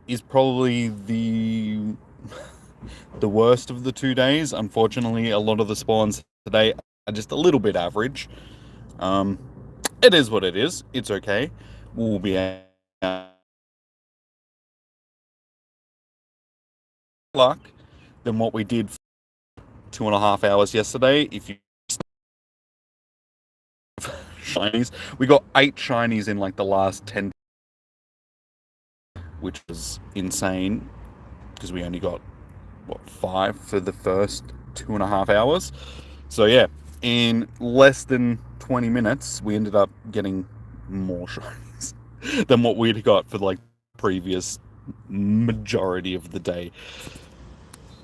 is probably the worst of the 2 days. Unfortunately, a lot of the spawns today are just a little bit average. Um, it is what it is. It's okay. We'll be luck than what we did 2.5 hours yesterday. If you shinies, we got 8 shinies in like the last 10, which was insane because we only got 5 for the first 2.5 hours. So yeah, in less than 20 minutes, we ended up getting more shinies than what we'd got for like previous majority of the day.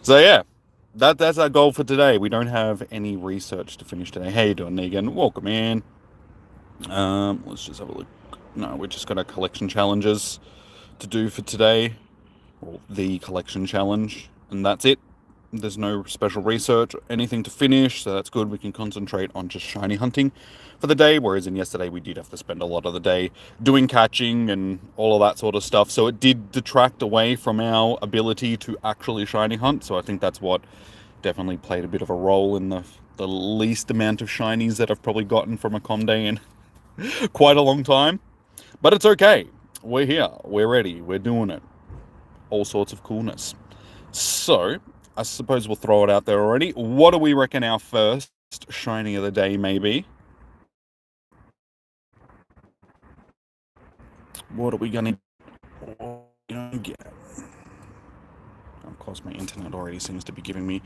So yeah, that's our goal for today. We don't have any research to finish today. How you doing, Negan? Welcome in. Let's just have a look. No, we're just got our collection challenges to do for today, or the collection challenge, and that's it. There's no special research or anything to finish, so that's good. We can concentrate on just shiny hunting for the day, whereas in yesterday we did have to spend a lot of the day doing catching and all of that sort of stuff, so it did detract away from our ability to actually shiny hunt. So I think that's what definitely played a bit of a role in the least amount of shinies that I've probably gotten from a com day in quite a long time. But it's okay. We're here. We're ready. We're doing it. All sorts of coolness. So, I suppose we'll throw it out there already. What do we reckon our first shiny of the day may be? What are we gonna get? Of course, my internet already seems to be giving me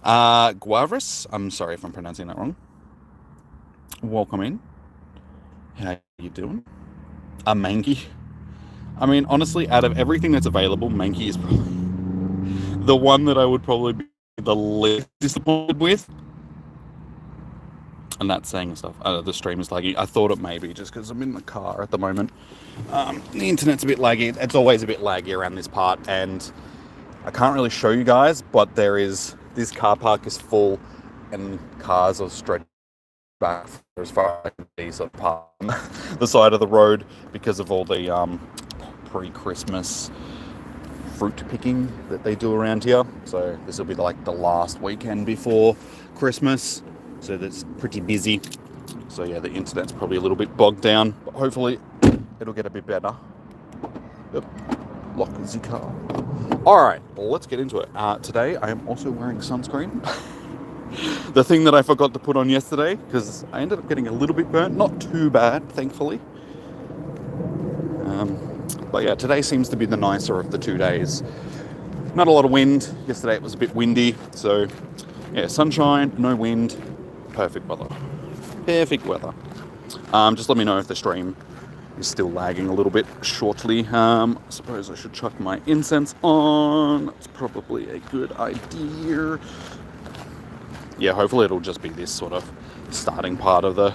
Guavris. I'm sorry if I'm pronouncing that wrong. Welcome in. How you doing? A Mankey. I mean, honestly, out of everything that's available, Mankey is probably the one that I would probably be the least disappointed with. And that's saying stuff. The stream is laggy. I thought it may be just because I'm in the car at the moment. The internet's a bit laggy. It's always a bit laggy around this part, and I can't really show you guys, but this car park is full, and cars are stretched back for as far as I can see, sort of part on the side of the road because of all the pre-Christmas fruit picking that they do around here. So this will be like the last weekend before Christmas, so that's pretty busy. So yeah, the internet's probably a little bit bogged down, but hopefully it'll get a bit better. Yep. Lock the car. Alright, let's get into it. Today I am also wearing sunscreen. The thing that I forgot to put on yesterday, because I ended up getting a little bit burnt. Not too bad, thankfully. But yeah, today seems to be the nicer of the 2 days. Not a lot of wind. Yesterday it was a bit windy. So yeah, sunshine, no wind. Perfect weather. Perfect weather. Just let me know if the stream is still lagging a little bit shortly. I suppose I should chuck my incense on. That's probably a good idea. Yeah, hopefully it'll just be this sort of starting part of the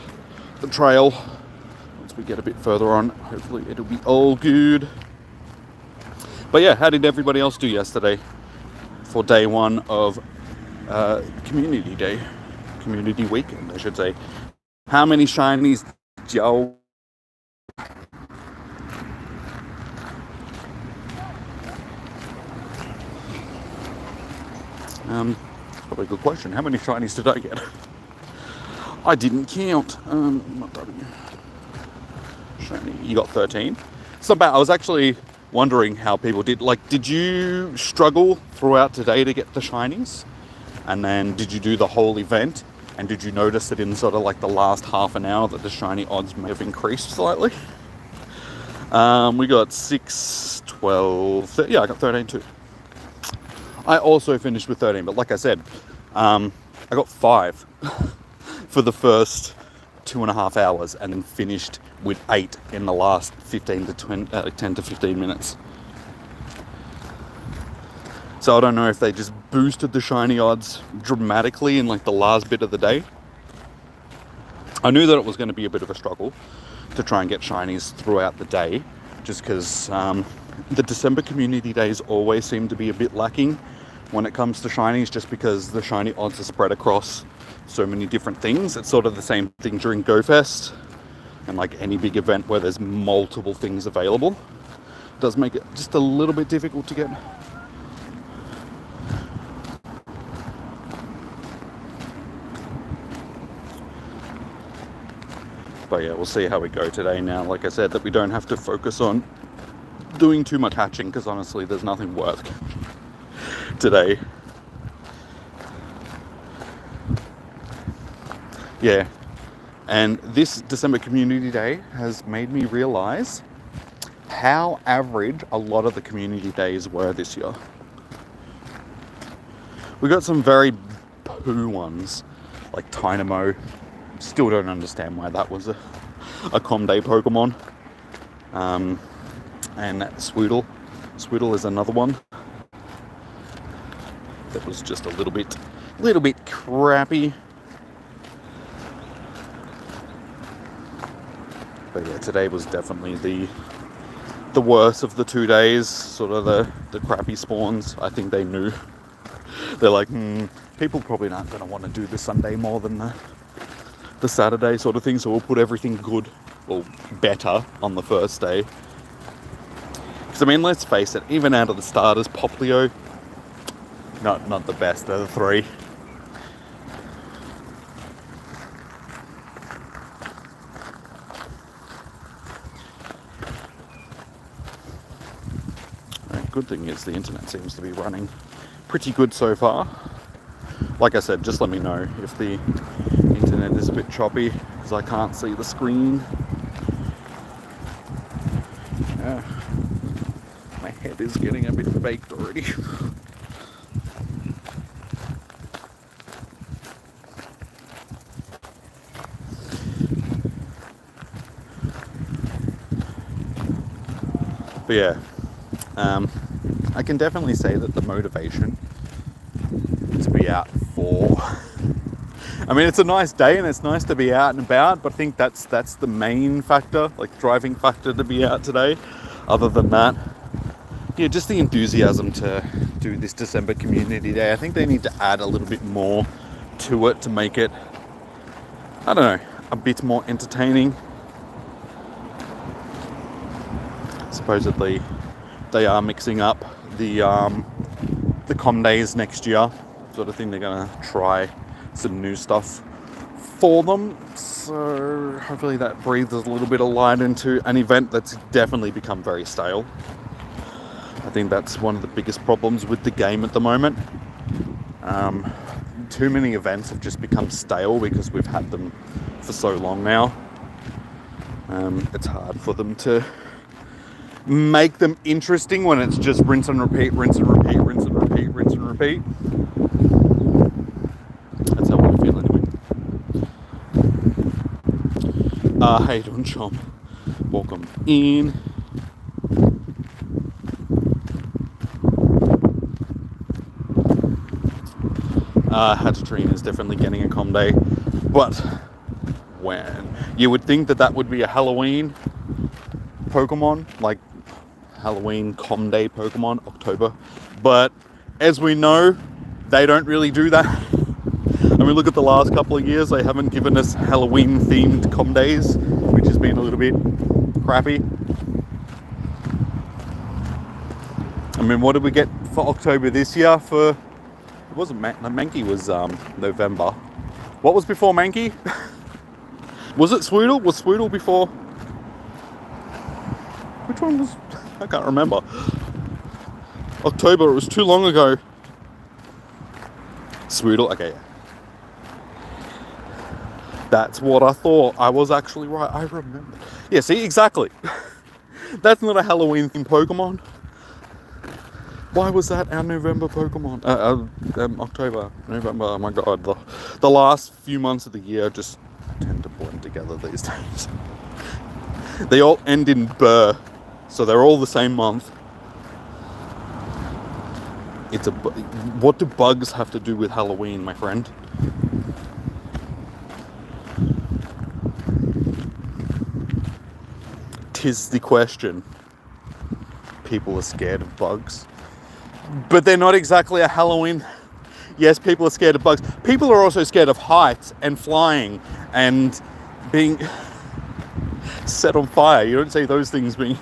trail. Once we get a bit further on, hopefully it'll be all good. But yeah, how did everybody else do yesterday for day one of community day? Community weekend, I should say. How many shinies did y'all? Probably a good question. How many shinies did I get? I didn't count. Not W. Shiny. You got 13. It's not bad. I was actually wondering how people did. Like, did you struggle throughout today to get the shinies? And then did you do the whole event? And did you notice that in sort of like the last half an hour that the shiny odds may have increased slightly? We got 6, 12, 13, yeah, I got 13 too. I also finished with 13, but like I said, I got 5 for the first 2.5 hours and then finished with 8 in the last 10 to 15 minutes. So I don't know if they just boosted the shiny odds dramatically in like the last bit of the day. I knew that it was going to be a bit of a struggle to try and get shinies throughout the day, just because the December community days always seem to be a bit lacking when it comes to shinies, just because the shiny odds are spread across so many different things. It's sort of the same thing during GoFest and like any big event where there's multiple things available. does make it just a little bit difficult to get. But yeah, we'll see how we go today now. Like I said, that we don't have to focus on doing too much hatching, because honestly there's nothing worth today. Yeah, and this December Community Day has made me realise how average a lot of the community days were this year. We got some very poo ones, like Tynamo. Still don't understand why that was a Com Day Pokemon. And Swoodle. Swoodle is another one that was just a little bit crappy. But yeah, today was definitely the worst of the 2 days, sort of the crappy spawns. I think they knew. They're like, people probably aren't going to want to do the Sunday more than the Saturday sort of thing, so we'll put everything good, or better, on the first day. Because, I mean, let's face it, even out of the starters, Poplio, not the best of the three. Good thing is the internet seems to be running pretty good so far. Like I said, just let me know if the internet is a bit choppy, because I can't see the screen. My head is getting a bit baked already. But yeah, I can definitely say that the motivation to be out for... I mean, it's a nice day and it's nice to be out and about, but I think that's the main factor, like driving factor to be out today. Other than that, yeah, just the enthusiasm to do this December Community Day. I think they need to add a little bit more to it to make it, I don't know, a bit more entertaining. Supposedly they are mixing up the Com Days next year, sort of thing. They're gonna try some new stuff for them, so hopefully that breathes a little bit of light into an event that's definitely become very stale. I think that's one of the biggest problems with the game at the moment. Too many events have just become stale because we've had them for so long now. It's hard for them to make them interesting when it's just rinse and repeat, rinse and repeat, rinse and repeat, rinse and repeat. That's how I feel anyway. How you doing, chum? Welcome in. Hatchatrine is definitely getting a Com Day, but when you would think that would be a Halloween Pokemon, like Halloween Com Day Pokemon, October. But as we know, they don't really do that. I mean, look at the last couple of years, they haven't given us Halloween themed Com Days, which has been a little bit crappy. I mean, what did we get for October this year? For, it wasn't Mankey, was November. What was before Mankey? Was it Swoodle? Was Swoodle before? Which one was? I can't remember. October, it was too long ago. Swoodle, okay, yeah. That's what I thought. I was actually right. I remember. Yeah, see, exactly. That's not a Halloween themed Pokemon. Why was that our November Pokemon? October, November, oh my god. The last few months of the year just tend to blend together these days. They all end in Burr, so they're all the same month. What do bugs have to do with Halloween, my friend? Tis the question. People are scared of bugs, but they're not exactly a Halloween. Yes, people are scared of bugs. People are also scared of heights and flying and being set on fire. You don't see those things being...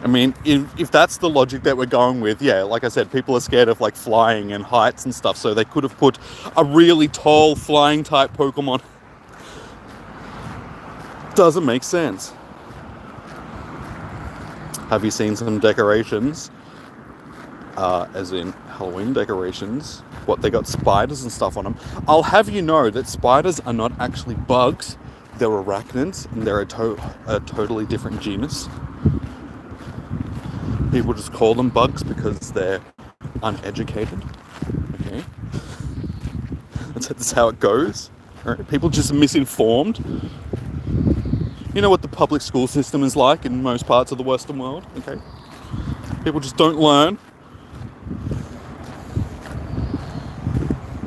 I mean, if that's the logic that we're going with, yeah, like I said, people are scared of like flying and heights and stuff, so they could have put a really tall flying type Pokemon. Doesn't make sense. Have you seen some decorations? As in Halloween decorations. What, they got spiders and stuff on them. I'll have you know that spiders are not actually bugs. They're arachnids, and they're a totally different genus. People just call them bugs because they're uneducated. Okay, that's how it goes. All right? People just misinformed. You know what the public school system is like in most parts of the Western world. Okay, people just don't learn.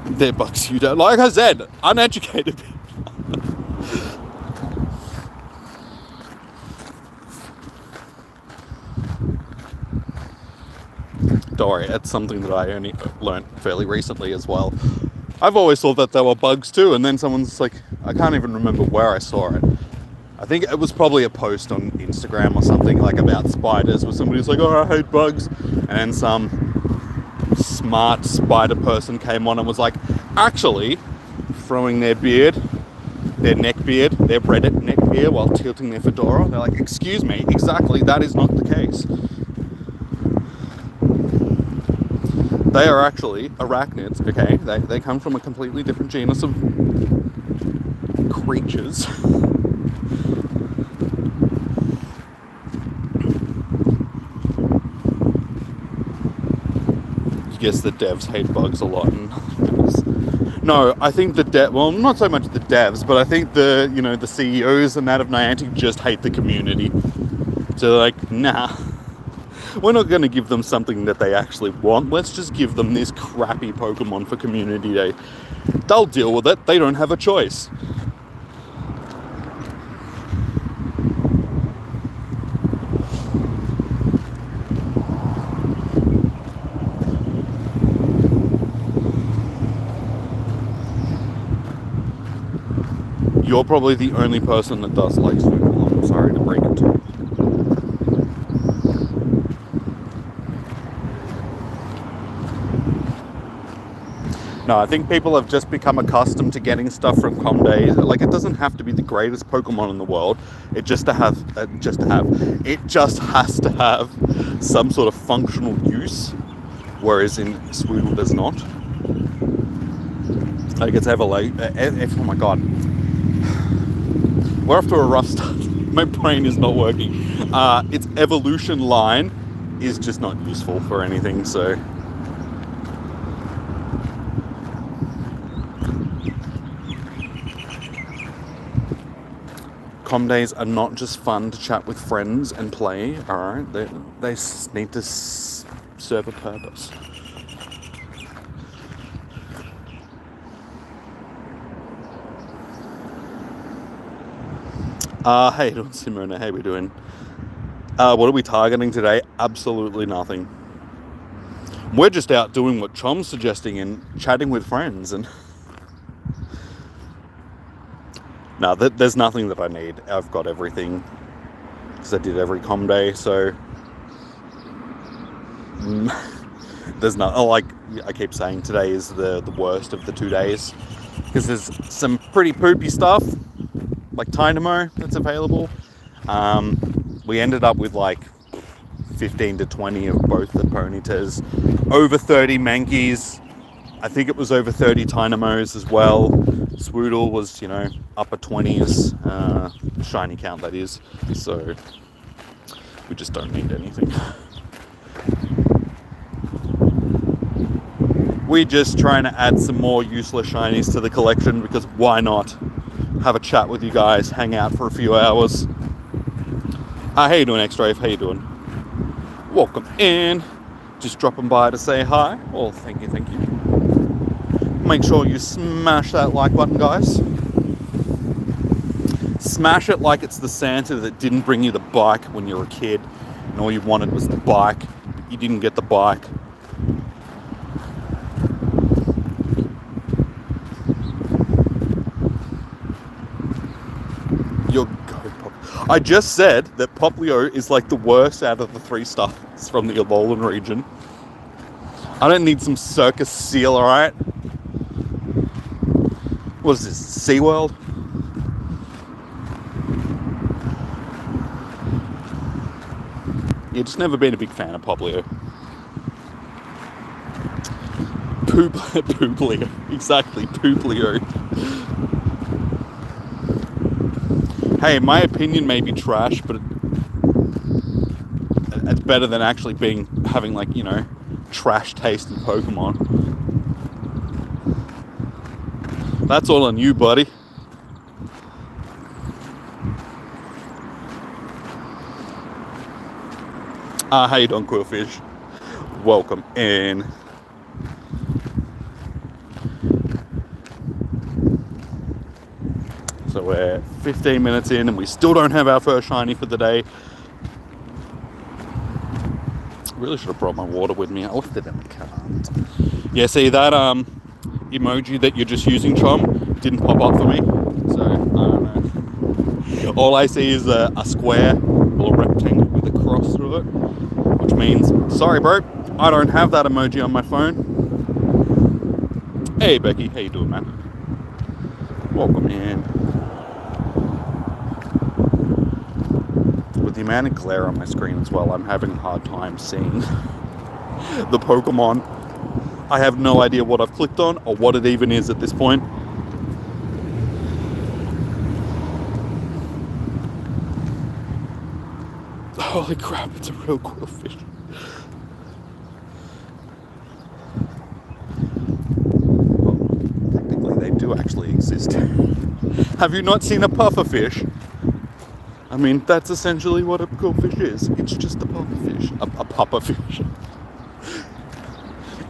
They're bugs. You don't. Like I said, uneducated people. Don't worry, that's something that I only learnt fairly recently as well. I've always thought that they were bugs too, and then someone's like, I can't even remember where I saw it. I think it was probably a post on Instagram or something like about spiders, where somebody's like, oh, I hate bugs, and then some smart spider person came on and was like, actually, throwing their beard, their neck beard, their breaded neck beard while tilting their fedora. They're like, excuse me, exactly, that is not the case. They are actually arachnids, okay? They come from a completely different genus of creatures. I guess the devs hate bugs a lot. No, I think well, not so much the devs, but I think the CEOs and that of Niantic just hate the community. So they're like, nah. We're not going to give them something that they actually want. Let's just give them this crappy Pokemon for Community Day. They'll deal with it. They don't have a choice. You're probably the only person that does like Squirtle. I'm sorry to break it to you. No, I think people have just become accustomed to getting stuff from Com Days. Like, it doesn't have to be the greatest Pokemon in the world. It just has to have some sort of functional use, whereas in Squirtle does not. Like, it's ever like, oh my god, we're off to a rough start. My brain is not working. Its evolution line is just not useful for anything, so. Com days are not just fun to chat with friends and play, alright? They need to serve a purpose. Hey, you doing, Simona? How we doing? What are we targeting today? Absolutely nothing. We're just out doing what Chom's suggesting and chatting with friends, and no, there's nothing that I need. I've got everything because I did every com day, so there's not. Like I keep saying, today is the worst of the 2 days because there's some pretty poopy stuff like Dynamo that's available. We ended up with like 15 to 20 of both the Ponytas, over 30 Mankeys. I think it was over 30 Dynamos as well. Swoodle was, upper 20s, shiny count that is, so we just don't need anything. We're just trying to add some more useless shinies to the collection because why not? Have a chat with you guys, hang out for a few hours. How you doing, X-Ray? How you doing? Welcome in. Just dropping by to say hi. Well, thank you. Make sure you smash that like button, guys. Smash it like it's the Santa that didn't bring you the bike when you were a kid and all you wanted was the bike. You didn't get the bike. Your go pop. I just said that Poplio is like the worst out of the 3 stars from the Alolan region. I don't need some circus seal, alright? What is this, SeaWorld? Yeah, just never been a big fan of Poplio. Pooplio. Exactly, Pooplio. Hey, my opinion may be trash, but it's better than actually having like, you know, trash taste in Pokemon. That's all on you, buddy. How you doing, Quillfish? Welcome in. So we're 15 minutes in and we still don't have our first shiny for the day. Really should have brought my water with me. I left it in the car. Yeah, see that emoji that you're just using, Chom, didn't pop up for me. So, I don't know. All I see is a square or a rectangle with a cross through it. Which means, sorry bro, I don't have that emoji on my phone. Hey Becky, how you doing, man? Welcome in. With the amount of glare on my screen as well, I'm having a hard time seeing the Pokemon. I have no idea what I've clicked on or what it even is at this point. Holy crap, it's a real Quillfish. Well, technically they do actually exist. Have you not seen a pufferfish? I mean, that's essentially what a Quillfish is. It's just a pufferfish. A pufferfish.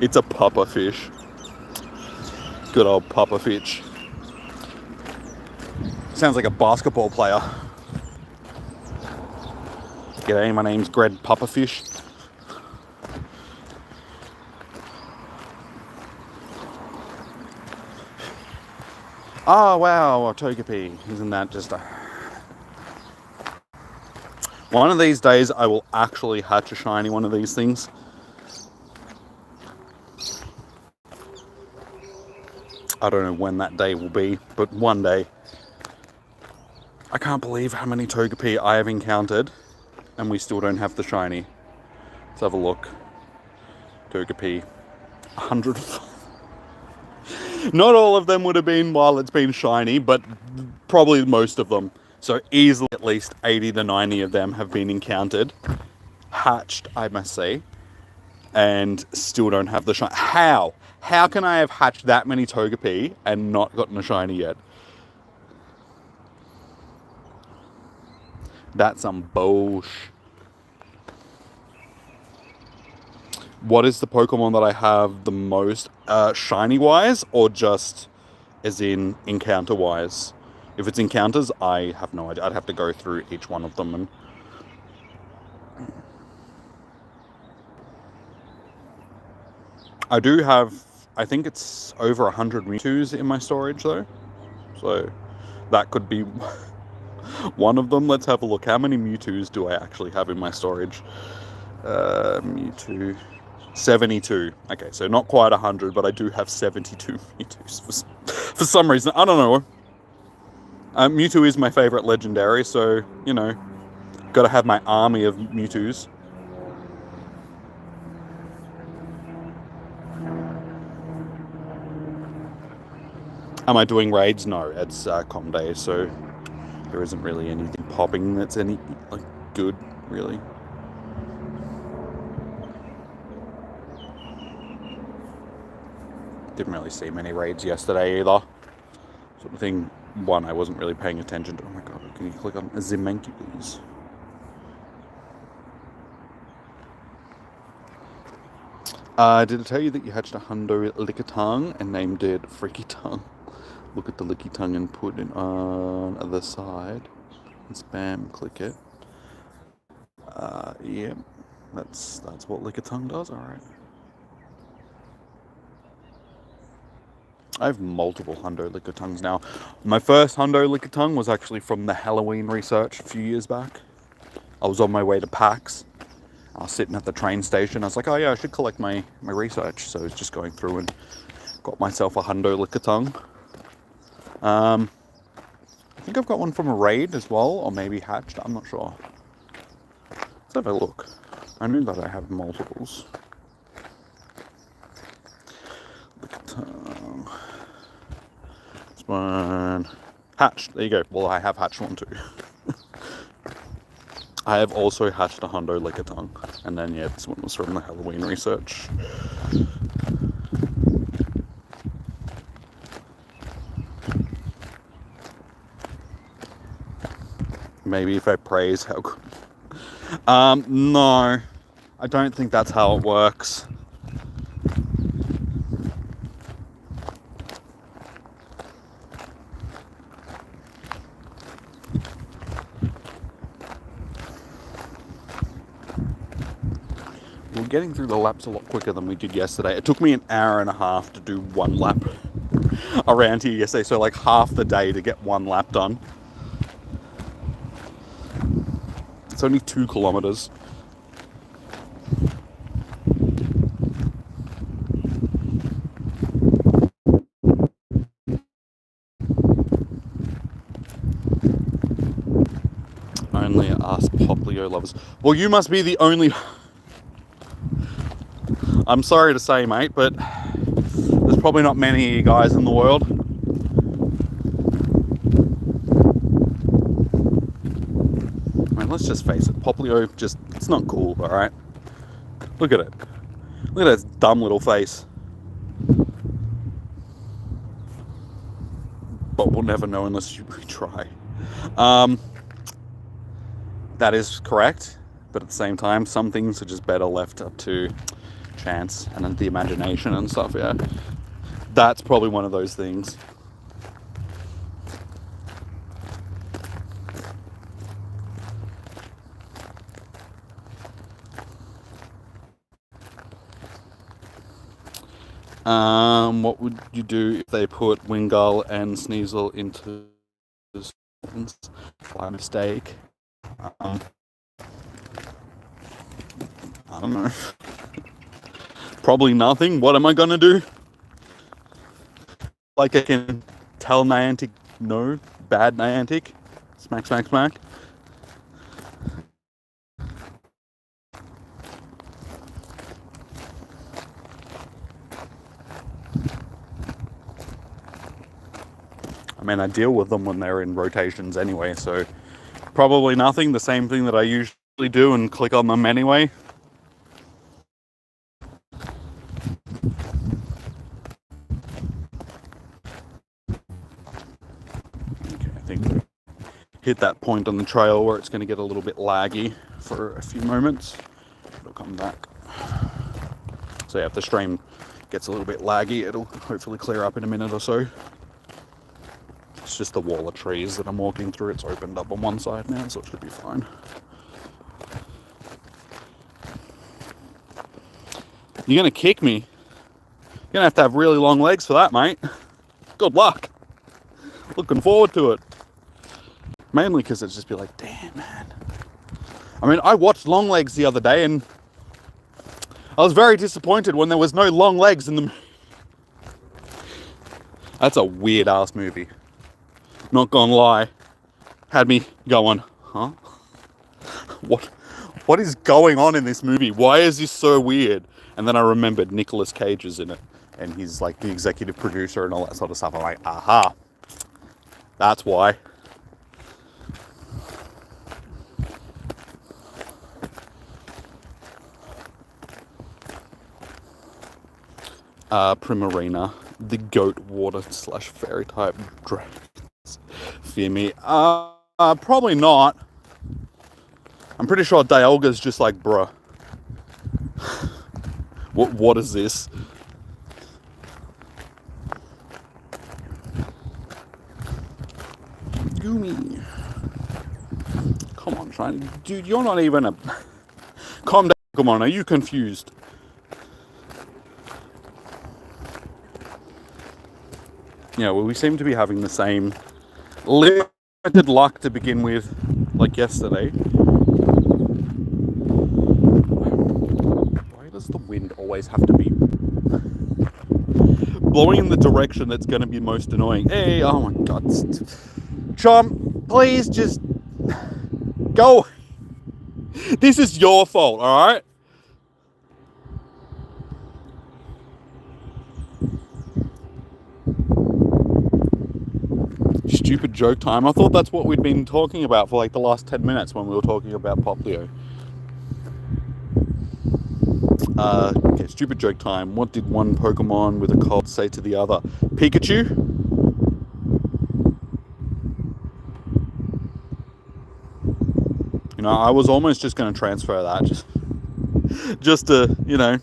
It's a pufferfish. Good old pufferfish. Sounds like a basketball player. G'day, my name's Greg Pufferfish. Oh wow, a Togepi. Isn't that just a... One of these days I will actually hatch a shiny one of these things. I don't know when that day will be, but one day. I can't believe how many Togepi I have encountered and we still don't have the shiny. Let's have a look. Togepi. 100. Not all of them would have been while it's been shiny, but probably most of them. So easily at least 80 to 90 of them have been encountered. Hatched, I must say. And still don't have the shiny. How? How can I have hatched that many Togepi and not gotten a shiny yet? That's some bullshit. What is the Pokemon that I have the most shiny-wise, or just as in encounter-wise? If it's encounters, I have no idea. I'd have to go through each one of them. And I do have, I think it's over 100 Mewtwo's in my storage, though. So that could be one of them. Let's have a look. How many Mewtwo's do I actually have in my storage? Mewtwo... 72. Okay, so not quite 100, but I do have 72 Mewtwo's for some reason. I don't know. Mewtwo is my favorite legendary, so, you know, gotta have my army of Mewtwo's. Am I doing raids? No, it's com day, so there isn't really anything popping that's any, like, good, really. Didn't really see many raids yesterday either. Sort of thing. One, I wasn't really paying attention to. Oh my god, can you click on Zimenki, please? Did I tell you that you hatched a Hundo Lickitung and named it Freaky Tongue? Look at the Licky Tongue and put it on the other side. And spam click it. Yeah. That's what Lickitung does, alright. I have multiple hundo liquor tongues now. My first hundo liquor tongue was actually from the Halloween research a few years back. I was on my way to PAX. I was sitting at the train station. I was like, oh yeah, I should collect my research. So I was just going through and got myself a hundo liquor tongue. I think I've got one from a raid as well, or maybe hatched. I'm not sure. Let's have a look. I knew that I have multiples. Liquor tongue. This one. Hatched. There you go. Well, I have hatched one too. I have also hatched a hundo liquor tongue. And then, yeah, this one was from the Halloween research. Maybe if I praise how good. No. I don't think that's how it works. We're getting through the laps a lot quicker than we did yesterday. It took me an hour and a half to do one lap around here yesterday, so like half the day to get one lap done. It's only 2 kilometers. Only us Poplio lovers. Well, you must be the only... I'm sorry to say, mate, but there's probably not many of you guys in the world. I mean, let's just face it, Poplio it's not cool, alright? Look at it. Look at its dumb little face. But we'll never know unless we try. That is correct, but at the same time, some things are just better left up to chance and the imagination and stuff, yeah. That's probably one of those things. What would you do if they put Wingull and Sneasel into by mistake? I don't know. Probably nothing. What am I gonna do? Like I can tell Niantic no, bad Niantic. Smack, smack, smack. I mean, I deal with them when they're in rotations anyway, so probably nothing. The same thing that I usually do and click on them anyway. Okay, I think we hit that point on the trail where it's going to get a little bit laggy for a few moments. It'll come back. So yeah, if the stream gets a little bit laggy, it'll hopefully clear up in a minute or so. It's just the wall of trees that I'm walking through. It's opened up on one side now, so it should be fine. You're gonna kick me? You're gonna have to have really long legs for that, mate. Good luck. Looking forward to it. Mainly because it's just be like, damn, man. I mean, I watched Long Legs the other day and I was very disappointed when there was no long legs in the... That's a weird ass movie. Not gonna lie. Had me going, huh? What is going on in this movie? Why is this so weird? And then I remembered Nicolas Cage is in it. And he's like the executive producer and all that sort of stuff. I'm like, aha. That's why. Primarina, the goat water / fairy type dragons. Fear me. Probably not. I'm pretty sure Dialga's just like, bruh. What is this? Goomy. Come on, Shiny. Dude, you're not even a... Calm down, come on, are you confused? Yeah, well, we seem to be having the same limited luck to begin with, like yesterday. Why does the wind always have to be blowing in the direction that's going to be most annoying? Hey, oh my god. Chom, please just go. This is your fault, alright? Stupid joke time. I thought that's what we'd been talking about for like the last 10 minutes when we were talking about Poplio. Okay, stupid joke time. What did one Pokemon with a cold say to the other? Pikachu? You know, I was almost just going to transfer that. Just to, you know.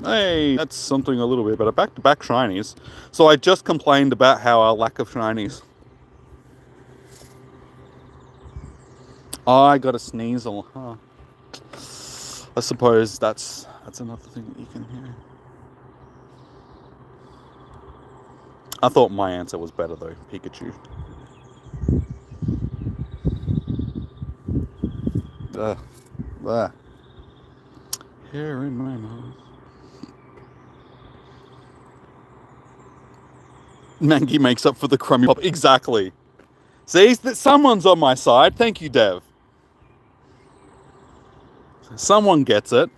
Hey, that's something a little bit better. Back-to-back shinies. So I just complained about how our lack of shinies. I got a Sneasel, huh? I suppose that's another thing that you can hear. I thought my answer was better though, Pikachu. Hair in my mouth. Mangy makes up for the crummy pop. Exactly. See, that someone's on my side. Thank you, Dev. Someone gets it.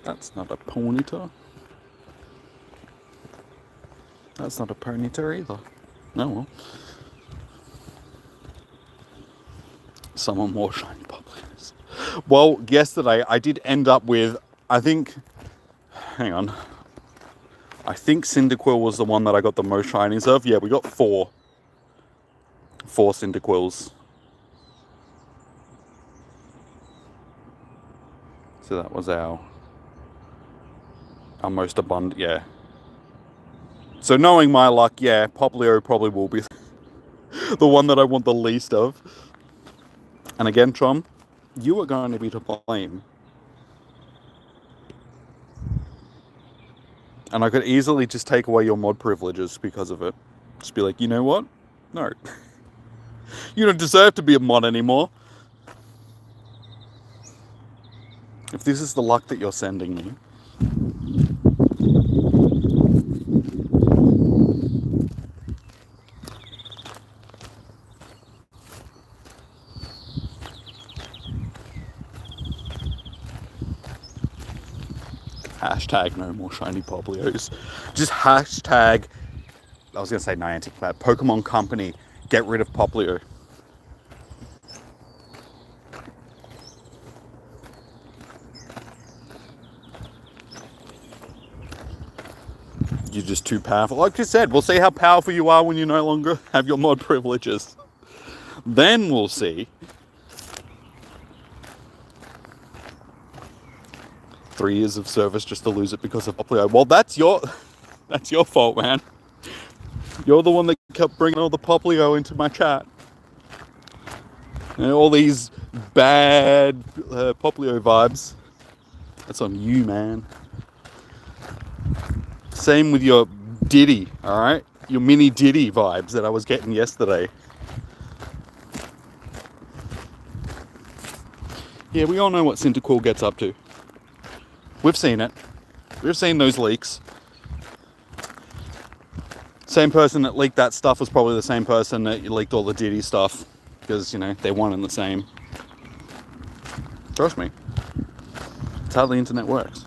That's not a Ponyta. That's not a Ponyta either. No, well. Someone more shiny Poplins. Well, yesterday I did end up with, I think Cyndaquil was the one that I got the most shinies of. Yeah, we got four Cyndaquils. So that was our most abundant, yeah. So knowing my luck, yeah, Poplio probably will be the one that I want the least of. And again, Chom, you are going to be to blame. And I could easily just take away your mod privileges because of it. Just be like, you know what? No. You don't deserve to be a mod anymore. If this is the luck that you're sending me. Hashtag no more shiny Poplios. Just hashtag, I was going to say Niantic, but Pokemon Company, get rid of Poplio. You're just too powerful. Like you said, we'll see how powerful you are when you no longer have your mod privileges. Then we'll see. 3 years of service just to lose it because of Poplio. Well, that's your fault, man. You're the one that kept bringing all the Poplio into my chat. And all these bad Poplio vibes. That's on you, man. Same with your Diddy, alright? Your mini Diddy vibes that I was getting yesterday. Yeah, we all know what Cyndaquil gets up to. We've seen it. We've seen those leaks. Same person that leaked that stuff was probably the same person that leaked all the Diddy stuff. Because, you know, they're one and the same. Trust me. That's how the internet works.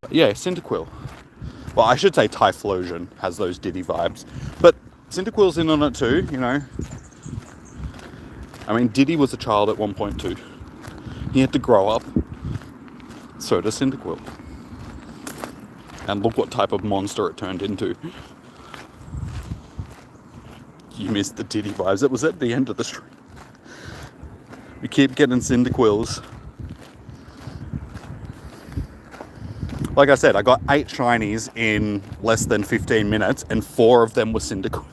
Yeah, Cyndaquil. Well, I should say Typhlosion has those Diddy vibes. But Cyndaquil's in on it too, you know. I mean, Diddy was a child at 1.2. He had to grow up. So does Cyndaquil. And look what type of monster it turned into. You missed the Diddy vibes. It was at the end of the stream. We keep getting Cyndaquils. Like I said, I got 8 shinies in less than 15 minutes, and 4 of them were Cyndaquil.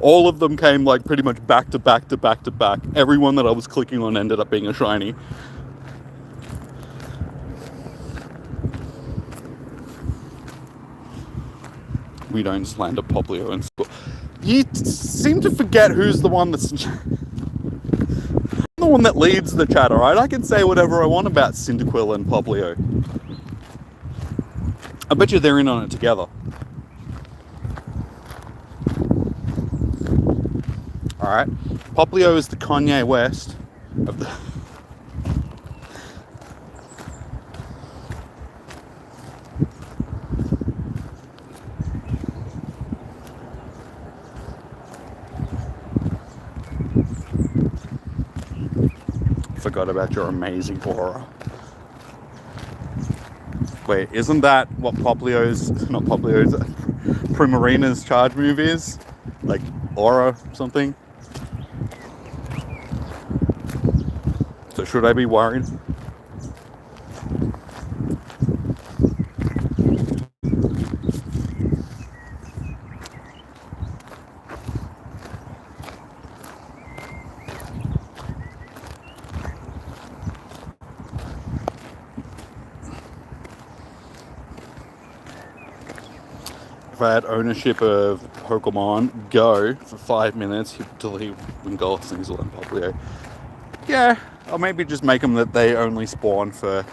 All of them came like pretty much back to back to back to back. Everyone that I was clicking on ended up being a shiny. We don't slander Poplio in school. You seem to forget who's the one that's... I'm the one that leads the chat, alright? I can say whatever I want about Cyndaquil and Poplio. I bet you they're in on it together. Alright? Poplio is the Kanye West of the... Forgot about your amazing aura. Wait, isn't that what Poplio's, not Poplio's, Primarina's charge move is? Like, aura something? So should I be worried? If I had ownership of Pokemon Go for 5 minutes, he'd delete Wingull, Sneasel, and Poplio. Yeah, or maybe just make them that they only spawn for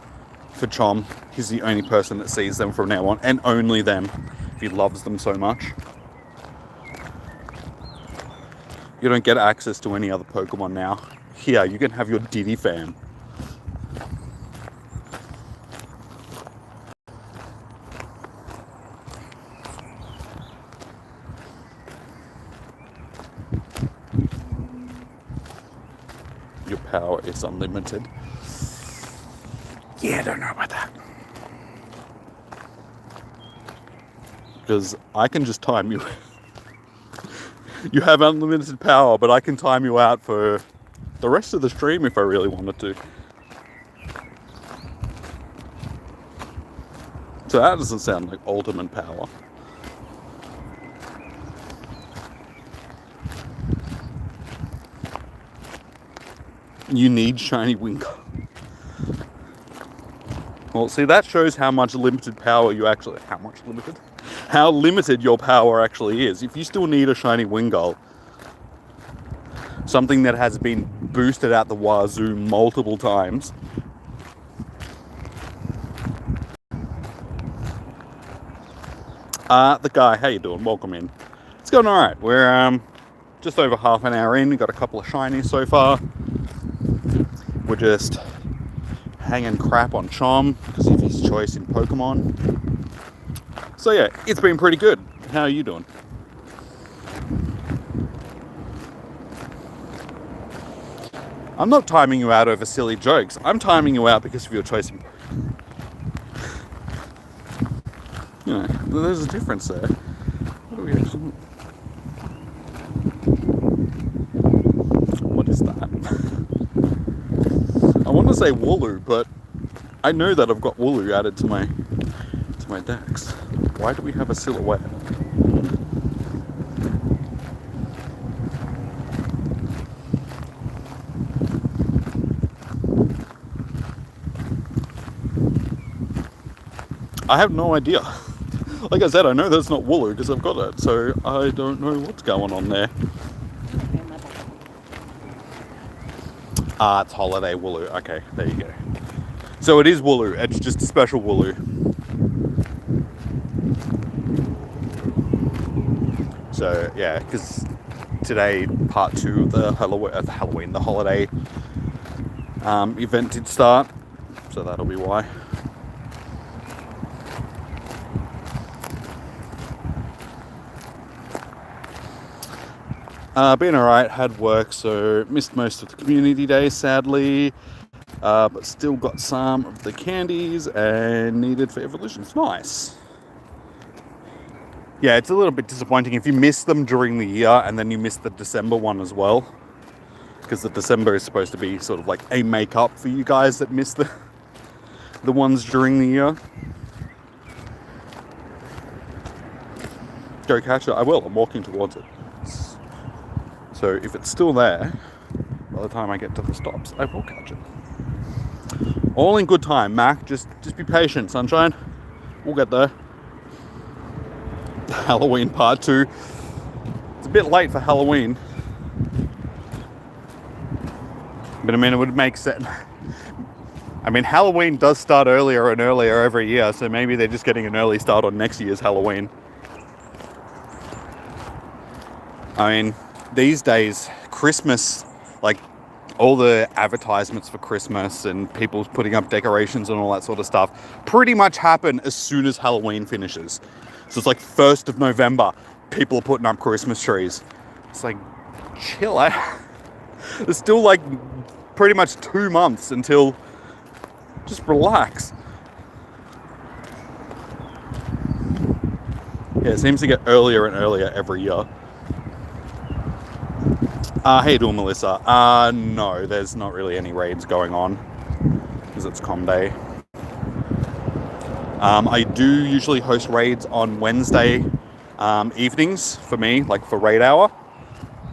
Chom. He's the only person that sees them from now on, and only them, if he loves them so much. You don't get access to any other Pokemon now. Here, you can have your Diddy fan. Your power is unlimited. Yeah, I don't know about that. Because I can just time you. You have unlimited power, but I can time you out for the rest of the stream if I really wanted to. So that doesn't sound like ultimate power. You need shiny Wingull. Well, see, that shows how much limited power you actually... How limited your power actually is. If you still need a shiny Wingull, something that has been boosted out the wazoo multiple times, the guy, how you doing? Welcome in. It's going alright. We're just over half an hour in. We've got a couple of shinies so far. We're just hanging crap on Chom because of his choice in Pokemon. So yeah, it's been pretty good. How are you doing? I'm not timing you out over silly jokes. I'm timing you out because of your choice in Pokemon. You know, there's a difference there. What do we actually... What is that? I want to say Wooloo, but I know that I've got Wooloo added to my decks. Why do we have a silhouette? I have no idea. Like I said, I know that's not Wooloo because I've got it, so I don't know what's going on there. It's Holiday Wooloo. Okay, there you go. So it is Wooloo. It's just a special Wooloo. So yeah, because today part 2 of the holiday event did start, so that'll be why. Been alright, had work, so missed most of the community days, sadly. But still got some of the candies and needed for evolutions. Nice. Yeah, it's a little bit disappointing if you miss them during the year and then you miss the December one as well. Because the December is supposed to be sort of like a make-up for you guys that miss the ones during the year. go catch it, I will. I'm walking towards it. So if it's still there, by the time I get to the stops, I will catch it. All in good time, Mac. Just be patient, sunshine. We'll get there. Halloween part 2. It's a bit late for Halloween. But I mean, it would make sense. I mean, Halloween does start earlier and earlier every year, so maybe they're just getting an early start on next year's Halloween. I mean, these days, Christmas, like all the advertisements for Christmas and people putting up decorations and all that sort of stuff pretty much happen as soon as Halloween finishes. So it's like 1st of November, people are putting up Christmas trees. It's like, chill out. There's still like pretty much 2 months until, just relax. Yeah, it seems to get earlier and earlier every year. How you doing, Melissa? No, there's not really any raids going on because it's Com Day. I do usually host raids on Wednesday evenings for me, like for raid hour.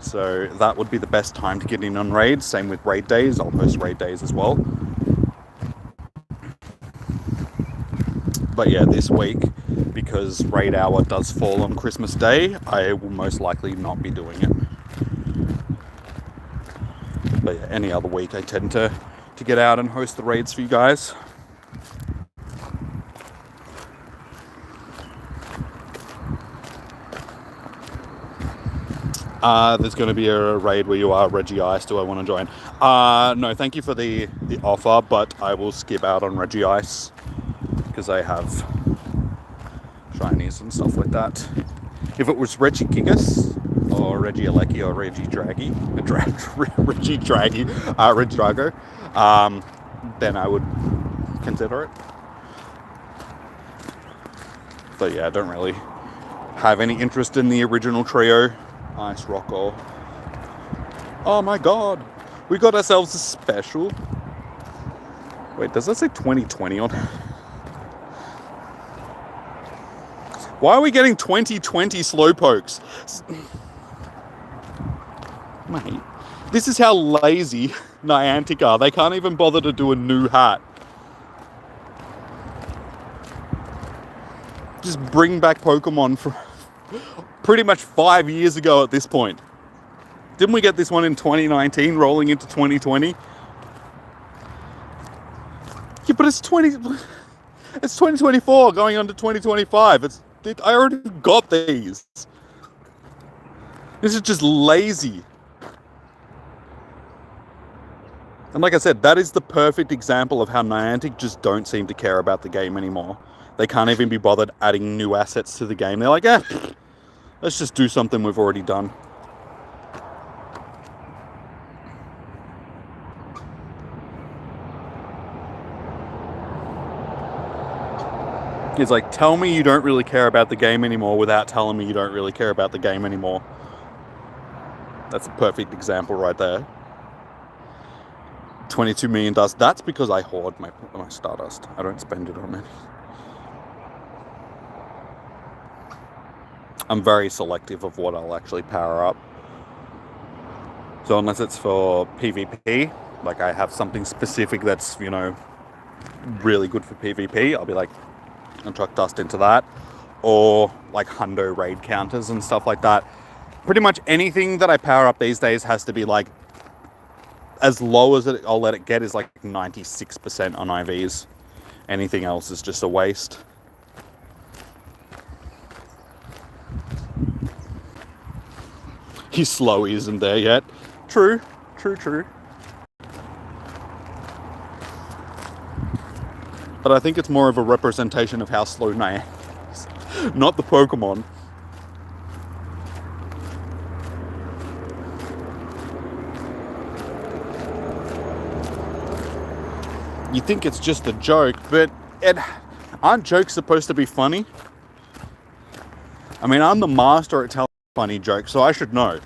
So that would be the best time to get in on raids. Same with raid days. I'll post raid days as well. But yeah, this week, because raid hour does fall on Christmas Day, I will most likely not be doing it. But yeah, any other week I tend to get out and host the raids for you guys. There's going to be a raid where you are Reggie Ice. Do I want to join? No, thank you for the offer, but I will skip out on Reggie Ice because I have shinies and stuff like that. If it was Reggie Gigas or Reggie Alecki or Reggie Draggy, Reggie Draggy, Reggie Drago, then I would consider it. But yeah, I don't really have any interest in the original trio. Ice Rocco. Oh my god, we got ourselves a special. Wait, does that say 2020 on? Why are we getting 2020 Slowpokes? Mate, this is how lazy Niantic are. They can't even bother to do a new hat. Just bring back Pokemon from pretty much 5 years ago at this point. Didn't we get this one in 2019 rolling into 2020? Yeah, but it's 2024 going on to 2025. I already got these. This is just lazy. And like I said, that is the perfect example of how Niantic just don't seem to care about the game anymore. They can't even be bothered adding new assets to the game. They're like, let's just do something we've already done. It's like, tell me you don't really care about the game anymore without telling me you don't really care about the game anymore. That's a perfect example right there. 22 million dust. That's because I hoard my Stardust. I don't spend it on it. I'm very selective of what I'll actually power up. So unless it's for PvP, like I have something specific that's, you know, really good for PvP, I'll be like, I'll chuck dust into that. Or like hundo raid counters and stuff like that. Pretty much anything that I power up these days has to be like, as low as I'll let it get is like 96% on IVs. Anything else is just a waste. He's slow, he isn't there yet. True. But I think it's more of a representation of how slow Niantic is, not the Pokemon. You think it's just a joke, but aren't jokes supposed to be funny? I mean, I'm the master at telling funny jokes, so I should know.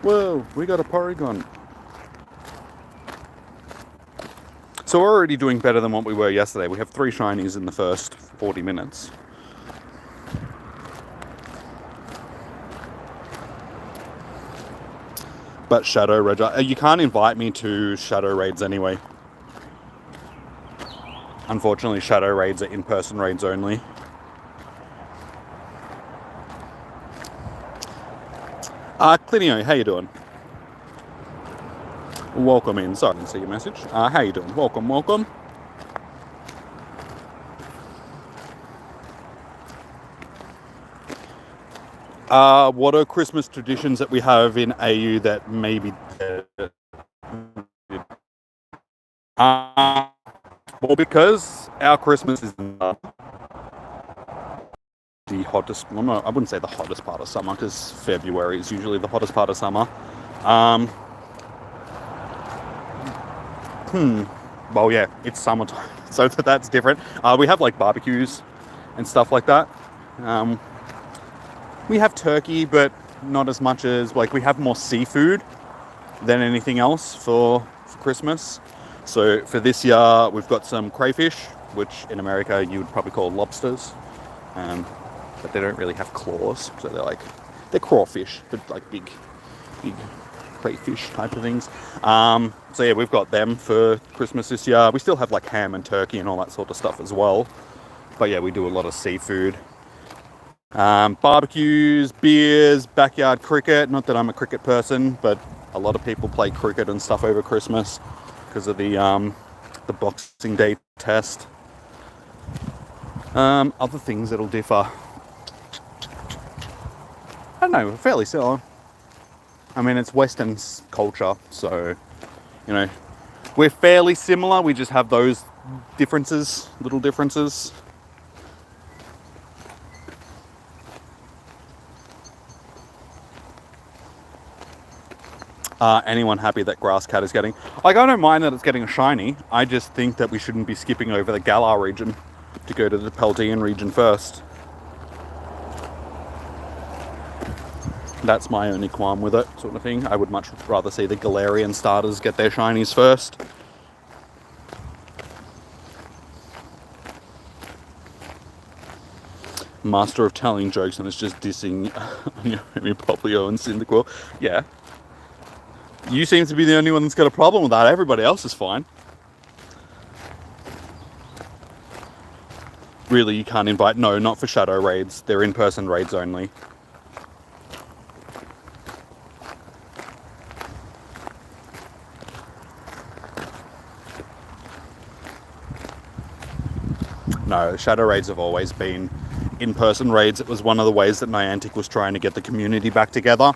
Whoa, we got a Porygon. So we're already doing better than what we were yesterday. We have 3 shinies in the first 40 minutes. But Shadow Raid, you can't invite me to Shadow Raids anyway. Unfortunately, Shadow Raids are in-person raids only. Clinio, how you doing? Welcome in. Sorry, I didn't see your message. How you doing? Welcome. What are Christmas traditions that we have in AU that maybe... well, because our Christmas is the hottest... Well, no, I wouldn't say the hottest part of summer, because February is usually the hottest part of summer. Well, yeah, it's summertime, so that's different. We have, like, barbecues and stuff like that. We have turkey, but not as much as, like, we have more seafood than anything else for Christmas. So for this year, we've got some crayfish, which in America you would probably call lobsters, but they don't really have claws, so they're crawfish, but like big crayfish type of things. So yeah, we've got them for Christmas this year. We still have like ham and turkey and all that sort of stuff as well, but yeah, we do a lot of seafood. Barbecues, beers, backyard cricket. Not that I'm a cricket person, but a lot of people play cricket and stuff over Christmas because of the Boxing Day test. Other things that'll differ, I don't know, fairly similar. I mean, it's Western culture, so, you know, we're fairly similar. We just have those differences, little differences. Anyone happy that Grass Cat is getting... Like, I don't mind that it's getting a shiny. I just think that we shouldn't be skipping over the Galar region to go to the Paldean region first. That's my only qualm with it, sort of thing. I would much rather see the Galarian starters get their shinies first. Master of telling jokes and it's just dissing Poplio and Cyndaquil. Yeah. You seem to be the only one that's got a problem with that. Everybody else is fine. Really, you can't invite... No, not for Shadow Raids. They're in-person raids only. No, Shadow Raids have always been in-person raids. It was one of the ways that Niantic was trying to get the community back together.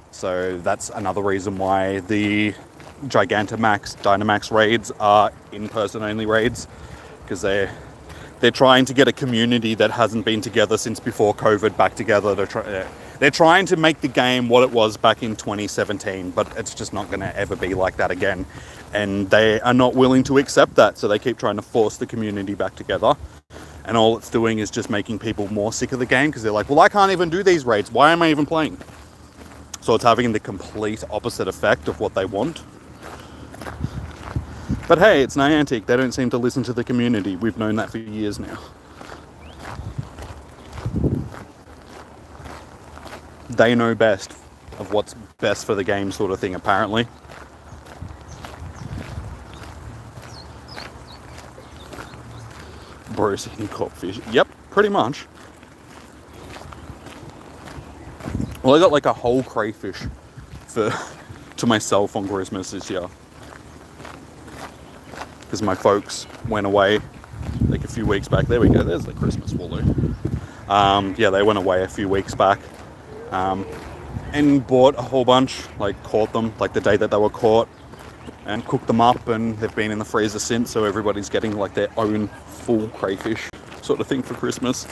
So that's another reason why the Gigantamax, Dynamax raids are in-person only raids, because they're trying to get a community that hasn't been together since before COVID back together. They're trying to make the game what it was back in 2017, but it's just not going to ever be like that again. And they are not willing to accept that, so they keep trying to force the community back together. And all it's doing is just making people more sick of the game, because they're like, well, I can't even do these raids. Why am I even playing? So it's having the complete opposite effect of what they want. But hey, it's Niantic. They don't seem to listen to the community. We've known that for years now. They know best of what's best for the game, sort of thing, apparently. Bruce eating codfish. Yep, pretty much. Well, I got like a whole crayfish to myself on Christmas this year, because my folks went away like a few weeks back. There we go. There's the Christmas Wooloo. Yeah, they went away a few weeks back, and bought a whole bunch. Like, caught them like the day that they were caught, and cooked them up, and they've been in the freezer since. So everybody's getting like their own full crayfish sort of thing for Christmas.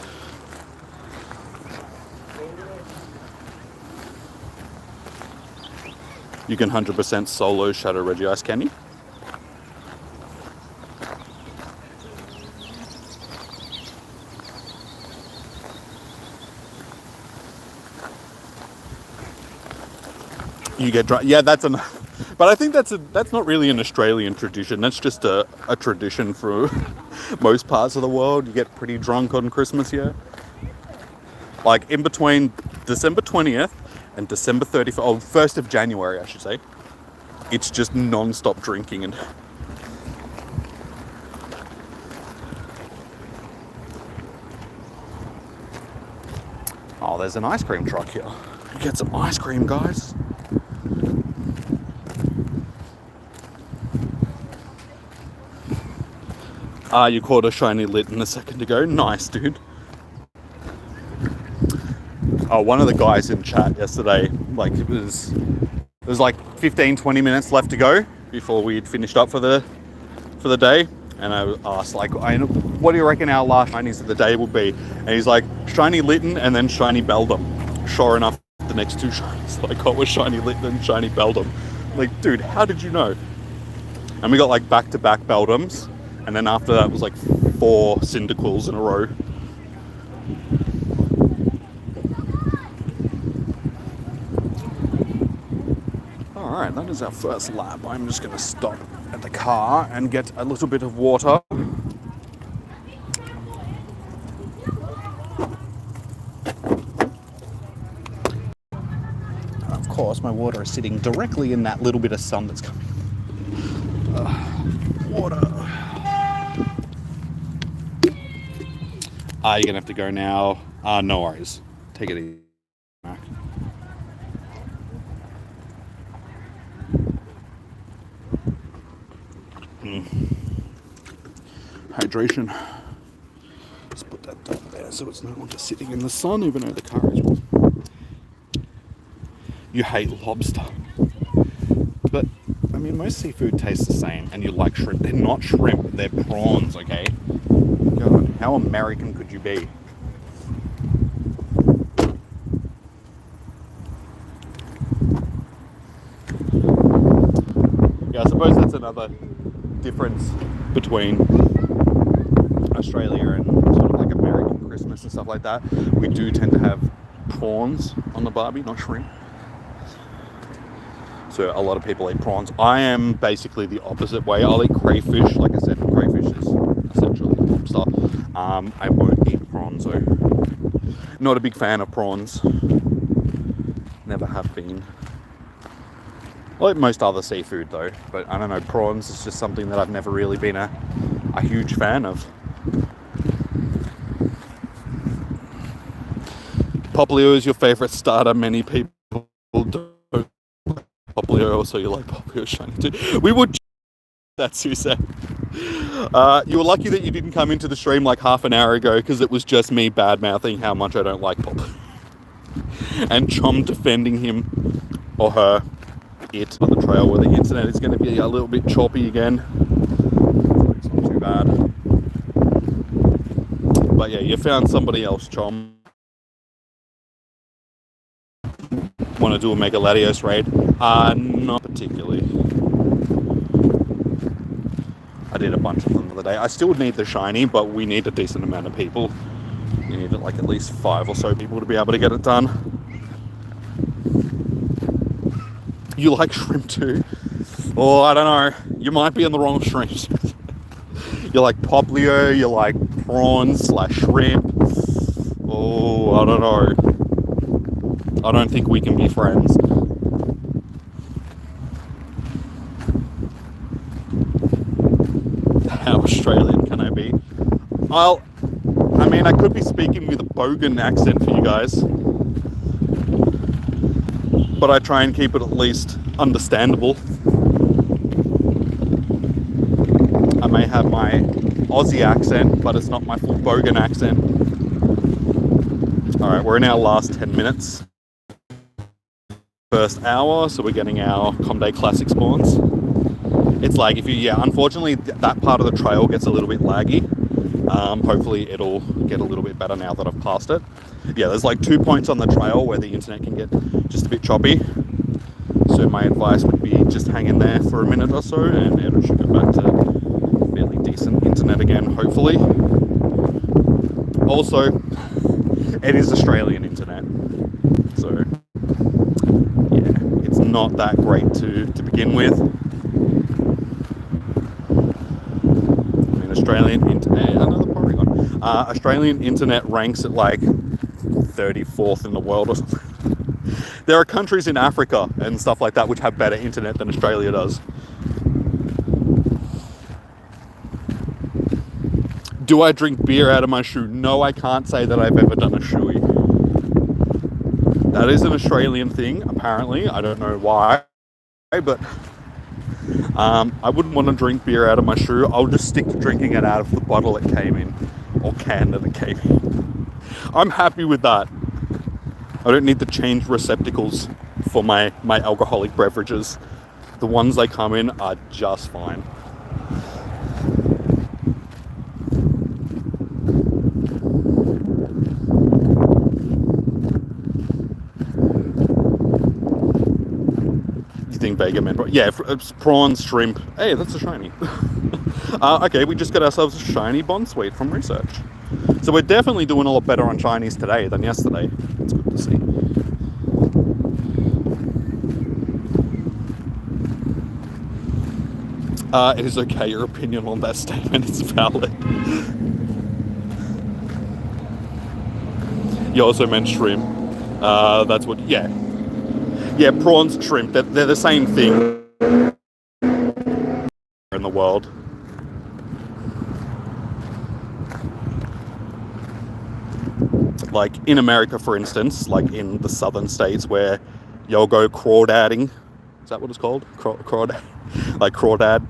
You can 100% solo Shadow Regice, can you? You get dry. Yeah, that's enough. But I think that's not really an Australian tradition. That's just a tradition for most parts of the world. You get pretty drunk on Christmas, yeah. Like in between December 20th and December 31st, or 1st of January, I should say. It's just non-stop drinking and... Oh, there's an ice cream truck here. Get some ice cream, guys. You caught a shiny Litten a second ago. Nice, dude. Oh, one of the guys in chat yesterday, like it was like 15-20 minutes left to go before we'd finished up for the day, and I asked like, what do you reckon our last shinies of the day will be? And he's like, shiny Litten and then shiny Beldum. Sure enough, the next two shinies I got was shiny Litten and shiny Beldum. Like, dude, how did you know? And we got like back-to-back Beldums, and then after that was like 4 Cyndaquils in a row. Alright, that is our first lap. I'm just going to stop at the car and get a little bit of water. Of course, my water is sitting directly in that little bit of sun that's coming. Water. You're going to have to go now. No worries. Take it easy, Mark. Hydration. Just put that down there so it's no longer sitting in the sun, even though the car is warm. You hate lobster. But, I mean, most seafood tastes the same, and you like shrimp. They're not shrimp, they're prawns, okay? God, how American could you be? Yeah, I suppose that's another difference between Australia and sort of like American Christmas and stuff like that. We do tend to have prawns on the barbie, not shrimp. So a lot of people eat prawns. I am basically the opposite way. I'll eat crayfish. Like I said, crayfish is essentially lobster. I won't eat prawns though. Not a big fan of prawns. Never have been. I like most other seafood though, but I don't know, prawns is just something that I've never really been a huge fan of. Popplio is your favourite starter. Many people don't like Popplio, so you like Popplio shiny too. We would... That's who said. You were lucky that you didn't come into the stream like half an hour ago, because it was just me bad-mouthing how much I don't like Popplio. And Chom defending him or her. It on the trail where the internet is going to be a little bit choppy again. It's not too bad. But yeah, you found somebody else, Chom. Want to do a Mega Latios raid? Not particularly. I did a bunch of them the other day. I still need the shiny, but we need a decent amount of people. You need like at least 5 or so people to be able to get it done. You like shrimp too? Oh, I don't know. You might be in the wrong streams. You like Popplio, you like prawns / shrimp. Oh, I don't know. I don't think we can be friends. How Australian can I be? I mean, I could be speaking with a bogan accent for you guys. But I try and keep it at least understandable. I may have my Aussie accent, but it's not my full bogan accent. Alright, we're in our last 10 minutes. First hour, so we're getting our Comday Classic spawns. It's like, unfortunately that part of the trail gets a little bit laggy. Hopefully it'll get a little bit better now that I've passed it. Yeah, there's like 2 points on the trail where the internet can get just a bit choppy. So my advice would be just hang in there for a minute or so, and it should go back to fairly decent internet again, hopefully. Also, it is Australian internet, so yeah, it's not that great to begin with. I mean, Australian internet ranks at like 34th in the world or something. There are countries in Africa and stuff like that which have better internet than Australia does. Do I drink beer out of my shoe? No, I can't say that I've ever done a shoey. That is an Australian thing, apparently. I don't know why, but I wouldn't want to drink beer out of my shoe. I'll just stick to drinking it out of the bottle it came in, or can that it came in. I'm happy with that. I don't need to change receptacles for my alcoholic beverages. The ones they come in are just fine. You think Vega Man? Yeah, it's prawns, shrimp. Hey, that's a shiny. Okay, we just got ourselves a shiny Bond Sweet from research. So we're definitely doing a lot better on shinies today than yesterday. It's good to see. It is okay, your opinion on that statement is valid. You also meant shrimp. That's what, yeah. Yeah, prawns, shrimp, they're the same thing in the world. Like in America, for instance, like in the southern states where you'll go crawdadding. Is that what it's called? Crawdad? Like crawdad,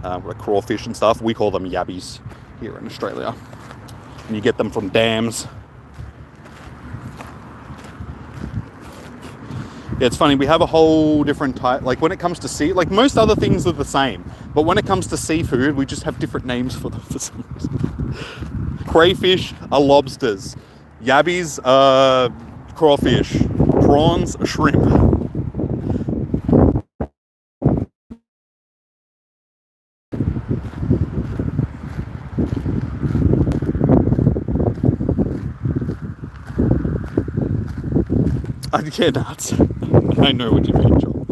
like crawfish and stuff. We call them yabbies here in Australia. And you get them from dams. Yeah, it's funny, we have a whole different type, like when it comes to sea, like most other things are the same, but when it comes to seafood, we just have different names for them for some reason. Crayfish are lobsters, yabbies are crawfish, prawns are shrimp. Yeah, nuts. I know what you mean, Joel.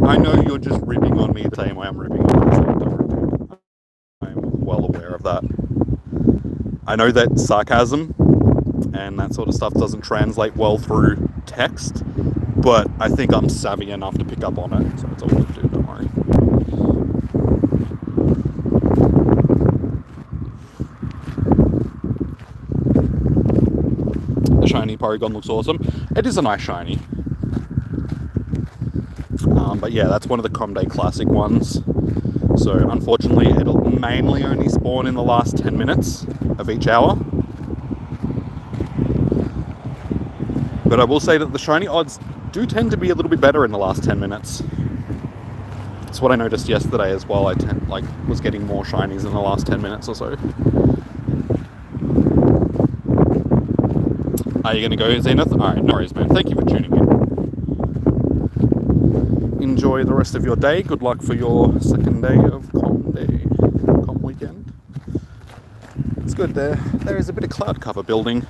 I know you're just ripping on me the same way I'm ripping on you. I'm well aware of that. I know that sarcasm and that sort of stuff doesn't translate well through text, but I think I'm savvy enough to pick up on it, so it's all good to do, don't worry. The shiny Porygon looks awesome. It is a nice shiny. But yeah, that's one of the Comday Classic ones. So unfortunately, it'll mainly only spawn in the last 10 minutes of each hour. But I will say that the shiny odds do tend to be a little bit better in the last 10 minutes. That's what I noticed yesterday as well. I was getting more shinies in the last 10 minutes or so. Are you going to go, Zenith? Alright, no worries, man. Thank you for tuning in. Enjoy the rest of your day. Good luck for your second day of Com weekend. It's good there. There is a bit of cloud cover building,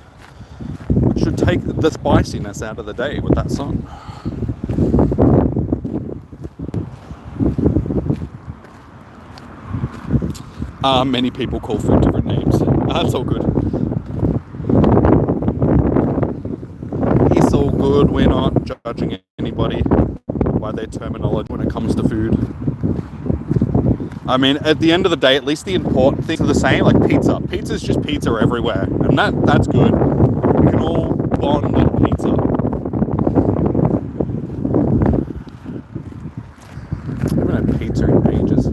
which should take the spiciness out of the day with that sun. Many people call food different names. That's all good. It's all good. We're not judging anybody by their terminology when it comes to food. I mean, at the end of the day, at least the important things are the same, like pizza. Pizza's just pizza everywhere, and that's good. We can all bond on pizza. I haven't had pizza in ages.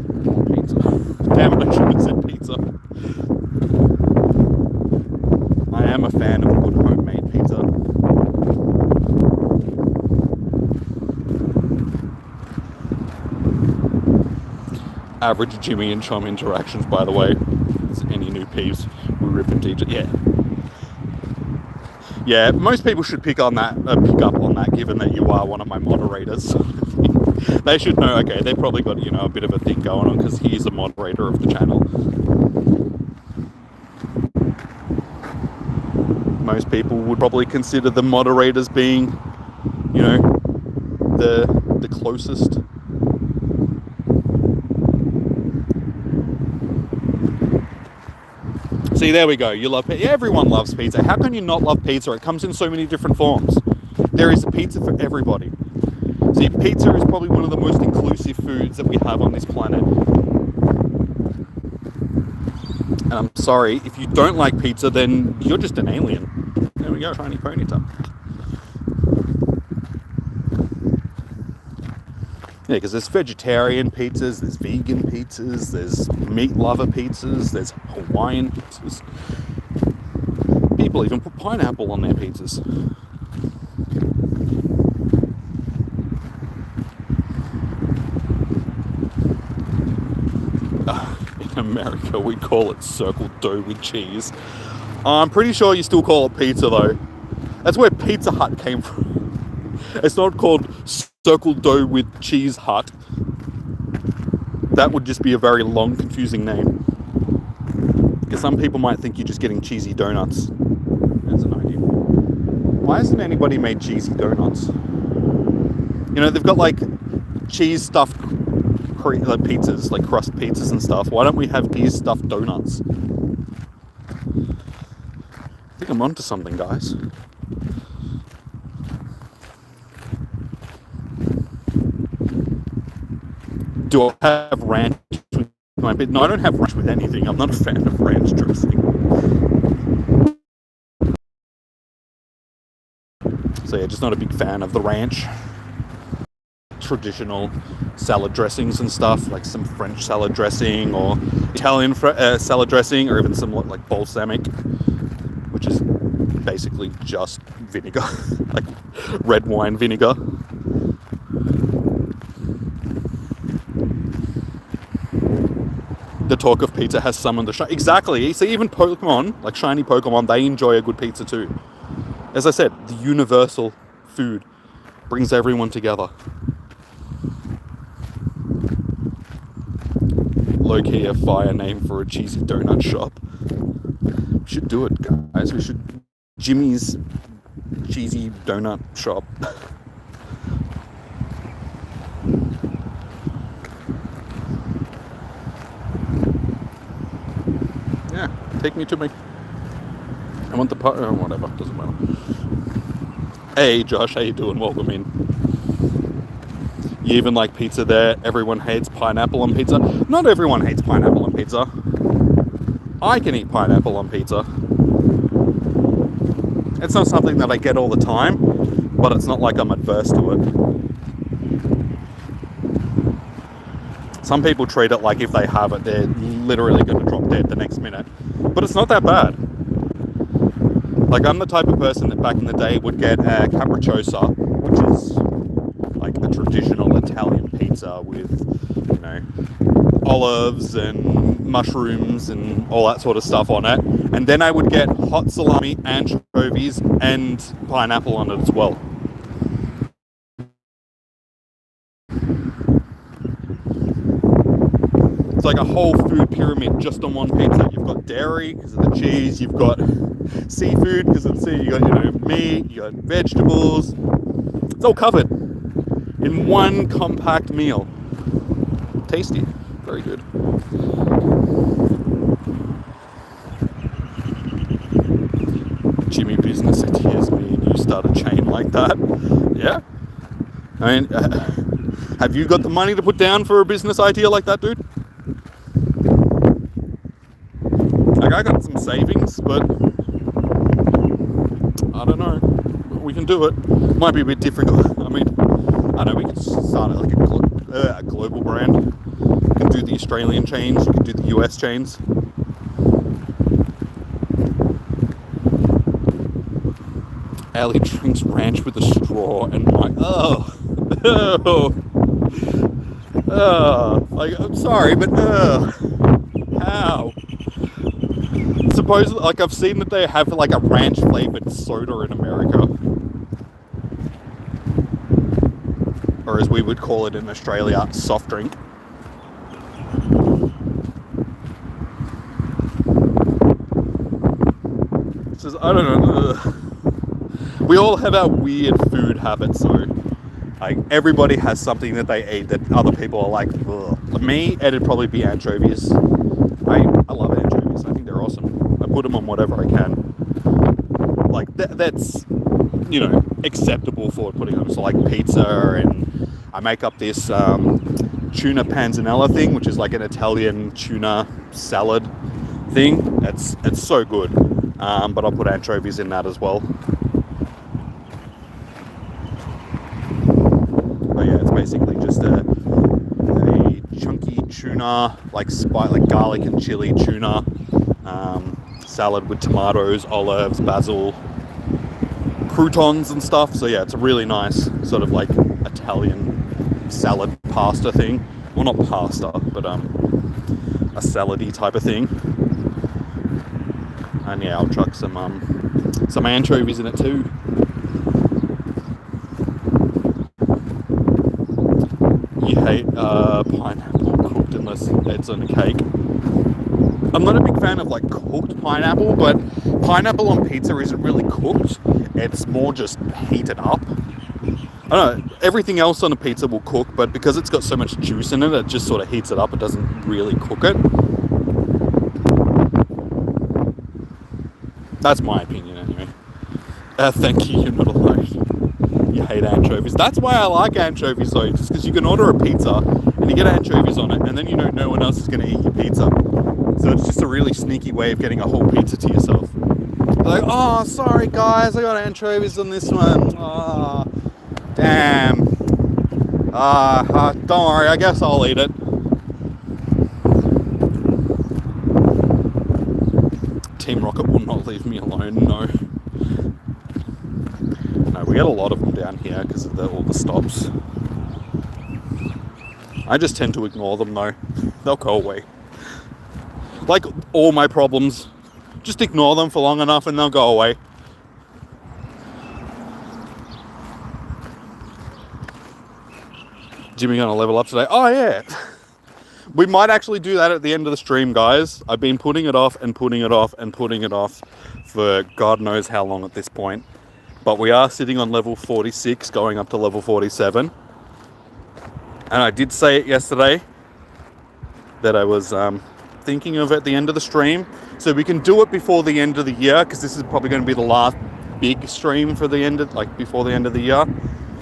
Pizza. Damn it, I shouldn't have said pizza. I am a fan of a good homemade pizza. Average Jimmy and Chom interactions, by the way. Any new peeves, we rip and teach it. Yeah, most people should pick up on that, given that you are one of my moderators. They should know, okay, they've probably got, a bit of a thing going on, because he's a moderator of the channel. Most people would probably consider the moderators being, the the closest. See, there we go. You love pizza. Everyone loves pizza. How can you not love pizza? It comes in so many different forms. There is a pizza for everybody. See, pizza is probably one of the most inclusive foods that we have on this planet. And I'm sorry, if you don't like pizza, then you're just an alien. There we go, shiny ponytail. Yeah, because there's vegetarian pizzas, there's vegan pizzas, there's meat lover pizzas, there's Hawaiian pizzas. People even put pineapple on their pizzas. In America, we call it circle dough with cheese. I'm pretty sure you still call it pizza though. That's where Pizza Hut came from. It's not called circle dough with cheese hut. That would just be a very long, confusing name. Because some people might think you're just getting cheesy donuts. That's an idea. Why hasn't anybody made cheesy donuts? You know, they've got like cheese stuffed pizzas, like crust pizzas and stuff. Why don't we have cheese stuffed donuts? I think I'm onto something, guys. Do I have ranch with my bit? No, I don't have ranch with anything. I'm not a fan of ranch dressing. So yeah, just not a big fan of the ranch. Traditional salad dressings and stuff, like some French salad dressing or Italian salad dressing, or even some like balsamic, which is basically just vinegar, like red wine vinegar. The talk of pizza has summoned the shine. Exactly. See, even Pokemon, like shiny Pokemon, they enjoy a good pizza too. As I said, the universal food brings everyone together. Low-key a fire name for a cheesy donut shop. We should do it, guys. We should... Jimmy's cheesy donut shop. Yeah, take me to me. I want the part... Oh, whatever, doesn't matter. Hey, Josh, how you doing? Welcome in. You even like pizza there. Everyone hates pineapple on pizza. Not everyone hates pineapple on pizza. I can eat pineapple on pizza. It's not something that I get all the time, but it's not like I'm adverse to it. Some people treat it like if they have it, they're literally going to drop dead the next minute. But it's not that bad. Like, I'm the type of person that back in the day would get a capricciosa, which is like a traditional Italian pizza with, you know, olives and mushrooms and all that sort of stuff on it. And then I would get hot salami, anchovies, and pineapple on it as well. It's like a whole food pyramid just on one pizza. You've got dairy because of the cheese, you've got seafood because of the sea, you got, you know, meat, you got vegetables. It's all covered in one compact meal. Tasty, very good. Jimmy Business tears me and you start a chain like that. Yeah. I mean, have you got the money to put down for a business idea like that, dude? Like, I got some savings, but I don't know. We can do it. Might be a bit difficult. I mean, I know we could start like a global brand. You can do the Australian chains. You can do the US chains. Ali drinks ranch with a straw and like, like, I'm sorry, but how? Supposedly, like, I've seen that they have like a ranch flavored soda in America, or as we would call it in Australia, soft drink. It's just, I don't know. We all have our weird food habits, so Like, everybody has something that they eat that other people are like, ugh. For me, it'd probably be anchovies. I love anchovies. I think they're awesome. I put them on whatever I can. Like, that's, acceptable for putting on. So, like, pizza, and I make up this tuna panzanella thing, which is like an Italian tuna salad thing. It's so good. But I'll put anchovies in that as well. But yeah, it's basically just a chunky tuna, like garlic and chili tuna salad with tomatoes, olives, basil, croutons and stuff. So yeah, it's a really nice sort of like Italian salad pasta thing. Well, not pasta, but a salady type of thing. And yeah, I'll chuck some anchovies in it too. You hate pineapple cooked unless it's on a cake. I'm not a big fan of like cooked pineapple, but pineapple on pizza isn't really cooked. It's more just heated up. I don't know, everything else on a pizza will cook, but because it's got so much juice in it, it just sort of heats it up. It doesn't really cook it. That's my opinion anyway. Thank you, you're not alone. You hate anchovies. That's why I like anchovies though, just because you can order a pizza and you get anchovies on it, and then you know no one else is going to eat your pizza. So it's just a really sneaky way of getting a whole pizza to yourself. Like, oh, sorry guys, I got anchovies on this one. Oh, damn. Don't worry, I guess I'll eat it. Team Rocket will not leave me alone, no. No, we get a lot of them down here because of all the stops. I just tend to ignore them though. They'll go away. Like all my problems, just ignore them for long enough and they'll go away. Jimmy gonna level up today? Oh yeah. We might actually do that at the end of the stream, guys. I've been putting it off and putting it off and putting it off for God knows how long at this point. But we are sitting on level 46, going up to level 47. And I did say it yesterday that I was thinking of at the end of the stream. So we can do it before the end of the year, because this is probably going to be the last big stream for the end of, before the end of the year.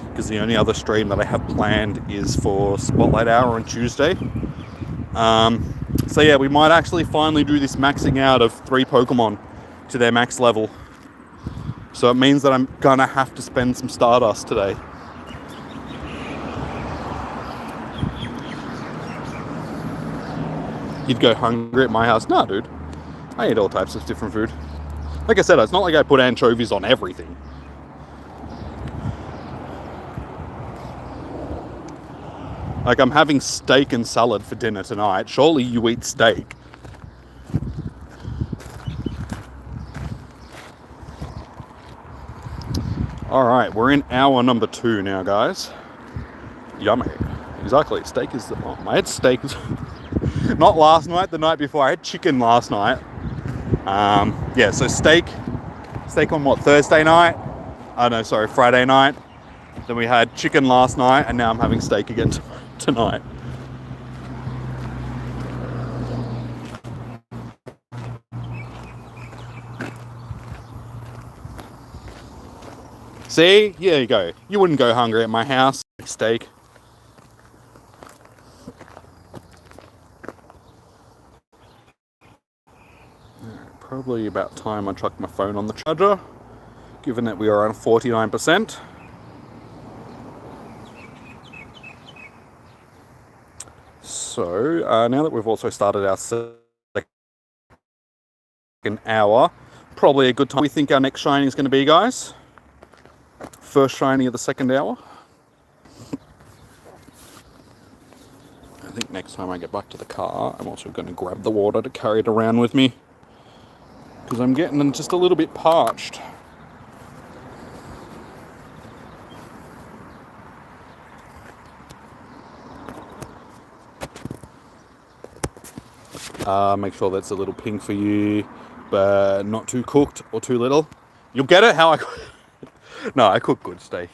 Because the only other stream that I have planned is for Spotlight Hour on Tuesday. So yeah, we might actually finally do this maxing out of 3 Pokemon to their max level. So it means that I'm gonna have to spend some Stardust today. You'd go hungry at my house? No, dude. I eat all types of different food. Like I said, it's not like I put anchovies on everything. Like, I'm having steak and salad for dinner tonight. Surely you eat steak. Alright, we're in hour number 2 now, guys. Yummy. Exactly, steak is the bomb. I had steak, not last night, the night before. I had chicken last night. Yeah, so steak on what, Thursday night? Oh no, sorry, Friday night. Then we had chicken last night, and now I'm having steak again tonight. See? There you go. You wouldn't go hungry at my house. Steak. Probably about time I chuck my phone on the charger, given that we are on 49%. So, now that we've also started our second hour, probably a good time. We think our next shiny is going to be, guys. First shiny of the second hour. I think next time I get back to the car, I'm also going to grab the water to carry it around with me, because I'm getting just a little bit parched. Make sure that's a little pink for you, but not too cooked or too little. You'll get it how I cook. No, I cook good steak.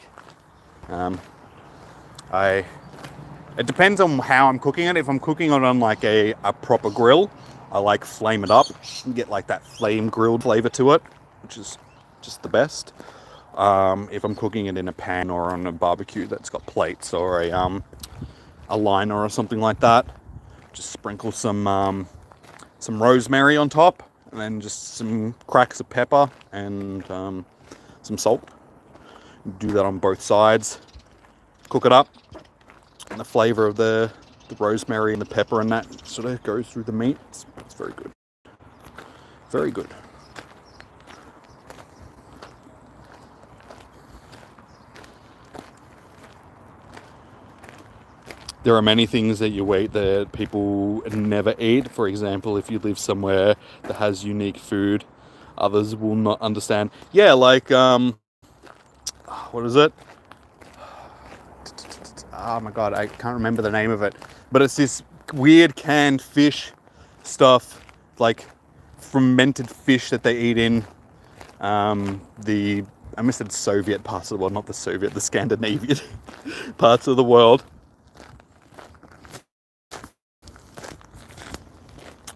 It depends on how I'm cooking it. If I'm cooking it on like a proper grill, I like flame it up and get like that flame grilled flavor to it, which is just the best. If I'm cooking it in a pan or on a barbecue that's got plates or a liner or something like that, just sprinkle some rosemary on top, and then just some cracks of pepper and some salt. Do that on both sides. Cook it up, and the flavour of the rosemary and the pepper and that sort of goes through the meat. It's very good. Very good. There are many things that you eat that people never eat. For example, if you live somewhere that has unique food, others will not understand. Yeah, like, what is it? Oh my god, I can't remember the name of it. But it's this weird canned fish stuff, like fermented fish that they eat in I missed the Soviet parts of the world, not the Soviet, the Scandinavian parts of the world.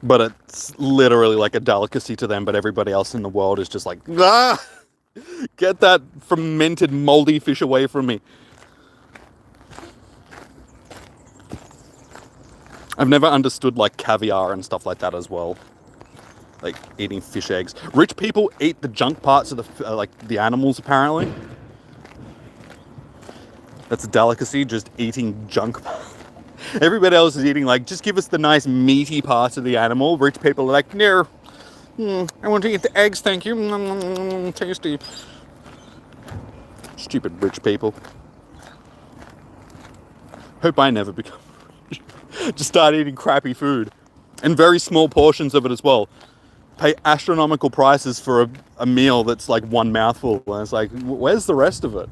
But it's literally like a delicacy to them, but everybody else in the world is just like, ah, get that fermented moldy fish away from me. I've never understood like caviar and stuff like that as well. Like eating fish eggs. Rich people eat the junk parts of the like the animals apparently. That's a delicacy, just eating junk. Everybody else is eating like, just give us the nice meaty parts of the animal. Rich people are like, no, I want to eat the eggs, thank you. Tasty. Stupid rich people. Hope I never become rich. Just start eating crappy food. And very small portions of it as well. Pay astronomical prices for a meal that's like one mouthful. And it's like, where's the rest of it?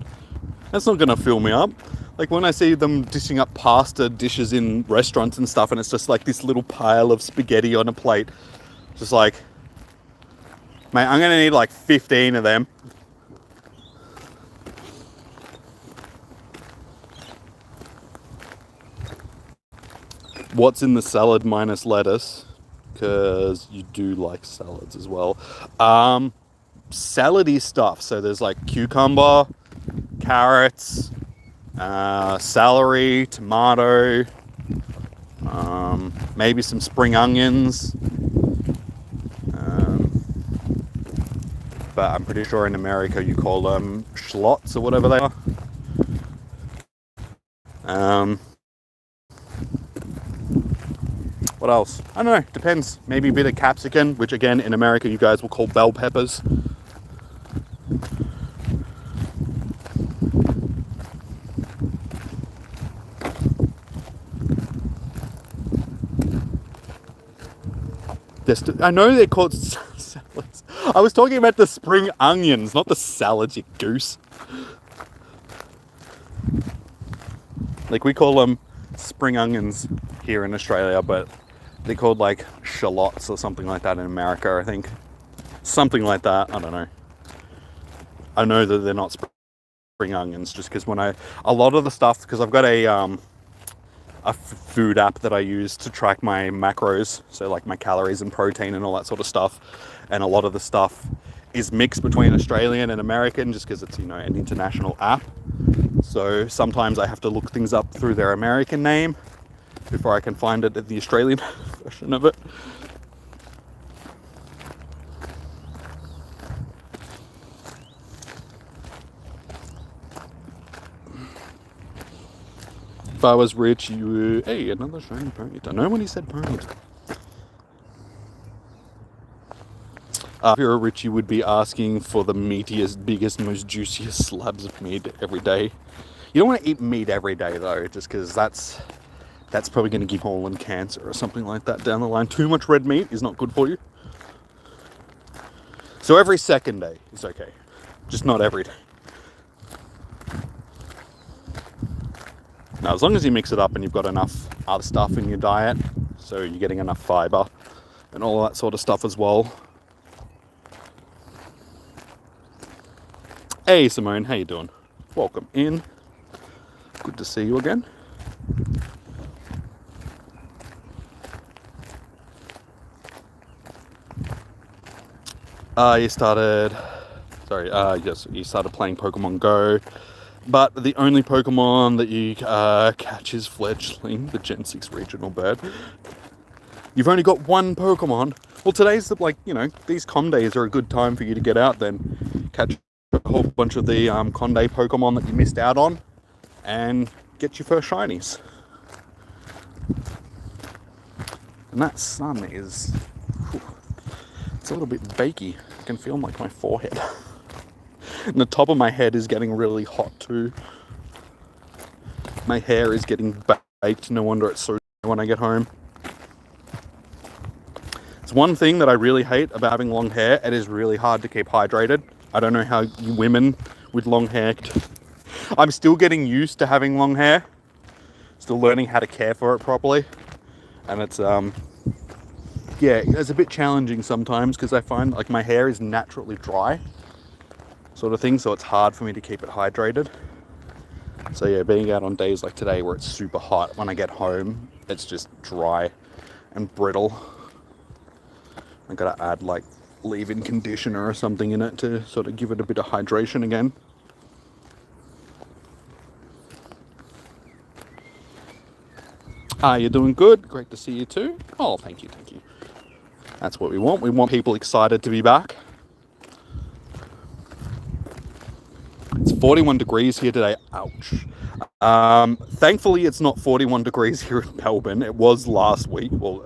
That's not going to fill me up. Like when I see them dishing up pasta dishes in restaurants and stuff, and it's just like this little pile of spaghetti on a plate. Just like, mate, I'm going to need like 15 of them. What's in the salad minus lettuce? Because you do like salads as well. Salady stuff. So there's like cucumber, carrots, celery, tomato, maybe some spring onions. But I'm pretty sure in America you call them shallots or whatever they are. What else? I don't know, depends. Maybe a bit of capsicum, which again in America you guys will call bell peppers. I know they're called salads. I was talking about the spring onions, not the salads, you goose. Like we call them spring onions here in Australia, but they're called like shallots or something like that in America, I think. Something like that, I don't know. I know that they're not spring onions just because a lot of the stuff, because I've got a food app that I use to track my macros, so like my calories and protein and all that sort of stuff, and a lot of the stuff is mixed between Australian and American just because it's, an international app. So sometimes I have to look things up through their American name before I can find it at the Australian version of it. If I was rich, you would... Hey, another shiny pony. I know when he said pony. If you're rich, you would be asking for the meatiest, biggest, most juiciest slabs of meat every day. You don't want to eat meat every day, though, just because that's probably going to give colon cancer or something like that down the line. Too much red meat is not good for you. So every second day is okay. Just not every day. Now, as long as you mix it up and you've got enough other stuff in your diet, so you're getting enough fiber and all that sort of stuff as well. Hey Simone, how you doing? Welcome in. Good to see you again. You started playing Pokemon Go, but the only Pokemon that you catch is Fledgling, the Gen 6 regional bird. You've only got one Pokemon. Well, today's these Con days are a good time for you to get out then. Catch a whole bunch of the Con day Pokemon that you missed out on and get your first shinies. And that sun is... it's a little bit bakey. I can feel like my forehead. And the top of my head is getting really hot too. My hair is getting baked. No wonder it's so when I get home. It's one thing that I really hate about having long hair. It is really hard to keep hydrated. I don't know how you women with long hair... I'm still getting used to having long hair. Still learning how to care for it properly. And it's... yeah, it's a bit challenging sometimes because I find like my hair is naturally dry sort of thing, so it's hard for me to keep it hydrated. So yeah, being out on days like today where it's super hot, when I get home, it's just dry and brittle. I gotta add like leave-in conditioner or something in it to sort of give it a bit of hydration again. You're doing good. Great to see you too. Oh, thank you. That's what we want. We want people excited to be back. It's 41 degrees here today. Ouch. Thankfully, it's not 41 degrees here in Melbourne. It was last week. Well,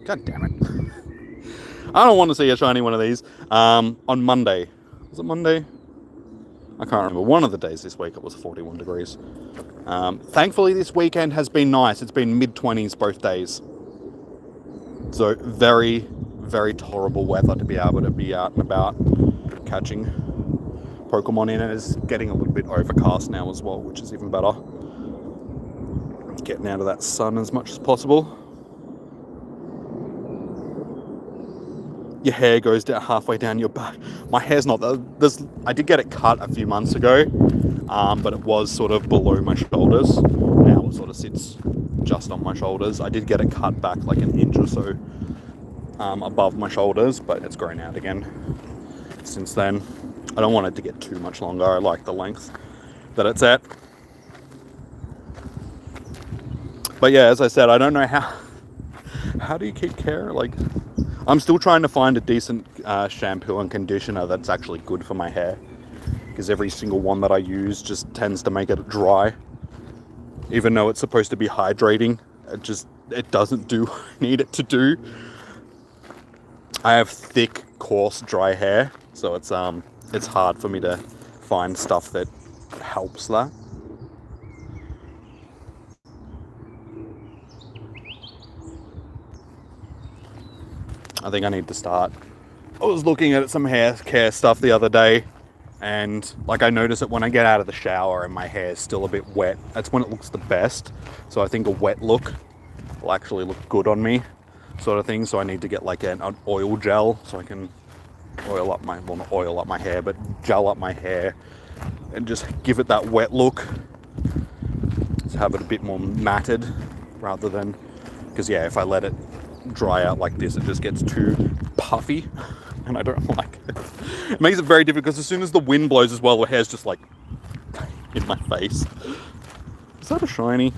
God damn it. I don't want to see a shiny one of these. On Monday. Was it Monday? I can't remember. One of the days this week it was 41 degrees. Thankfully, this weekend has been nice. It's been mid-20s both days. So very, very tolerable weather to be able to be out and about catching Pokemon in. It is getting a little bit overcast now as well, which is even better. Getting out of that sun as much as possible. Your hair goes down halfway down your back. My hair's not... I did get it cut a few months ago, but it was sort of below my shoulders. Now it sort of sits just on my shoulders. I did get it cut back like an inch or so above my shoulders, but it's grown out again since then. I don't want it to get too much longer. I like the length that it's at. But yeah, as I said, I don't know how do you keep care? Like, I'm still trying to find a decent shampoo and conditioner that's actually good for my hair, because every single one that I use just tends to make it dry. Even though it's supposed to be hydrating, it doesn't do what I need it to do. I have thick, coarse, dry hair, so it's hard for me to find stuff that helps that. I think I need to start. I was looking at some hair care stuff the other day, and like I notice it when I get out of the shower and my hair is still a bit wet. That's when it looks the best. So I think a wet look will actually look good on me, sort of thing. So I need to get like an oil gel so I can oil up my, well, not oil up my hair, but gel up my hair and just give it that wet look. Just have it a bit more matted rather than, because yeah, if I let it dry out like this, it just gets too puffy and I don't like it. It makes it very difficult because as soon as the wind blows as well, the hair's just like in my face. Is that a shiny?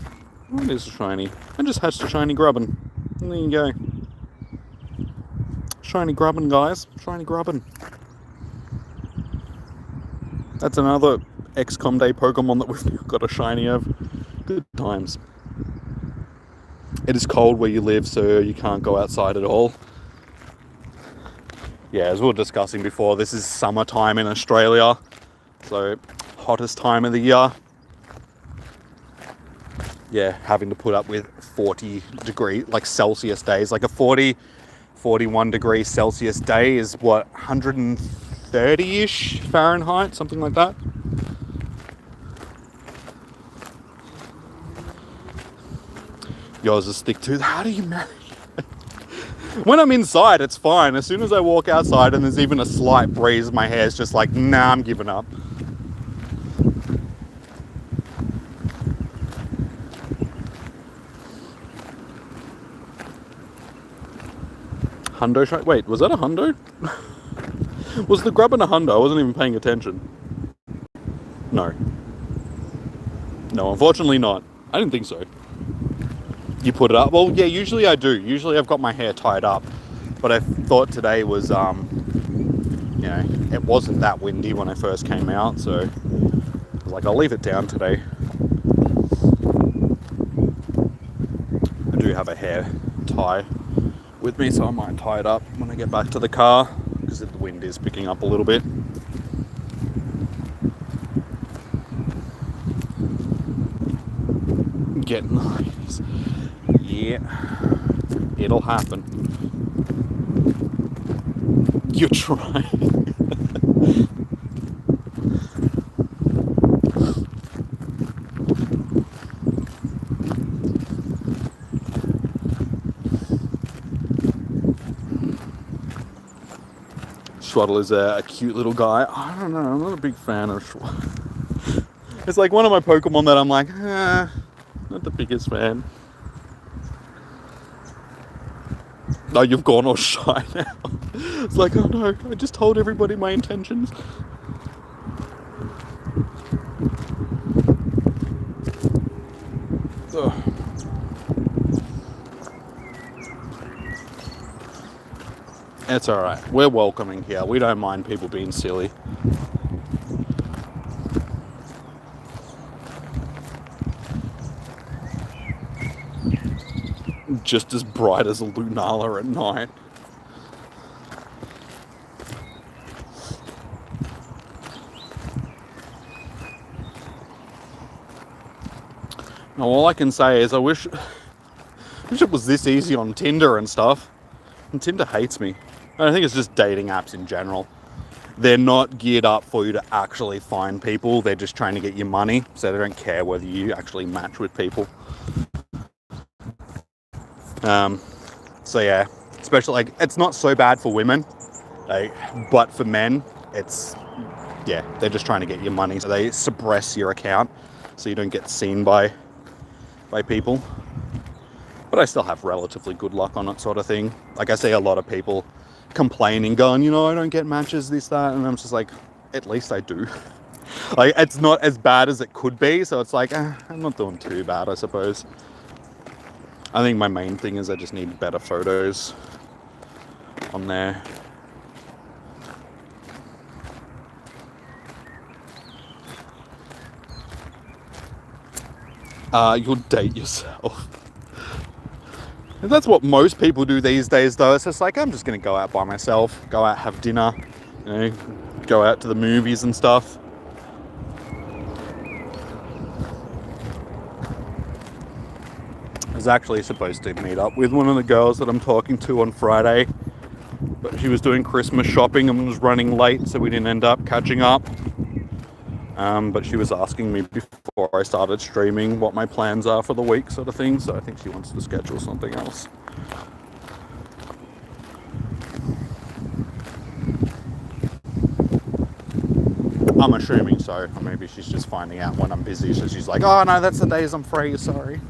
Oh, it is a shiny. I just hatched a shiny grubbin. And there you go. Shiny grubbin, guys. Shiny grubbin. That's another XCOM Day Pokemon that we've got a shiny of. Good times. It is cold where you live, so you can't go outside at all. Yeah, as we were discussing before, this is summertime in Australia, so hottest time of the year. Yeah, having to put up with 40 degree, like Celsius days, like a 41 degree Celsius day is what, 130-ish Fahrenheit, something like that. Yours is thick too. How do you manage it? When I'm inside, it's fine. As soon as I walk outside and there's even a slight breeze, my hair's just like, nah, I'm giving up. Hundo shot. Wait, was that a hundo? Was the grub in a hundo? I wasn't even paying attention. No. No, unfortunately not. I didn't think so. You put it up? Well, yeah, usually I do. Usually I've got my hair tied up. But I thought today was, you know, it wasn't that windy when I first came out. So I was like, I'll leave it down today. I do have a hair tie with me, so I might tie it up when I get back to the car because the wind is picking up a little bit. Getting the ladies. Yeah, it'll happen. You're trying. Schwaddle is a cute little guy. I don't know, I'm not a big fan of Schwaddle. It's like one of my Pokemon that I'm like, not the biggest fan. No, you've gone all shy now. It's like, oh no, I just told everybody my intentions. Ugh. It's alright. We're welcoming here. We don't mind people being silly. Just as bright as a Lunala at night. Now, all I can say is I wish it was this easy on Tinder and stuff. And Tinder hates me. I think it's just dating apps in general. They're not geared up for you to actually find people. They're just trying to get your money, so they don't care whether you actually match with people. So yeah, especially like it's not so bad for women, like, but for men, it's yeah, they're just trying to get your money, so they suppress your account so you don't get seen by people. But I still have relatively good luck on it, sort of thing. Like I see a lot of people complaining, going, you know, I don't get matches, this, that, and I'm just like, at least I do. Like, it's not as bad as it could be, so it's like, I'm not doing too bad, I suppose. I think my main thing is I just need better photos on there. You'll date yourself. And that's what most people do these days, though. It's just like, I'm just going to go out by myself, go out, have dinner, you know, go out to the movies and stuff. I was actually supposed to meet up with one of the girls that I'm talking to on Friday, but she was doing Christmas shopping and was running late, so we didn't end up catching up. But she was asking me before I started streaming what my plans are for the week, sort of thing, so I think she wants to schedule something else. I'm assuming so, or maybe she's just finding out when I'm busy, so she's like, oh no, that's the days I'm free, sorry.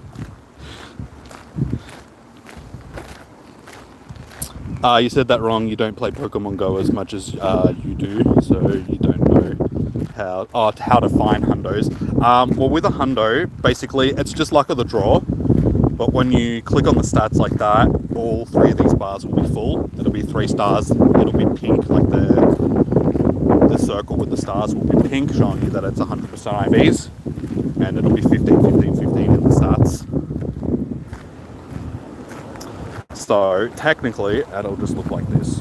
You said that wrong. You don't play Pokemon Go as much as you do, so you don't know how to find hundos. Well, with a hundo, basically, it's just luck of the draw. But when you click on the stats like that, all three of these bars will be full. It'll be 3 stars. It'll be pink, like the circle with the stars will be pink, showing you that it's 100% IVs, and it'll be 15, 15, 15 in the stats. So technically, it'll just look like this.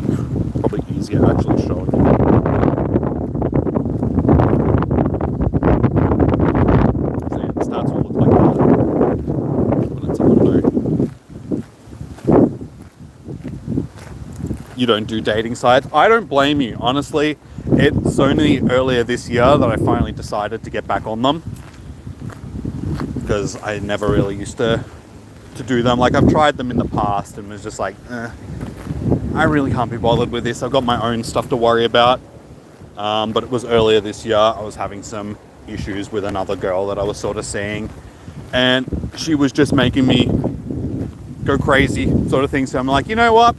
Probably easier actually showing you. So yeah, the stats will look like that. But it's a hundo. You don't do dating sites. I don't blame you, honestly. It's only earlier this year that I finally decided to get back on them, because I never really used to do them. Like, I've tried them in the past and was just like, I really can't be bothered with this. I've got my own stuff to worry about. But it was earlier this year. I was having some issues with another girl that I was sort of seeing, and she was just making me go crazy, sort of thing. So I'm like, you know what?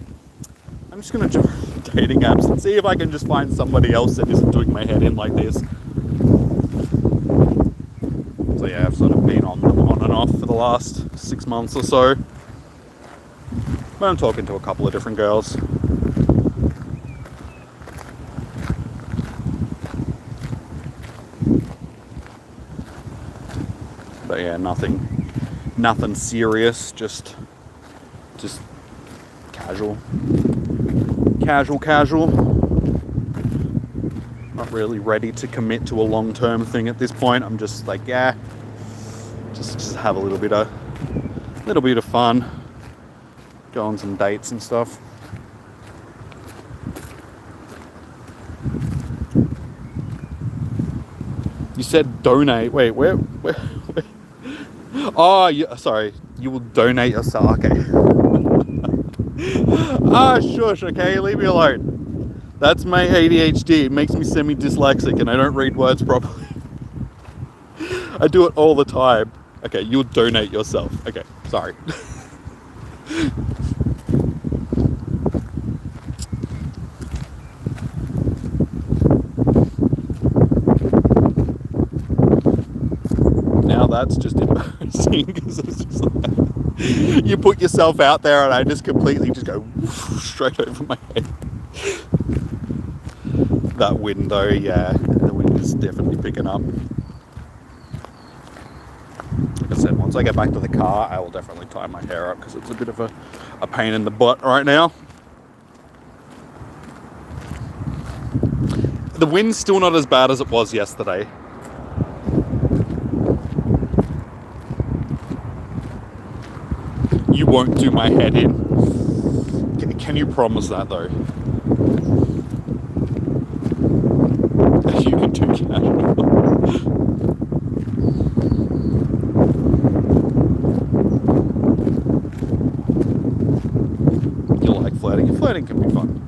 I'm just going to join dating apps and see if I can just find somebody else that isn't doing my head in like this. So yeah, I've sort of been on them on and off for the last 6 months or so. But I'm talking to a couple of different girls. But yeah, nothing serious, just casual. Not really ready to commit to a long-term thing at this point. I'm just like, yeah, just have a little bit of fun, go on some dates and stuff. You said donate. Wait, where? Oh, sorry. You will donate yourself. Okay. Shush. Okay, leave me alone. That's my ADHD. It makes me semi-dyslexic, and I don't read words properly. I do it all the time. Okay, you'll donate yourself. Okay, sorry. Now that's just embarrassing because it's just like, you put yourself out there and I just completely just go straight over my head. That wind though, yeah, the wind is definitely picking up. Like I said, once I get back to the car, I will definitely tie my hair up because it's a bit of a pain in the butt right now. The wind's still not as bad as it was yesterday. You won't do my head in. Can you promise that though? You can do casual. You like flirting? Flirting can be fun.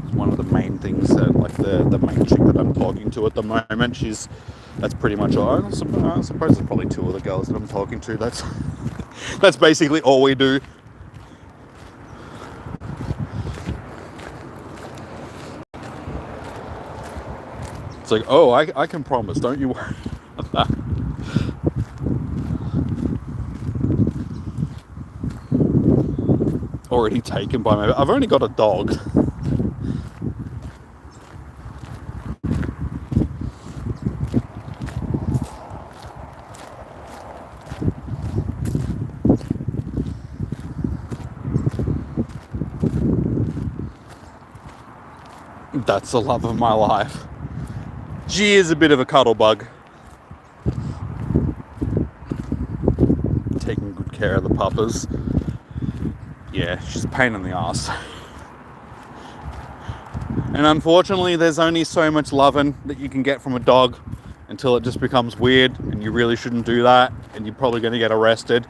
It's one of the main things that, like the main chick that I'm talking to at the moment, that's pretty much all. I suppose there's probably two of the girls that I'm talking to. That's basically all we do. It's like, oh, I can promise. Don't you worry about that. Already taken by my... I've only got a dog. That's the love of my life. She is a bit of a cuddle bug. Taking good care of the puppas. Yeah, she's a pain in the ass. And unfortunately, there's only so much loving that you can get from a dog until it just becomes weird, and you really shouldn't do that, and you're probably going to get arrested.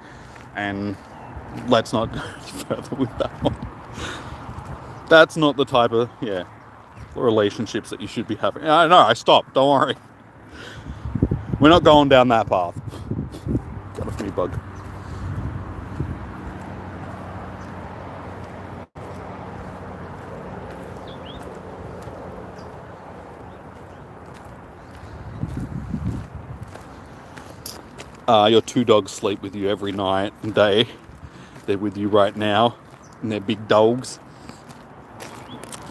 And let's not go further with that one. That's not the type of, relationships that you should be having. No, I stopped. Don't worry. We're not going down that path. Got a funny bug. Your two dogs sleep with you every night and day. They're with you right now, and they're big dogs.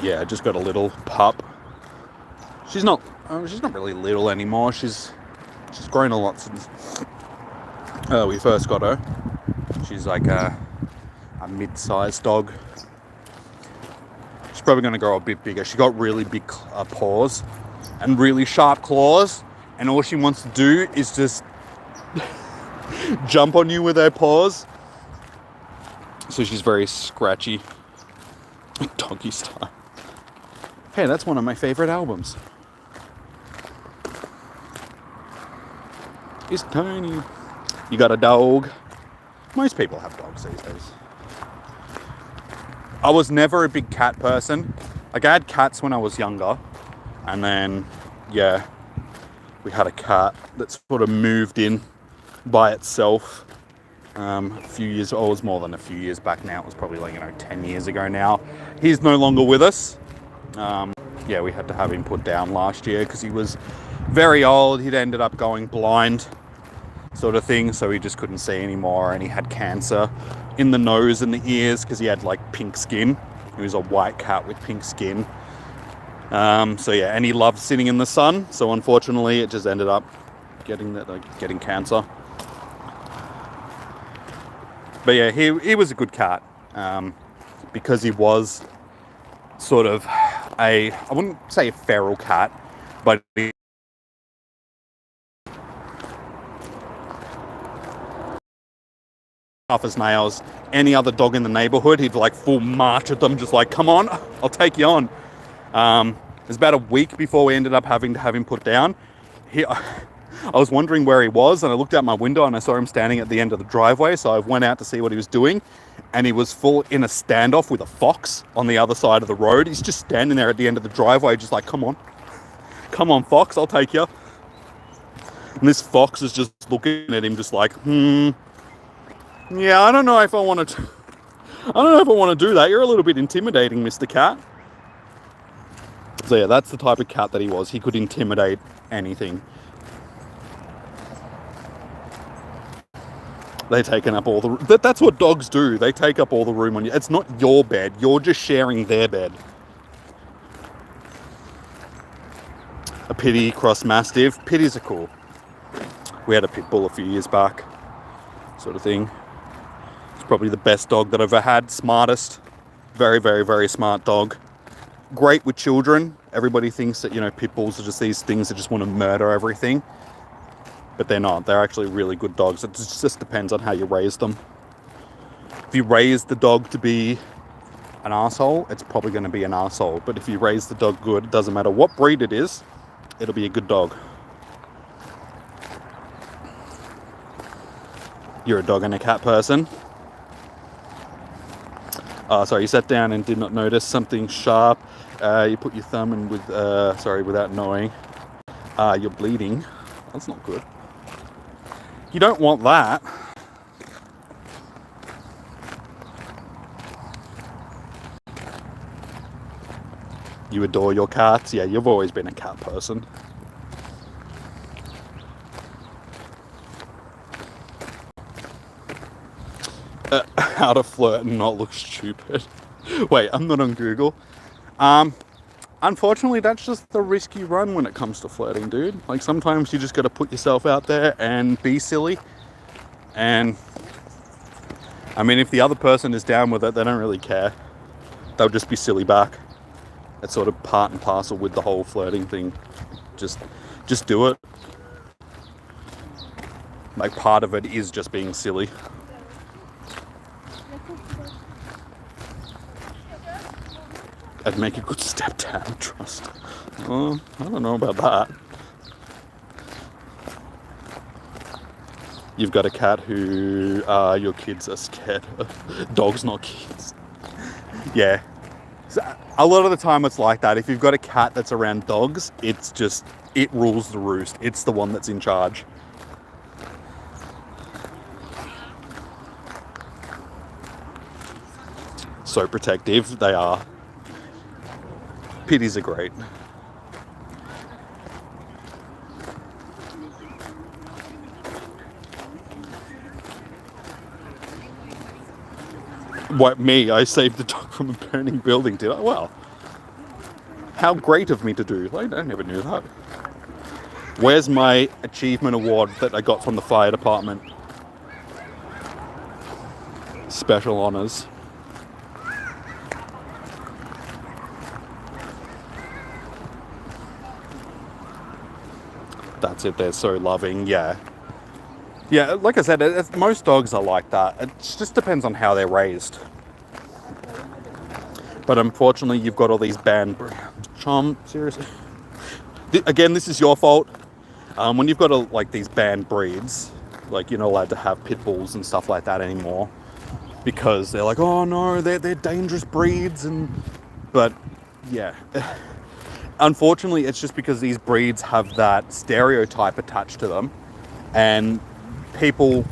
Yeah, I just got a little pup. She's not really little anymore. She's grown a lot since we first got her. She's like a mid-sized dog. She's probably going to grow a bit bigger. She got really big paws and really sharp claws, and all she wants to do is just jump on you with her paws. So she's very scratchy. Doggy style. Hey, that's one of my favorite albums. It's tiny. You got a dog? Most people have dogs these days. I was never a big cat person. Like, I had cats when I was younger. And then, yeah, we had a cat that sort of moved in by itself a few years, oh, it was more than a few years back now. It was probably like, 10 years ago now. He's no longer with us. Yeah, we had to have him put down last year because he was very old. He'd ended up going blind, sort of thing, so he just couldn't see anymore, and he had cancer in the nose and the ears because he had like pink skin. He was a white cat with pink skin. So yeah, and he loved sitting in the sun, so unfortunately it just ended up getting cancer. But yeah, he was a good cat, because he was sort of I wouldn't say a feral cat, but he tough as nails. Any other dog in the neighborhood, he'd like full march at them, just like, come on, I'll take you on. It was about a week before we ended up having to have him put down. I was wondering where he was, and I looked out my window and I saw him standing at the end of the driveway, so I went out to see what he was doing, and he was full in a standoff with a fox on the other side of the road. He's just standing there at the end of the driveway, just like, come on fox, I'll take you. And this fox is just looking at him just like, yeah, I don't know if I want to do that. You're a little bit intimidating, Mr. Cat. So yeah, that's the type of cat that he was. He could intimidate anything. They've taken up all the... That's what dogs do. They take up all the room on you. It's not your bed. You're just sharing their bed. A pitty cross mastiff. Pitties are cool. We had a pit bull a few years back, sort of thing. It's probably the best dog that I've ever had. Smartest. Very, very, very smart dog. Great with children. Everybody thinks that, pit bulls are just these things that just want to murder everything. But they're not. They're actually really good dogs. It just depends on how you raise them. If you raise the dog to be an arsehole, it's probably going to be an arsehole. But if you raise the dog good, it doesn't matter what breed it is, it'll be a good dog. You're a dog and a cat person. Sorry, you sat down and did not notice something sharp. You put your thumb in without knowing. You're bleeding. That's not good. You don't want that. You adore your cats? Yeah, you've always been a cat person. How to flirt and not look stupid. Wait, I'm not on Google. Unfortunately, that's just the risk you run when it comes to flirting, dude. Like, sometimes you just got to put yourself out there and be silly. And, I mean, if the other person is down with it, they don't really care. They'll just be silly back. It's sort of part and parcel with the whole flirting thing. Just do it. Like, part of it is just being silly. I'd make a good stepdad, trust. I don't know about that. You've got a cat who your kids are scared of. Dogs, not kids. Yeah. So a lot of the time it's like that. If you've got a cat that's around dogs, it's just, it rules the roost. It's the one that's in charge. So protective, they are. Pitties are great. What, me? I saved the dog from a burning building, did I? Well, how great of me to do. I never knew that. Where's my achievement award that I got from the fire department? Special honours. That's it, they're so loving, yeah. Yeah, like I said, most dogs are like that. It just depends on how they're raised. But unfortunately, you've got all these banned... seriously? Again, this is your fault. When you've got like these banned breeds, like you're not allowed to have pit bulls and stuff like that anymore. Because they're like, oh no, they're dangerous breeds. But, yeah... Unfortunately, it's just because these breeds have that stereotype attached to them, and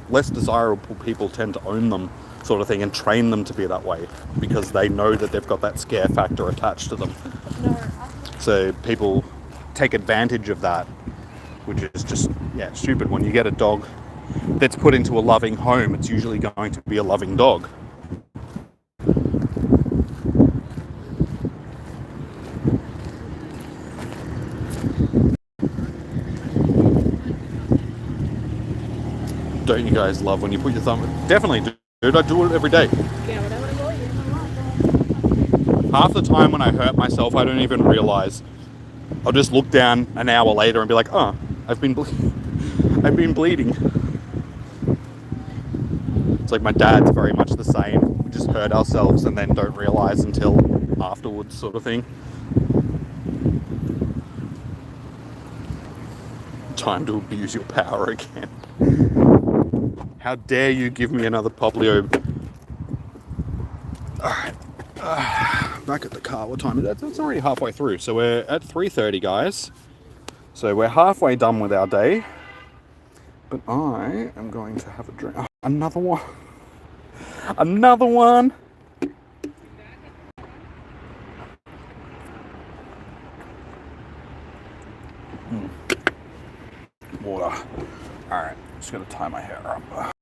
less desirable people tend to own them, sort of thing, and train them to be that way because they know that they've got that scare factor attached to them. So people take advantage of that, which is just, yeah, stupid. When you get a dog that's put into a loving home, it's usually going to be a loving dog. Don't you guys love when you put your thumb? Definitely, dude. I do it every day. Half the time when I hurt myself, I don't even realize. I'll just look down an hour later and be like, oh, I've been bleeding. It's like my dad's very much the same. We just hurt ourselves and then don't realize until afterwards, sort of thing. Time to abuse your power again. How dare you give me another Poplio? Alright. Back at the car. What time is it? It's already halfway through. So we're at 3:30, guys. So we're halfway done with our day. But I am going to have a drink. Oh, another one. Another one. Water. Alright. Just going to tie my hair up.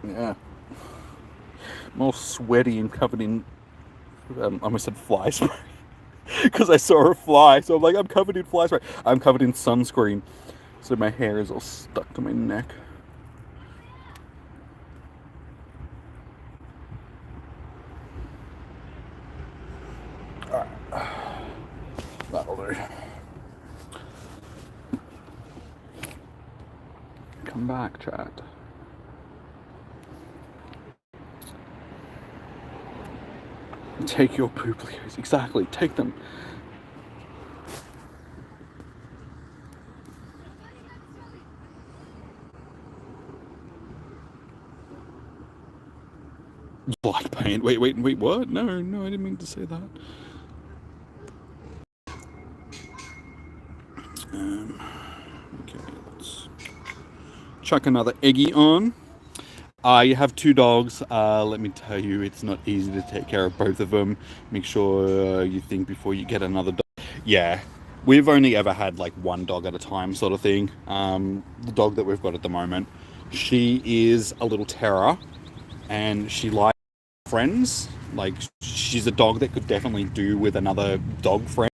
Yeah. I'm all sweaty and covered in, I almost said fly spray. Because I saw a fly. So I'm like, I'm covered in fly spray. I'm covered in sunscreen. So my hair is all stuck to my neck. Alright. That'll do. Come back, chat. Take your pooplios. Exactly. Take them. Black paint. Wait, what? No, I didn't mean to say that. Okay, let's chuck another eggie on. You have 2 dogs. Let me tell you, it's not easy to take care of both of them. Make sure you think before you get another dog. Yeah, we've only ever had like 1 dog at a time, sort of thing. The dog that we've got at the moment, she is a little terror, and she likes friends. Like, she's a dog that could definitely do with another dog friend.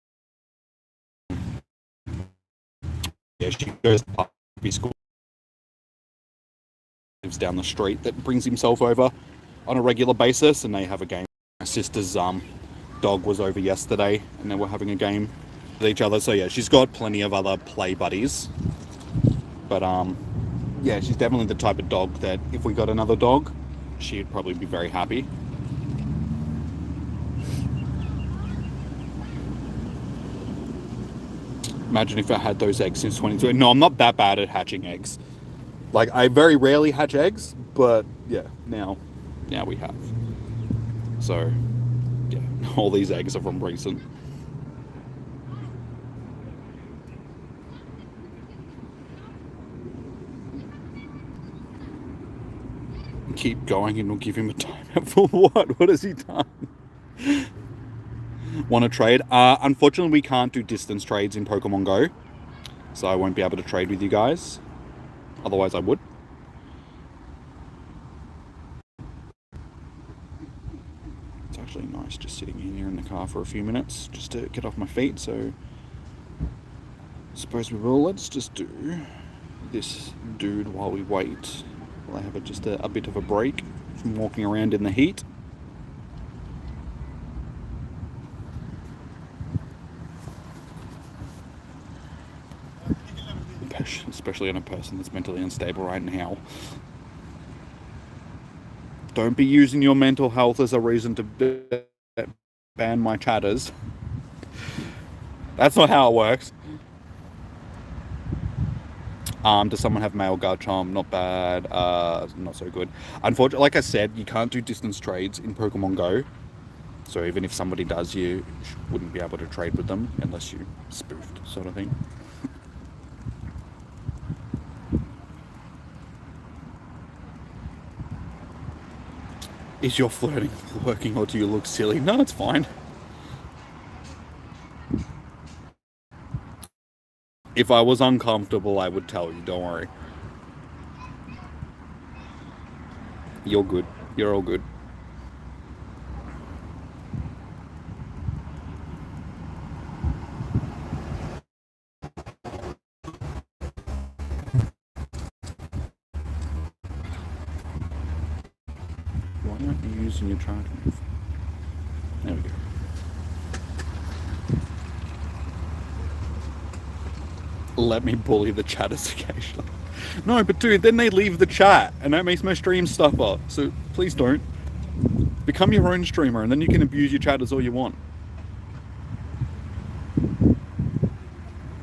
Yeah, she goes to puppy school. Lives down the street that brings himself over on a regular basis, and they have a game. My sister's dog was over yesterday, and they were having a game with each other. So yeah, she's got plenty of other play buddies. But yeah, she's definitely the type of dog that if we got another dog, she'd probably be very happy. Imagine if I had those eggs since 2020. No, I'm not that bad at hatching eggs. Like, I very rarely hatch eggs, but yeah, now we have. So, yeah, all these eggs are from recent. Keep going and we'll give him a timeout for what? What has he done? Want to trade? Unfortunately, we can't do distance trades in Pokemon Go, so I won't be able to trade with you guys. Otherwise, I would. It's actually nice just sitting in here in the car for a few minutes just to get off my feet. So, I suppose we will. Let's just do this dude while we wait. While I have just a bit of a break from walking around in the heat. Especially on a person that's mentally unstable right now. Don't be using your mental health as a reason to ban my chatters. That's not how it works. Does someone have male Garchomp? Not bad. Not so good. Unfortunately, like I said, you can't do distance trades in Pokemon Go. So even if somebody does, you wouldn't be able to trade with them unless you spoofed, sort of thing. Is your flirting working, or do you look silly? No, it's fine. If I was uncomfortable, I would tell you, don't worry. You're good. You're all good. Why aren't you using your charge move? There we go. Let me bully the chatters occasionally. No, but dude, then they leave the chat, and that makes my stream stuffer. So please don't. Become your own streamer, and then you can abuse your chatters all you want.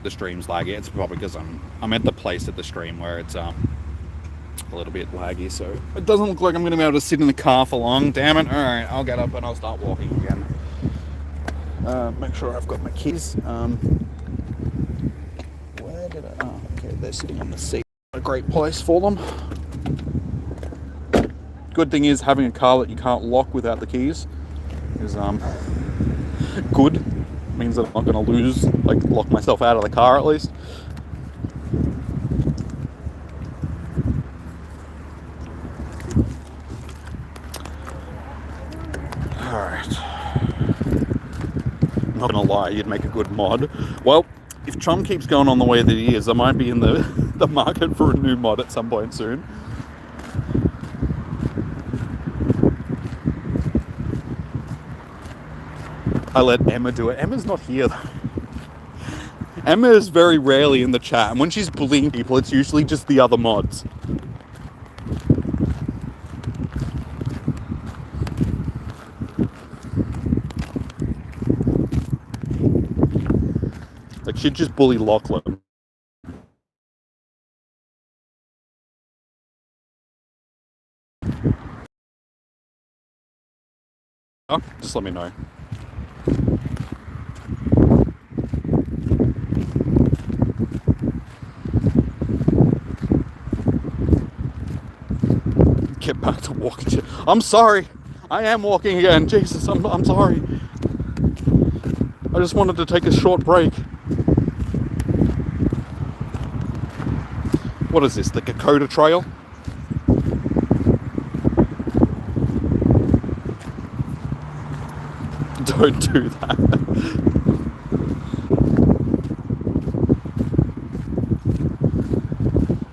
The stream's laggy. It's probably because I'm at the place at the stream where it's a little bit laggy, so it doesn't look like I'm going to be able to sit in the car for long. Damn it! All right, I'll get up and I'll start walking again. Make sure I've got my keys. Where did I? Oh, okay, they're sitting on the seat. A great place for them. Good thing is having a car that you can't lock without the keys is good. Means that I'm not going to lose, like, lock myself out of the car at least. Alright. I'm not going to lie, you'd make a good mod. Well, if Chum keeps going on the way that he is, I might be in the market for a new mod at some point soon. I let Emma do it. Emma's not here though. Emma is very rarely in the chat, and when she's bullying people, it's usually just the other mods. Like, she'd just bully Lachlan. Oh, just let me know. Get back to walking. I'm sorry. I am walking again. Jesus, I'm sorry. I just wanted to take a short break. What is this? The Kokoda Trail? Don't do that.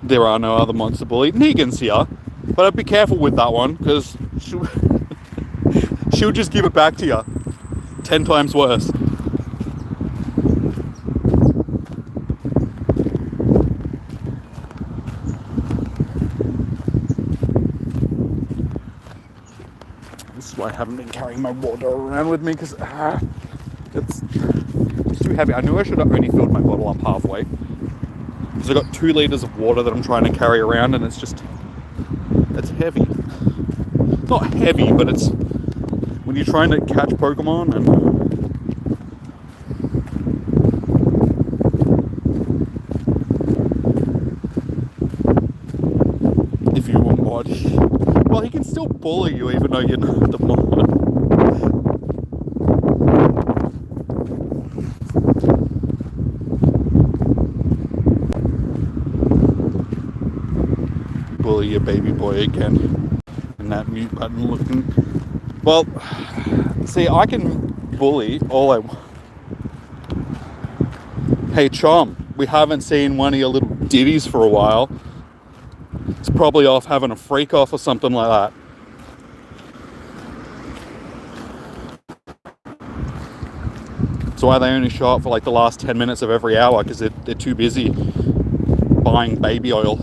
There are no other mods to bully. Negan's here. But I'd be careful with that one, because she'll just give it back to you 10 times worse. This is why I haven't been carrying my water around with me, because it's too heavy. I knew I should have only filled my bottle up halfway, because I've got 2 litres of water that I'm trying to carry around, and it's heavy. It's not heavy, but it's when you're trying to catch Pokemon and if you want mod, well, he can still bully you even though you're not the mod. Bully your baby boy again. And that mute button looking. Well, see, I can bully all I want. Hey, Chom, we haven't seen one of your little ditties for a while. It's probably off having a freak off or something like that. That's why they only show up for like the last 10 minutes of every hour, because they're too busy buying baby oil.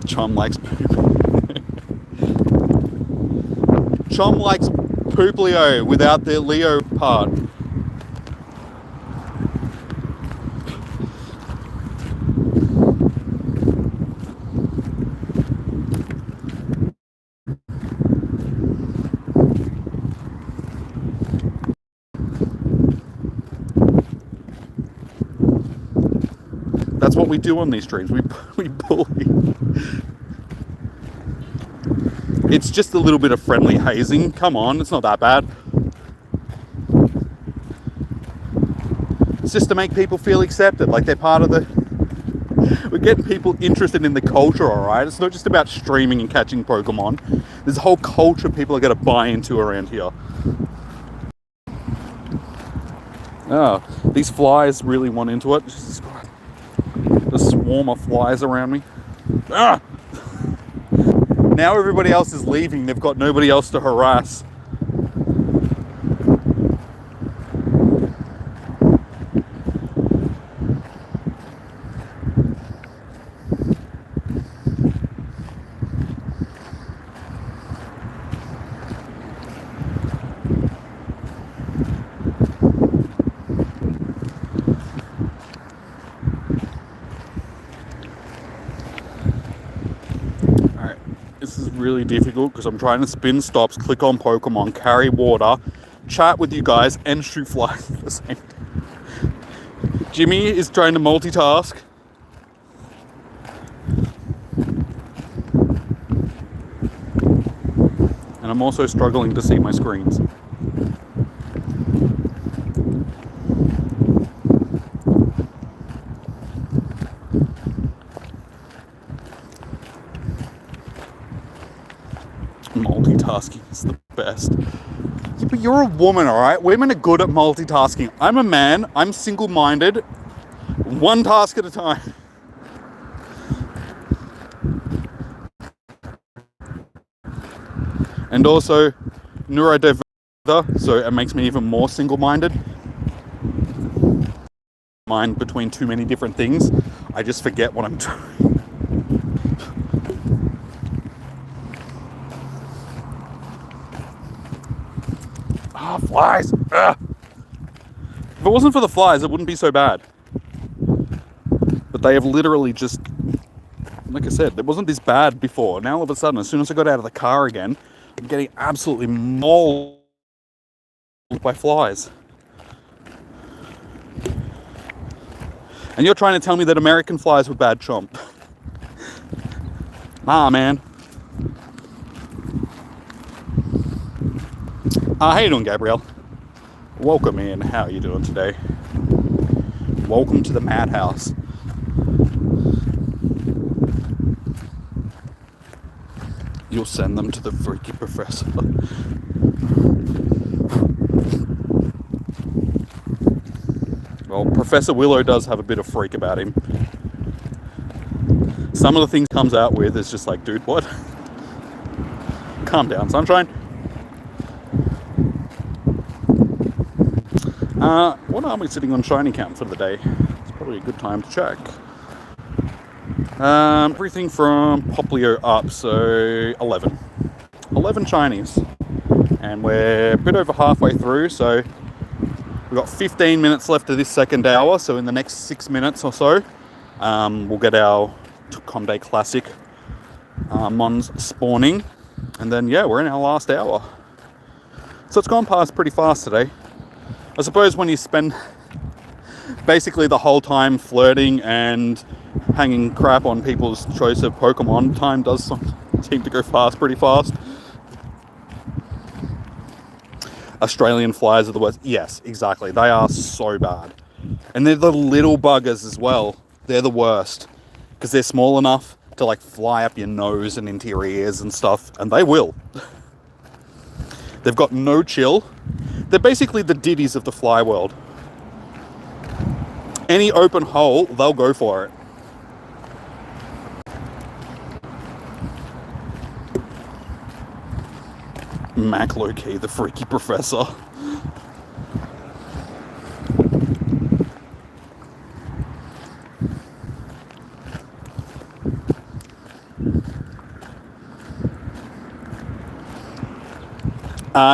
Chum likes poop. Chum likes pooplio without the Leo part. we do on these streams? We bully. It's just a little bit of friendly hazing. Come on, it's not that bad. It's just to make people feel accepted, like they're part of the... We're getting people interested in the culture, alright? It's not just about streaming and catching Pokemon. There's a whole culture people are going to buy into around here. Oh, these flies really want into it. The swarm of flies around me. Ah! Now everybody else is leaving. They've got nobody else to harass. Really difficult because I'm trying to spin stops, click on Pokemon, carry water, chat with you guys, and shoot flies at the same time. Jimmy is trying to multitask. And I'm also struggling to see my screens. Multitasking is the best. Yeah, but you're a woman, alright? Women are good at multitasking. I'm a man. I'm single-minded. One task at a time. And also, neurodiverse, so it makes me even more single-minded. Mind between too many different things. I just forget what I'm doing. Ah, flies! Ugh. If it wasn't for the flies, it wouldn't be so bad. But they have literally just... Like I said, it wasn't this bad before. Now all of a sudden, as soon as I got out of the car again, I'm getting absolutely mauled by flies. And you're trying to tell me that American flies were bad, chomp. Nah, man. How you doing, Gabrielle? Welcome in. How are you doing today? Welcome to the madhouse. You'll send them to the freaky professor. Well, Professor Willow does have a bit of freak about him. Some of the things he comes out with is just like, dude, what? Calm down, sunshine. What are we sitting on shiny count for the day? It's probably a good time to check. Everything from Poplio up, so 11. 11 shinies. And we're a bit over halfway through, so we've got 15 minutes left of this second hour, so in the next 6 minutes or so, we'll get our Conde Classic Mons spawning. And then, yeah, we're in our last hour. So it's gone past pretty fast today. I suppose when you spend basically the whole time flirting and hanging crap on people's choice of Pokemon, time does seem to go pretty fast. Australian flies are the worst. Yes, exactly. They are so bad. And they're the little buggers as well. They're the worst. Because they're small enough to like fly up your nose and into your ears and stuff. And they will. They've got no chill. They're basically the Diddies of the fly world. Any open hole, they'll go for it. Mac low-key, the freaky professor.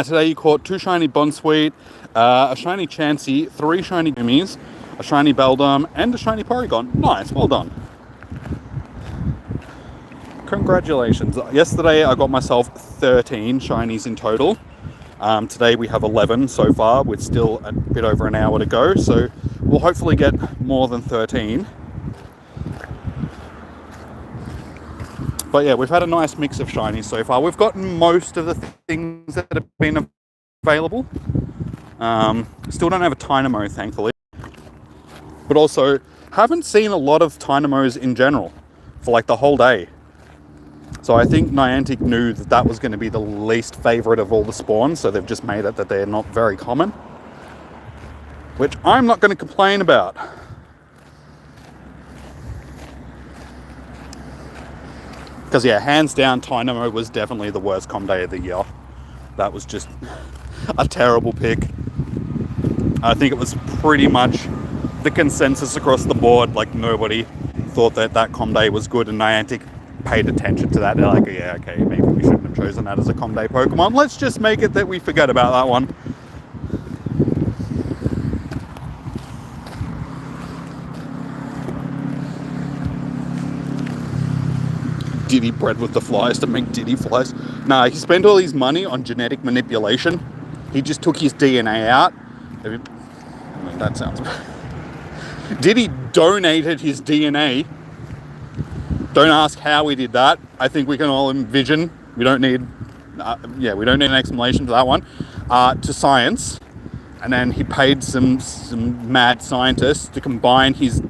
Today you caught 2 shiny Bonsweet, a shiny Chansey, 3 shiny Gummies, a shiny Beldum, and a shiny Porygon. Nice, well done. Congratulations. Yesterday I got myself 13 shinies in total. Today we have 11 so far, with still a bit over an hour to go, so we'll hopefully get more than 13. But yeah, we've had a nice mix of shinies so far. We've gotten most of the things that have been available. Still don't have a Tynamo, thankfully. But also, haven't seen a lot of Tynamos in general for like the whole day. So I think Niantic knew that that was going to be the least favourite of all the spawns, so they've just made it that they're not very common. Which I'm not going to complain about. Because yeah, hands down, Tynamo was definitely the worst com day of the year. That was just a terrible pick. I think it was pretty much the consensus across the board. Like, nobody thought that that com day was good, and Niantic paid attention to that. They're like, yeah, okay, maybe we shouldn't have chosen that as a com day Pokemon. Let's just make it that we forget about that one. Diddy bred with the flies to make Diddy flies. Nah, he spent all his money on genetic manipulation. He just took his DNA out. I mean, that sounds bad. Diddy donated his DNA. Don't ask how he did that. I think we can all envision. We don't need, we don't need an explanation for that one. To science, and then he paid some mad scientists to combine his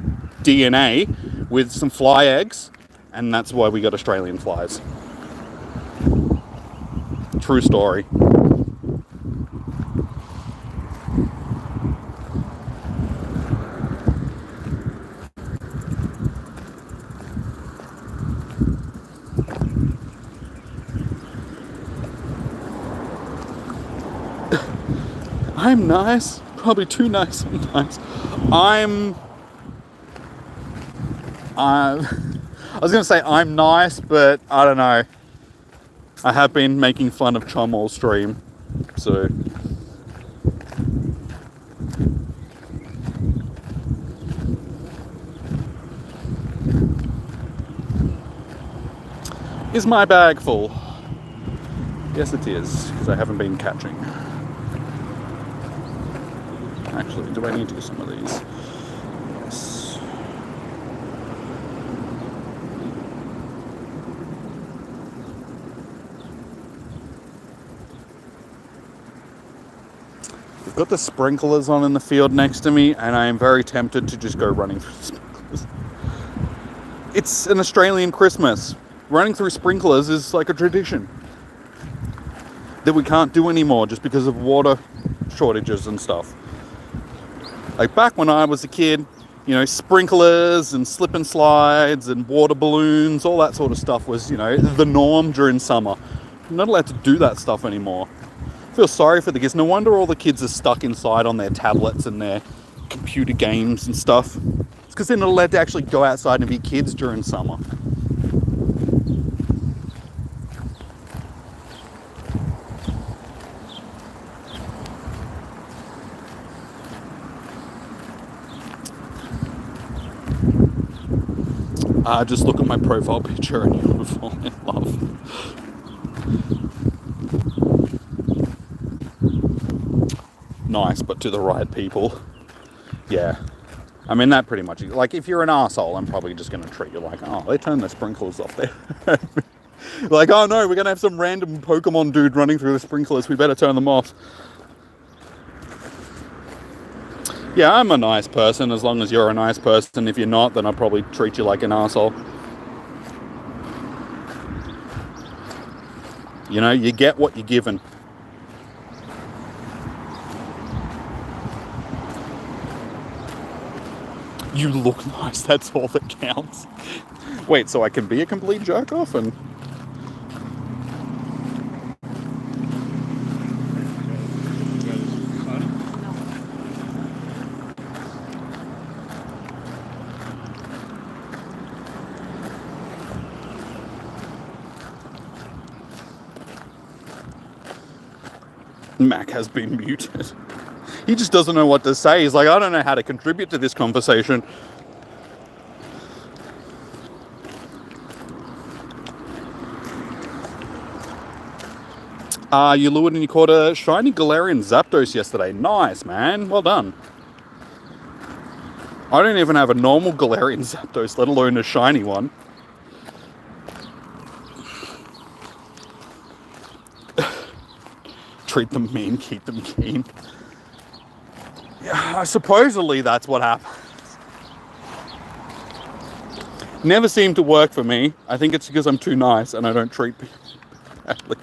DNA with some fly eggs, and that's why we got Australian flies. True story. I'm nice, probably too nice sometimes. I was going to say I'm nice, but I don't know. I have been making fun of Chum all stream, so. Is my bag full? Yes, it is, because I haven't been catching. Actually, do I need to do some of these? Yes. We've got the sprinklers on in the field next to me, and I am very tempted to just go running through the sprinklers. It's an Australian Christmas. Running through sprinklers is like a tradition that we can't do anymore just because of water shortages and stuff. Like back when I was a kid, you know, sprinklers and slip and slides and water balloons, all that sort of stuff was, you know, the norm during summer. I'm not allowed to do that stuff anymore. I feel sorry for the kids. No wonder all the kids are stuck inside on their tablets and their computer games and stuff. It's because they're not allowed to actually go outside and be kids during summer. Just look at my profile picture and you'll fall in love. Nice, but to the right people. Yeah. I mean, that pretty much, like, if you're an arsehole, I'm probably just going to treat you like, oh, they turned the sprinklers off there. Like, oh no, we're going to have some random Pokemon dude running through the sprinklers, we better turn them off. Yeah, I'm a nice person as long as you're a nice person. If you're not, then I'll probably treat you like an arsehole. You know, you get what you're given. You look nice, that's all that counts. Wait, so I can be a complete jerk off and... Mac has been muted. He just doesn't know what to say. He's like, I don't know how to contribute to this conversation. You lured and you caught a shiny Galarian Zapdos yesterday. Nice, man. Well done. I don't even have a normal Galarian Zapdos, let alone a shiny one. treat them mean, keep them keen. Yeah, supposedly that's what happens. Never seemed to work for me. I think it's because I'm too nice and I don't treat people badly.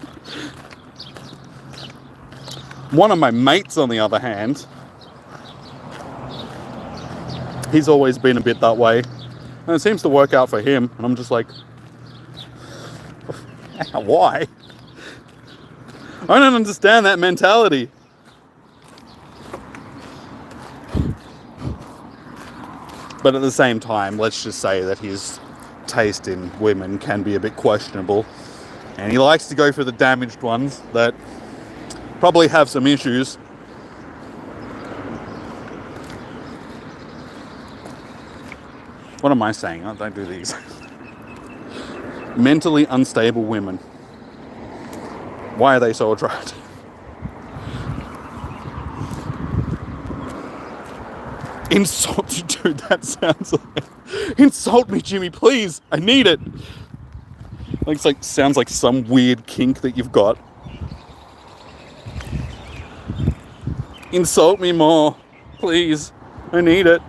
One of my mates, on the other hand, he's always been a bit that way. And it seems to work out for him. And I'm just like, why? I don't understand that mentality. But at the same time, let's just say that his taste in women can be a bit questionable. And he likes to go for the damaged ones that probably have some issues. What am I saying? I don't do these. Mentally unstable women. Why are they so attractive? Insult you, dude. That sounds like... Insult me, Jimmy, please. I need it. Sounds like some weird kink that you've got. Insult me more, please. I need it.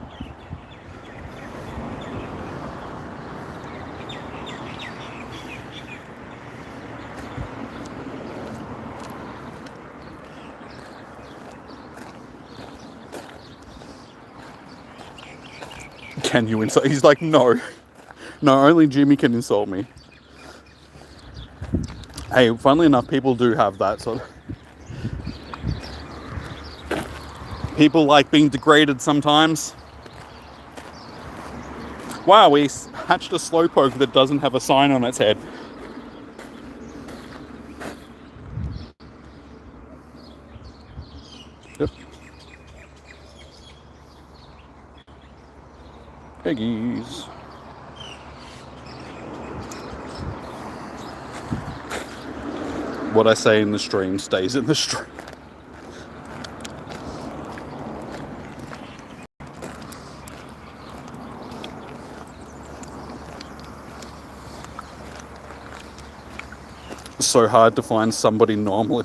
Can you insult? He's like, no. No, only Jimmy can insult me. Hey, funnily enough, people do have that sort of... People like being degraded sometimes. Wow, we hatched a slowpoke that doesn't have a sign on its head. Yep. Piggies. What I say in the stream stays in the stream. So hard to find somebody normal.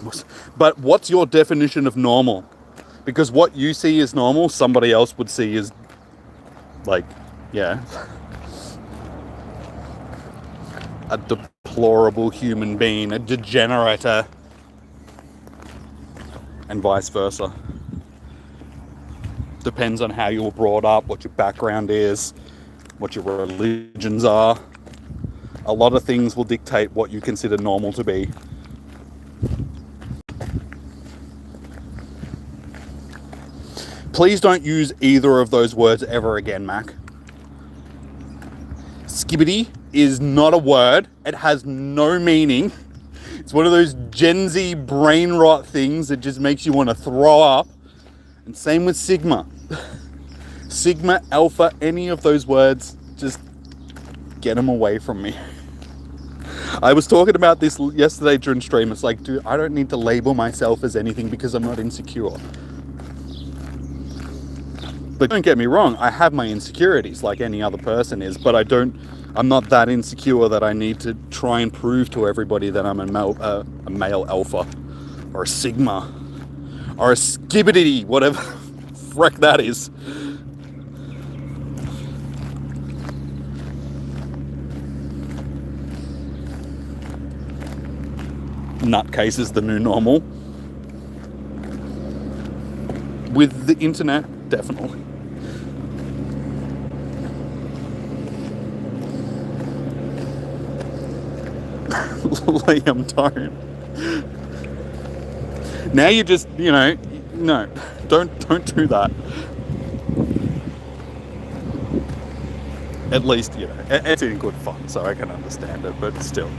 But what's your definition of normal? Because what you see as normal, somebody else would see as, like, yeah, a deplorable human being, a degenerate, and vice versa. Depends on how you were brought up, what your background is, what your religions are. A lot of things will dictate what you consider normal to be. Please don't use either of those words ever again, Mac. Skibbity is not a word. It has no meaning. It's one of those Gen Z brain rot things that just makes you want to throw up. And same with Sigma. Sigma, Alpha, any of those words, just get them away from me. I was talking about this yesterday during stream. It's like, dude, I don't need to label myself as anything because I'm not insecure. But don't get me wrong, I have my insecurities like any other person is, but I'm not that insecure that I need to try and prove to everybody that I'm a male alpha or a sigma or a skibbity, whatever freck that is. Nutcase is the new normal. With the internet, definitely. Liam, don't. Now you just, no, don't do that. At least, it's in good fun, so I can understand it, but still.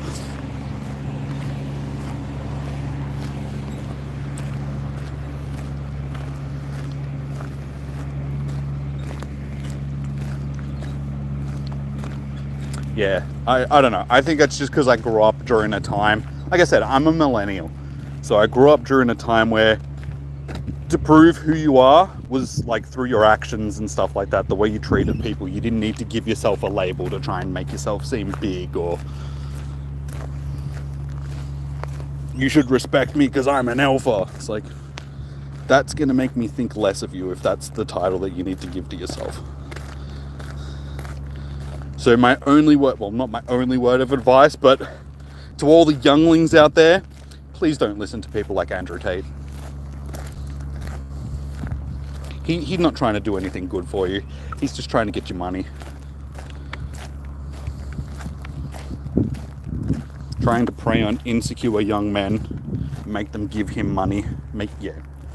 Yeah, I don't know. I think it's just because I grew up during a time, like I said, I'm a millennial. So I grew up during a time where to prove who you are was like through your actions and stuff like that, the way you treated people. You didn't need to give yourself a label to try and make yourself seem big or... you should respect me because I'm an alpha. It's like, that's going to make me think less of you if that's the title that you need to give to yourself. So my only word, well, not my only word of advice, but to all the younglings out there, please don't listen to people like Andrew Tate. He's not trying to do anything good for you. He's just trying to get your money. Trying to prey on insecure young men, make them give him money.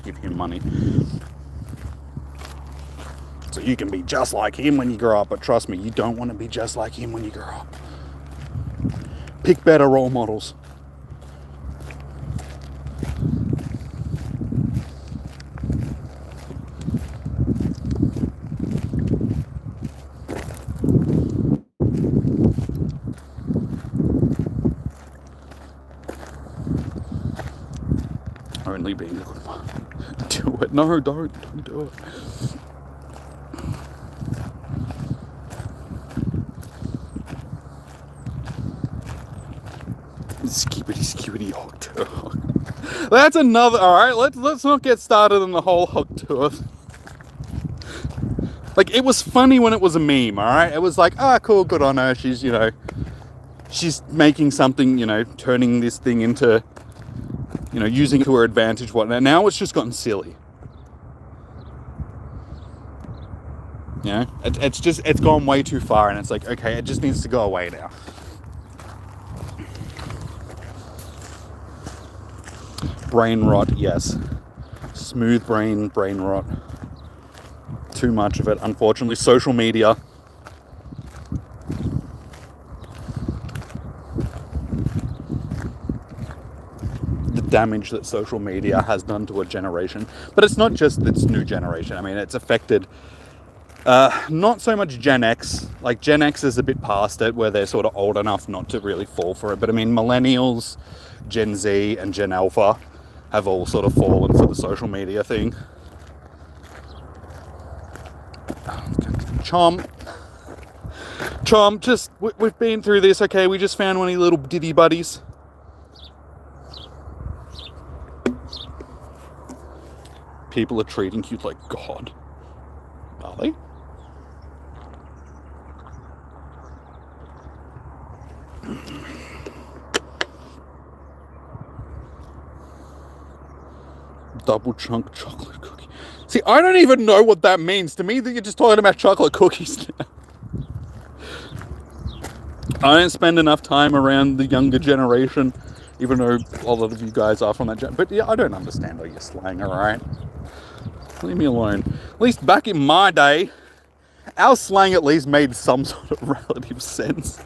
Give him money. So you can be just like him when you grow up, but trust me, you don't want to be just like him when you grow up. Pick better role models. Only being a good one. Do it. No, don't do it. Skibbity hog tour. That's another. All right, let's not get started on the whole hog tour. Like, it was funny when it was a meme. All right, it was like, cool, good on her. She's, she's making something, turning this thing into, using it to her advantage. Whatnot. Now it's just gotten silly. It's gone way too far, and it's like, okay, it just needs to go away now. Brain rot, yes. Smooth brain rot. Too much of it, unfortunately. Social media. The damage that social media has done to a generation. But it's not just its new generation. I mean, it's affected not so much Gen X. Like, Gen X is a bit past it, where they're sort of old enough not to really fall for it. But I mean, millennials, Gen Z, and Gen Alpha have all sort of fallen for the social media thing. Chomp, just, we've been through this, okay? We just found one of your little diddy buddies. People are treating you like God. Are they? Double chunk chocolate cookie. See, I don't even know what that means. To me, that you're just talking about chocolate cookies now. I don't spend enough time around the younger generation, even though a lot of you guys are from that generation. But yeah, I don't understand all your slang, alright? Leave me alone. At least back in my day, our slang at least made some sort of relative sense.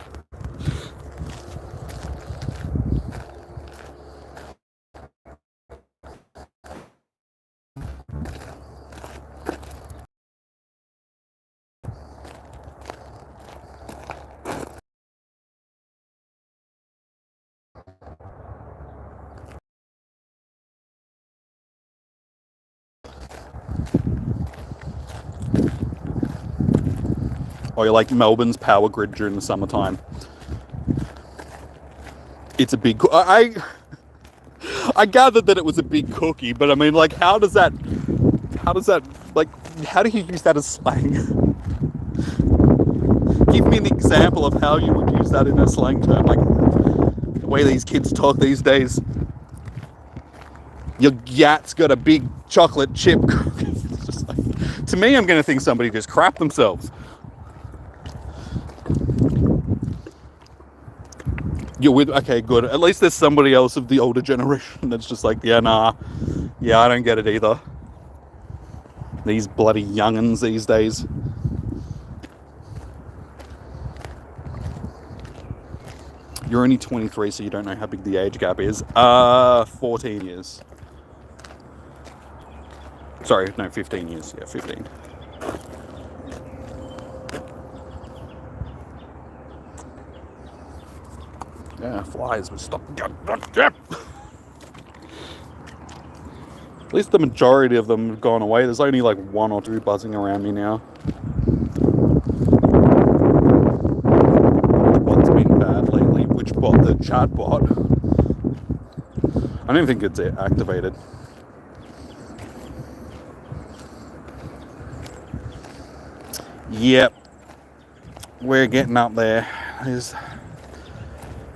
Or you're like Melbourne's power grid during the summertime. It's a big... I gathered that it was a big cookie, but I mean, like, how do you use that as slang? Give me an example of how you would use that in a slang term, like the way these kids talk these days. Your yat's got a big chocolate chip cookie. It's just like, to me, I'm going to think somebody just crapped themselves. You're with, okay, good. At least there's somebody else of the older generation that's just like, I don't get it either. These bloody young'uns these days. You're only 23, so you don't know how big the age gap is. 14 years. Sorry, no, 15 years. Yeah, 15. Yeah, flies would stop. At least the majority of them have gone away. There's only like one or two buzzing around me now. The bot's been bad lately. Which bot? The chat bot. I don't think it's activated. Yep. We're getting up there. There's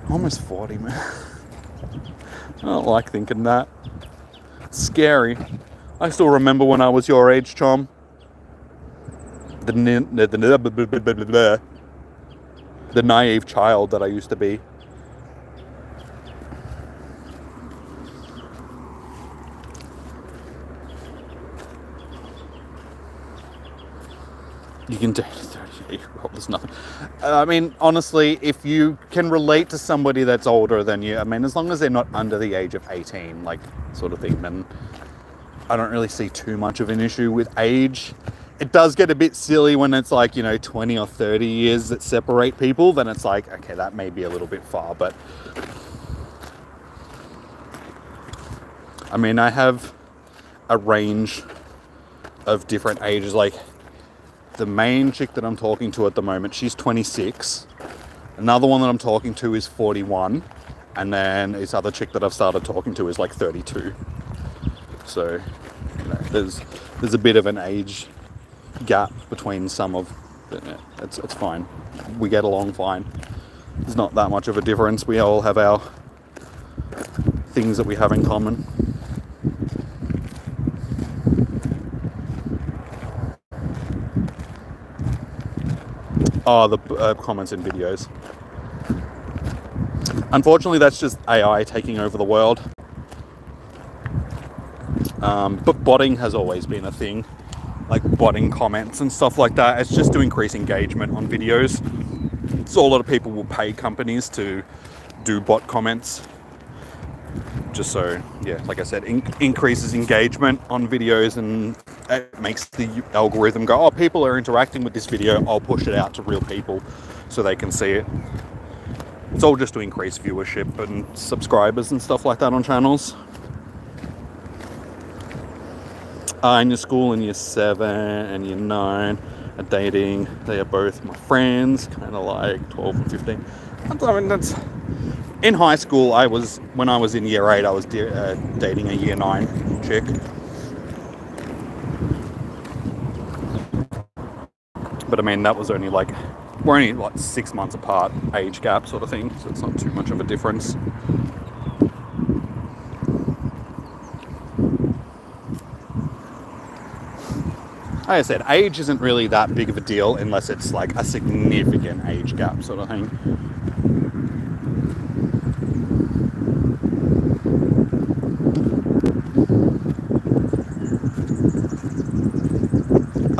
almost 40, man. I don't like thinking that. It's scary. I still remember when I was your age, Chom. The naive child that I used to be. You can date a 38-year-old, there's nothing. I mean, honestly, if you can relate to somebody that's older than you, I mean, as long as they're not under the age of 18, like, sort of thing, then I don't really see too much of an issue with age. It does get a bit silly when it's like, 20 or 30 years that separate people, then it's like, okay, that may be a little bit far, but I mean, I have a range of different ages. Like, the main chick that I'm talking to at the moment, she's 26. Another one that I'm talking to is 41. And then this other chick that I've started talking to is like 32. So, there's a bit of an age gap between some of, but yeah, it's fine. We get along fine. There's not that much of a difference. We all have our things that we have in common. Oh, the comments in videos. Unfortunately, that's just AI taking over the world. But botting has always been a thing. Like botting comments and stuff like that. It's just to increase engagement on videos. So a lot of people will pay companies to do bot comments. Just so, yeah, like I said, increases engagement on videos, and it makes the algorithm go, oh, people are interacting with this video, I'll push it out to real people so they can see it. It's all just to increase viewership and subscribers and stuff like that on channels. In your school in year 7 and year 9 are dating. They are both my friends, kind of like 12 and 15. I mean, that's... In high school, when I was in year 8, I was dating a year 9 chick. But I mean, that was only like, we're only like 6 months apart, age gap sort of thing, so it's not too much of a difference. Like I said, age isn't really that big of a deal unless it's like a significant age gap sort of thing.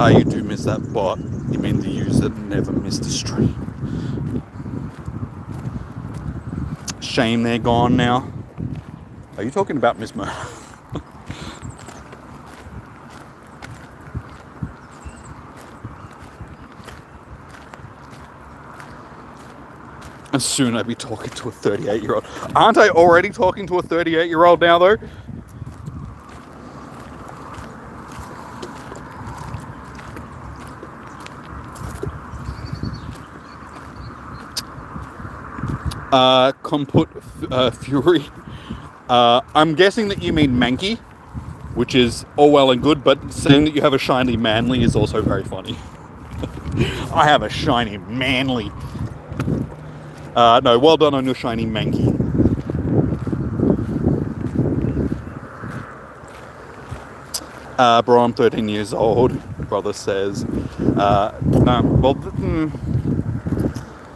You do miss that bot. You mean the user never missed a stream. Shame they're gone now. Are you talking about Miss Murder? And soon I'd be talking to a 38-year-old. Aren't I already talking to a 38-year-old now, though? Comput Fury. I'm guessing that you mean Mankey, which is all well and good, but saying that you have a shiny manly is also very funny. I have a shiny manly. No, well done on your shiny Mankey. Bro, I'm 13 years old, brother says.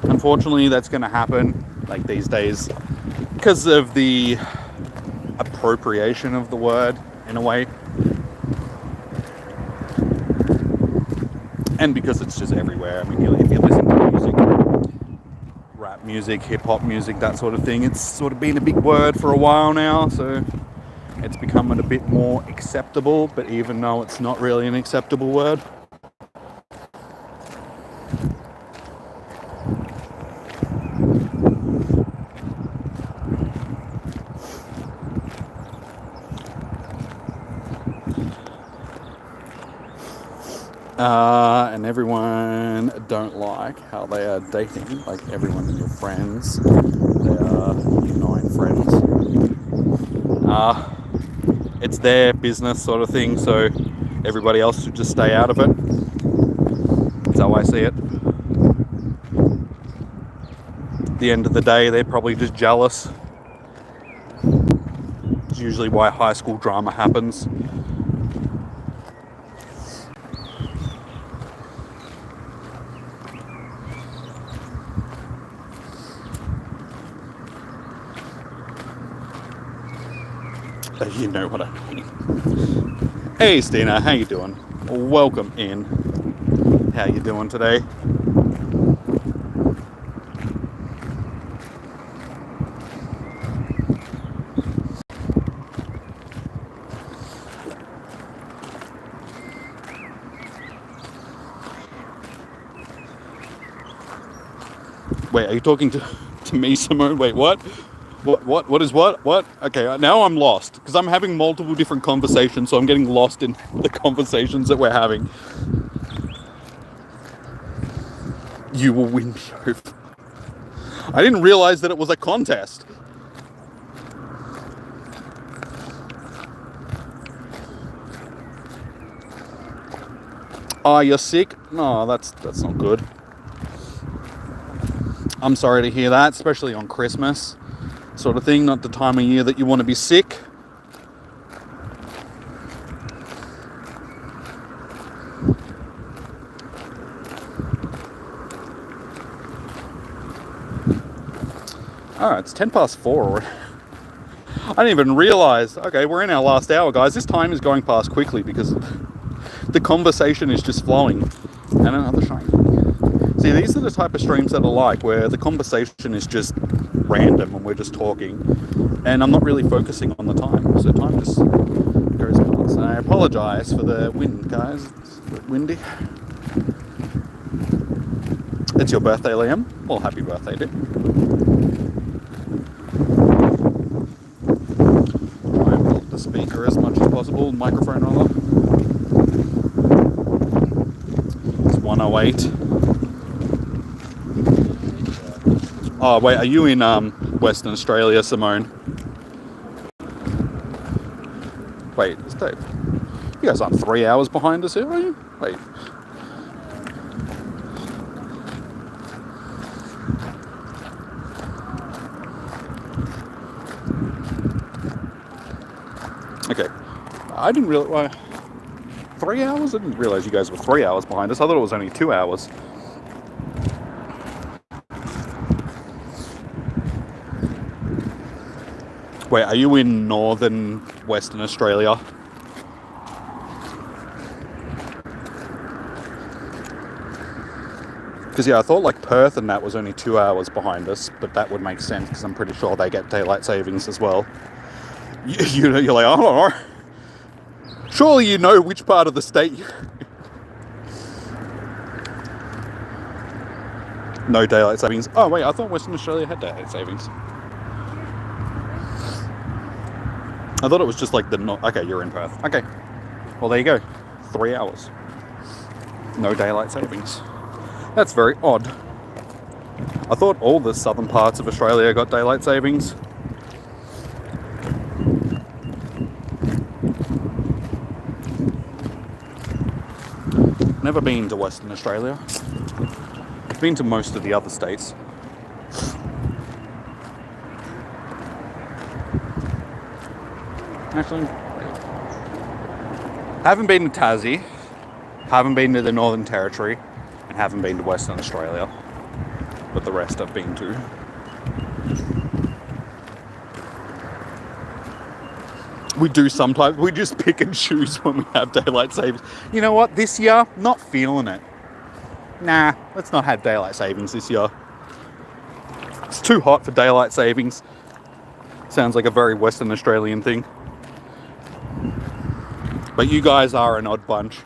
Unfortunately, that's going to happen, like, these days, because of the appropriation of the word, in a way. And because it's just everywhere. I mean, if you listen to music, rap music, hip-hop music, that sort of thing, it's sort of been a big word for a while now, so it's becoming a bit more acceptable, but even though it's not really an acceptable word. And everyone don't like how they are dating, like everyone in your friends, they are your 9 friends. It's their business sort of thing, so everybody else should just stay out of it. That's how I see it. At the end of the day, they're probably just jealous. It's usually why high school drama happens. You know what I mean. Hey Stina, how you doing? Welcome in. How you doing today? Wait, are you talking to me, Simone? Wait, what? What is what? What? Okay, now I'm lost because I'm having multiple different conversations, so I'm getting lost in the conversations that we're having. You will win me over. I didn't realize that it was a contest. Oh, you're sick? No, that's not good. I'm sorry to hear that, especially on Christmas sort of thing, not the time of year that you want to be sick. Oh, it's 4:10. I didn't even realize. Okay, we're in our last hour, guys. This time is going past quickly because the conversation is just flowing. And another shiny. See, these are the type of streams that I like, where the conversation is just random and we're just talking, and I'm not really focusing on the time, so time just goes past. And I apologize for the wind, guys. It's a bit windy. It's your birthday, Liam. Well, happy birthday, dude. Try and build the speaker as much as possible, microphone rather. It's 108. Oh, wait, are you in Western Australia, Simone? Wait, it's Dave. You guys aren't 3 hours behind us here, are you? Wait. Okay. I didn't really... 3 hours? I didn't realize you guys were 3 hours behind us. I thought it was only 2 hours. Wait, are you in northern Western Australia? Because, yeah, I thought, like, Perth and that was only 2 hours behind us, but that would make sense because I'm pretty sure they get daylight savings as well. You're like, I don't know. Surely you know which part of the state No daylight savings. Oh, wait, I thought Western Australia had daylight savings. I thought it was just like the... Okay, you're in Perth. Okay. Well, there you go. 3 hours. No daylight savings. That's very odd. I thought all the southern parts of Australia got daylight savings. Never been to Western Australia. I've been to most of the other states. Actually, haven't been to Tassie, haven't been to the Northern Territory, and haven't been to Western Australia. But the rest I've been to. We do sometimes. We just pick and choose when we have daylight savings. You know what? This year, not feeling it. Nah, let's not have daylight savings this year. It's too hot for daylight savings. Sounds like a very Western Australian thing. But you guys are an odd bunch.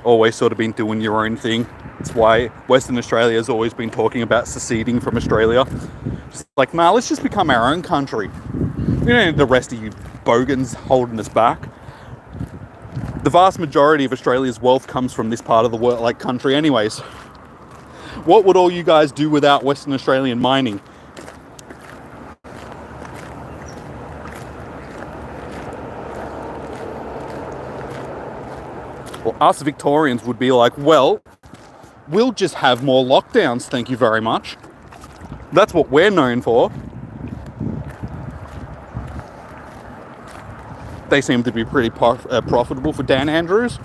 Always sort of been doing your own thing. That's why Western Australia has always been talking about seceding from Australia. Just like, nah, let's just become our own country. We don't need the rest of you bogans holding us back. The vast majority of Australia's wealth comes from this part of the world, like country anyways. What would all you guys do without Western Australian mining? Well, us Victorians would be like, well, we'll just have more lockdowns, thank you very much. That's what we're known for. They seem to be pretty profitable for Dan Andrews.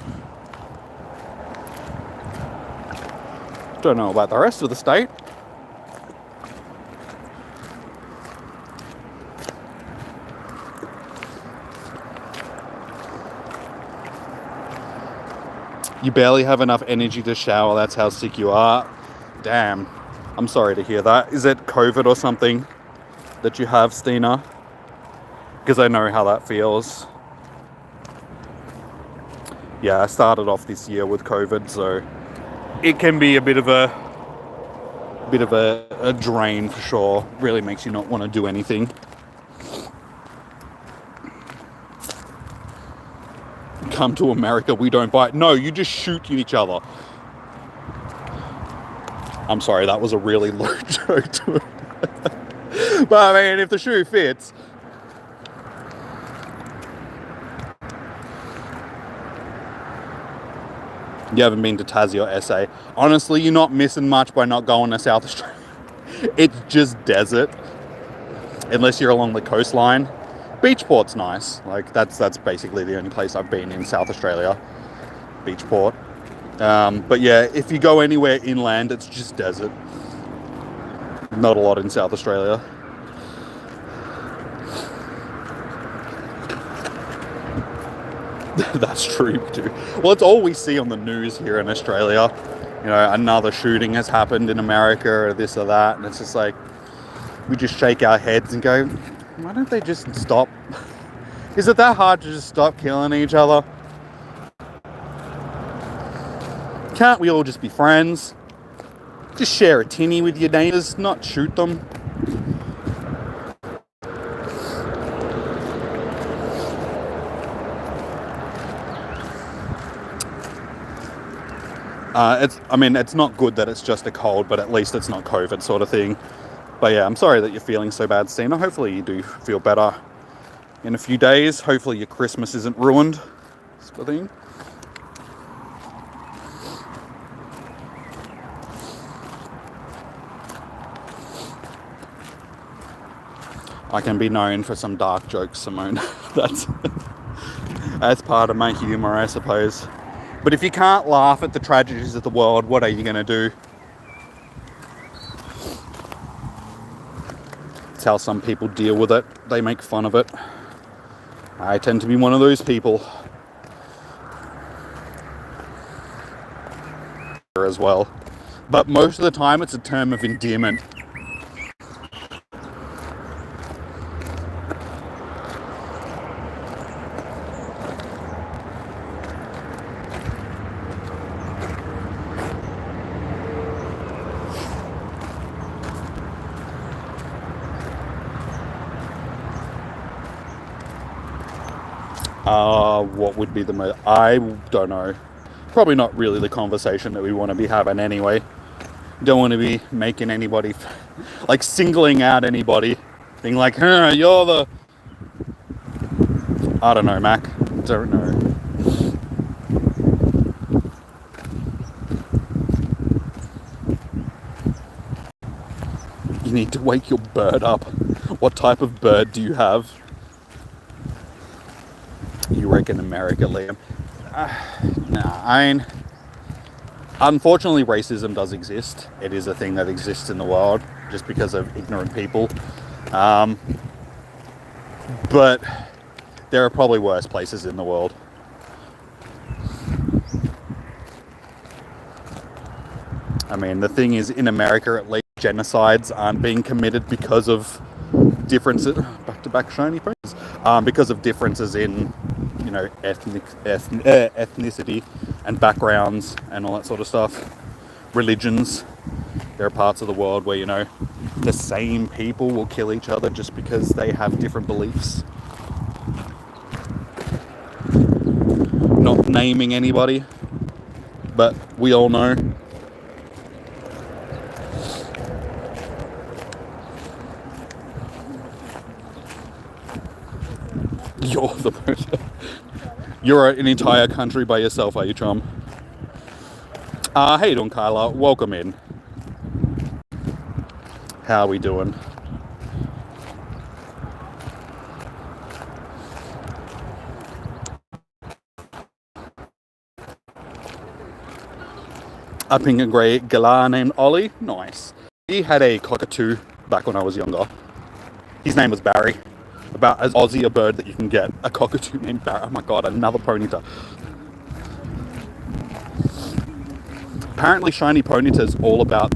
Don't know about the rest of the state. You barely have enough energy to shower, that's how sick you are. Damn, I'm sorry to hear that. Is it COVID or something that you have, Stina? Because I know how that feels. Yeah, I started off this year with COVID, so it can be a bit of a drain for sure. Really makes you not want to do anything. Come to America, we don't bite. No, you just shoot each other. I'm sorry, that was a really low joke to it. But I mean, if the shoe fits. You haven't been to Tassie or SA. Honestly, you're not missing much by not going to South Australia. It's just desert. Unless you're along the coastline. Beachport's nice. Like, that's basically the only place I've been in South Australia. Beachport. But yeah, if you go anywhere inland, it's just desert. Not a lot in South Australia. That's true too. Well, it's all we see on the news here in Australia. You know, another shooting has happened in America or this or that. And it's just like, we just shake our heads and go, why don't they just stop? Is it that hard to just stop killing each other? Can't we all just be friends? Just share a tinny with your neighbours, not shoot them. It's not good that it's just a cold, but at least it's not COVID sort of thing. But yeah, I'm sorry that you're feeling so bad, Stina. Hopefully you do feel better in a few days. Hopefully your Christmas isn't ruined, sort of thing. I can be known for some dark jokes, Simone. That's part of my humour, I suppose. But if you can't laugh at the tragedies of the world, what are you going to do? It's how some people deal with it. They make fun of it. I tend to be one of those people. As well. But most of the time it's a term of endearment. What would be the most... I don't know. Probably not really the conversation that we want to be having anyway. Don't want to be making anybody... like singling out anybody. Being like, you're the... I don't know, Mac. Don't know. You need to wake your bird up. What type of bird do you have? You reckon America, Liam? Nah, I mean, unfortunately racism does exist. It is a thing that exists in the world just because of ignorant people. But there are probably worse places in the world. I mean, the thing is, in America at least, genocides aren't being committed because of differences... Back-to-back shiny phones. Because of differences in, you know, ethnicity and backgrounds and all that sort of stuff. Religions. There are parts of the world where, you know, the same people will kill each other just because they have different beliefs. Not naming anybody, but we all know. You're the person. You're an entire country by yourself, are you, chum? How you doing, Kyla? Welcome in. How are we doing? A pink and grey galah named Ollie. Nice. He had a cockatoo back when I was younger. His name was Barry. About as Aussie a bird that you can get. A cockatoo named Barry. Oh my god, another ponyta. Apparently shiny ponyta's all about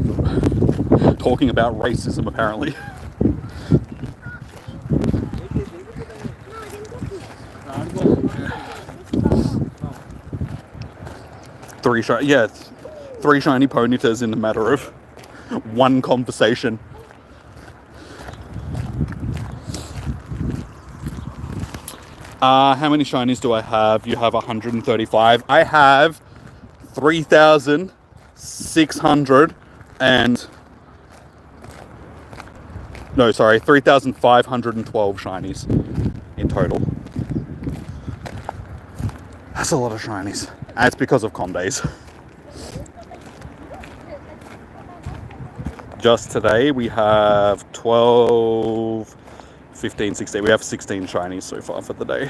talking about racism, apparently. Three shiny ponytas in the matter of one conversation. How many shinies do I have? You have 135. I have 3,600 and... No, sorry, 3,512 shinies in total. That's a lot of shinies. And it's because of com days. Just today we have 12, 15, 16. We have 16 shinies so far for the day.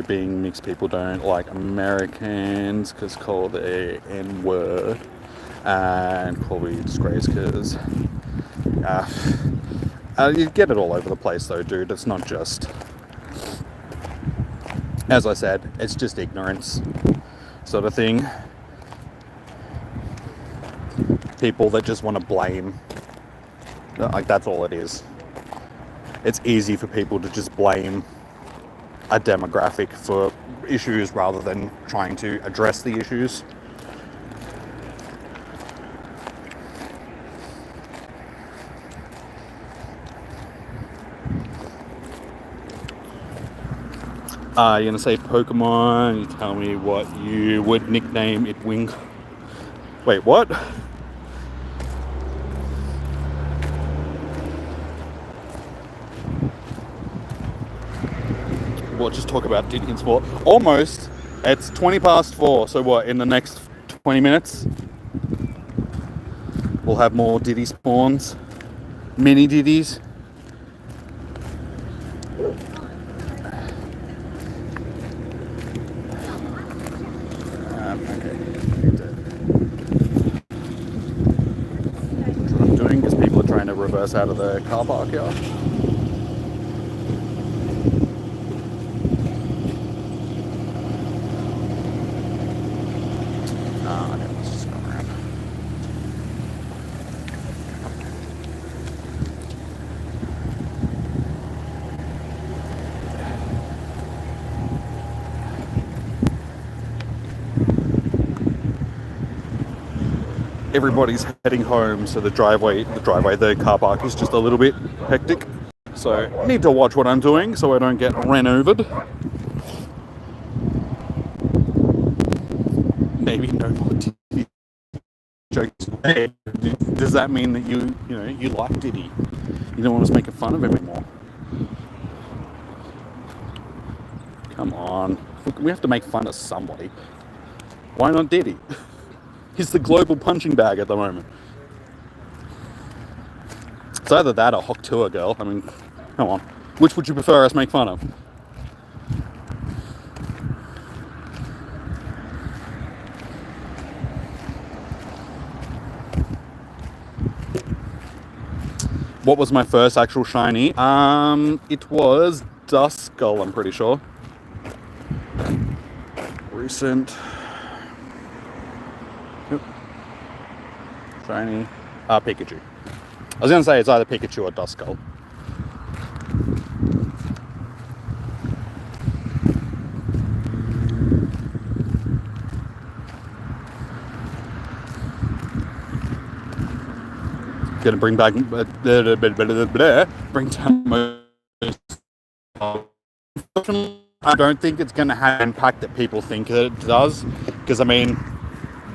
Being mixed people don't like Americans because call the N-word and call me disgrace because you get it all over the place though, dude. It's not just, as I said, it's just ignorance sort of thing. People that just want to blame, like that's all it is. It's easy for people to just blame a demographic for issues rather than trying to address the issues. You're gonna say Pokemon, you tell me what you would nickname it. Wing. Wait, what? We'll just talk about Diddy and Sport. Almost. It's 20 past 4, so what, in the next 20 minutes? We'll have more Diddy spawns. Mini Diddies. Okay. What I'm doing is people are trying to reverse out of the car park here. Everybody's heading home, so the car park is just a little bit hectic. So need to watch what I'm doing so I don't get ran overed. Maybe no more Diddy jokes. Hey, does that mean that you like Diddy? You don't want us making fun of him anymore? Come on, we have to make fun of somebody. Why not Diddy? He's the global punching bag at the moment. It's either that or Hawk Tour Girl. I mean, come on. Which would you prefer us make fun of? What was my first actual shiny? It was Duskull, I'm pretty sure. Recent. Shiny. Pikachu. I was going to say it's either Pikachu or Duskull. Gonna bring back, bring down most I don't think it's going to have an impact that people think it does. Because, I mean,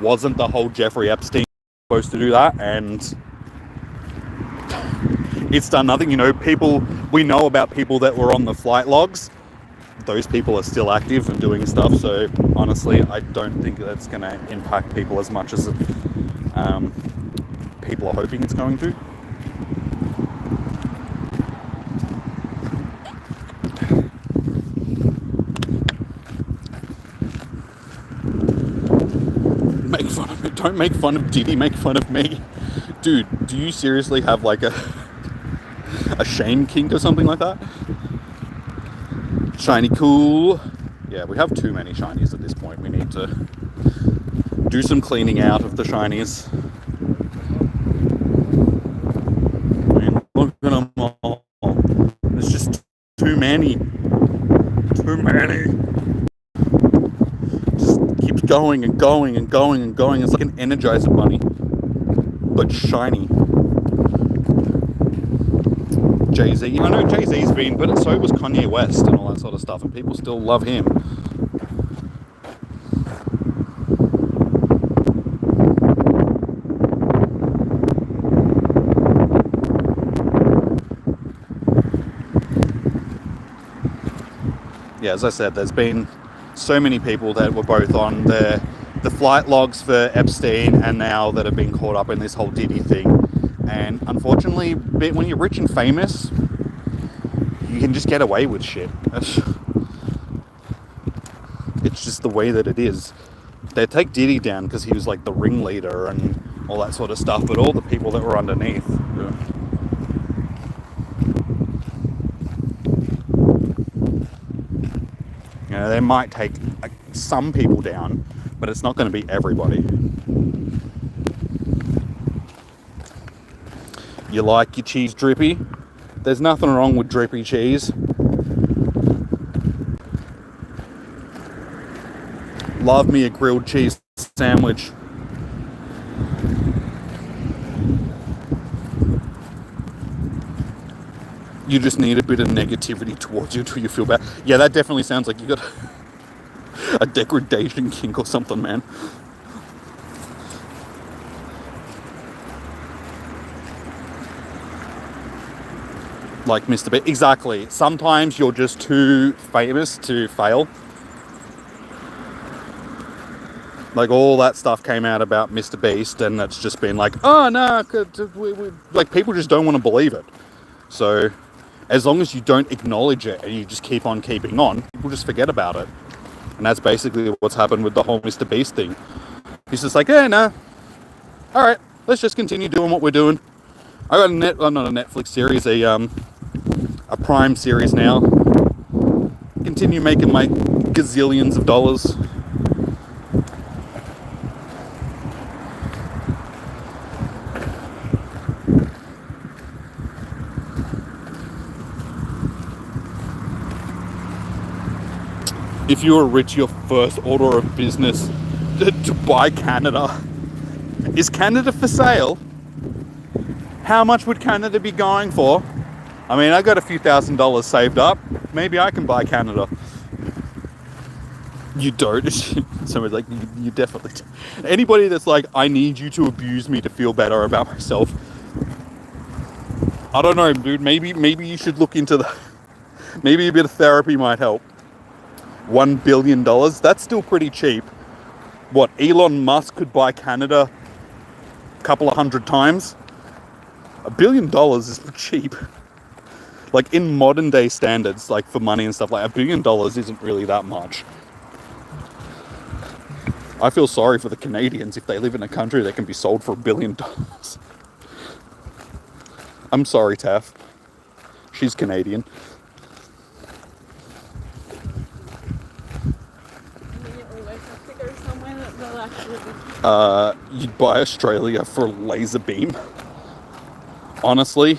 wasn't the whole Jeffrey Epstein supposed to do that? And it's done nothing. You know, we know about people that were on the flight logs. Those people are still active and doing stuff. So, honestly, I don't think that's going to impact people as much as people are hoping it's going to. Make fun of me. Don't make fun of Diddy, make fun of me. Dude, do you seriously have like a shame kink or something like that? Shiny cool. Yeah, we have too many shinies at this point. We need to do some cleaning out of the shinies. I mean, look at them all. There's just too many. Too many. Just keeps going and going and going and going. It's like an Energizer bunny, but shiny. Jay-Z. I know Jay-Z's been, but so was Kanye West and all that sort of stuff, and people still love him. Yeah, as I said, there's been so many people that were both on the flight logs for Epstein and now that have been caught up in this whole Diddy thing. And unfortunately, when you're rich and famous, you can just get away with shit. It's just the way that it is. They take Diddy down because he was like the ringleader and all that sort of stuff, but all the people that were underneath. You know, they might take some people down, but it's not going to be everybody. You like your cheese drippy? There's nothing wrong with drippy cheese. Love me a grilled cheese sandwich. You just need a bit of negativity towards you until you feel bad. Yeah, that definitely sounds like you got a degradation kink or something, man. Like Mr. Beast. Exactly. Sometimes you're just too famous to fail. Like all that stuff came out about Mr. Beast, and it's just been like, oh no, like people just don't want to believe it. So as long as you don't acknowledge it and you just keep on keeping on, people just forget about it. And that's basically what's happened with the whole Mr. Beast thing. He's just like, no. All right, let's just continue doing what we're doing. I got not a Netflix series, a Prime series now. Continue making my gazillions of dollars. If you were rich, your first order of business to buy Canada. Is Canada for sale? How much would Canada be going for? I mean, I got a few $1,000s saved up. Maybe I can buy Canada. You don't. Someone's like, you definitely do. Anybody that's like, I need you to abuse me to feel better about myself. I don't know, dude. Maybe you should look into the. Maybe a bit of therapy might help. $1 billion. That's still pretty cheap. What, Elon Musk could buy Canada a couple of 100 times? $1 billion is cheap. Like in modern day standards, like for money and stuff, like $1 billion isn't really that much. I feel sorry for the Canadians if they live in a country that can be sold for $1 billion. I'm sorry, Taff. She's Canadian. You'd buy Australia for a laser beam. Honestly,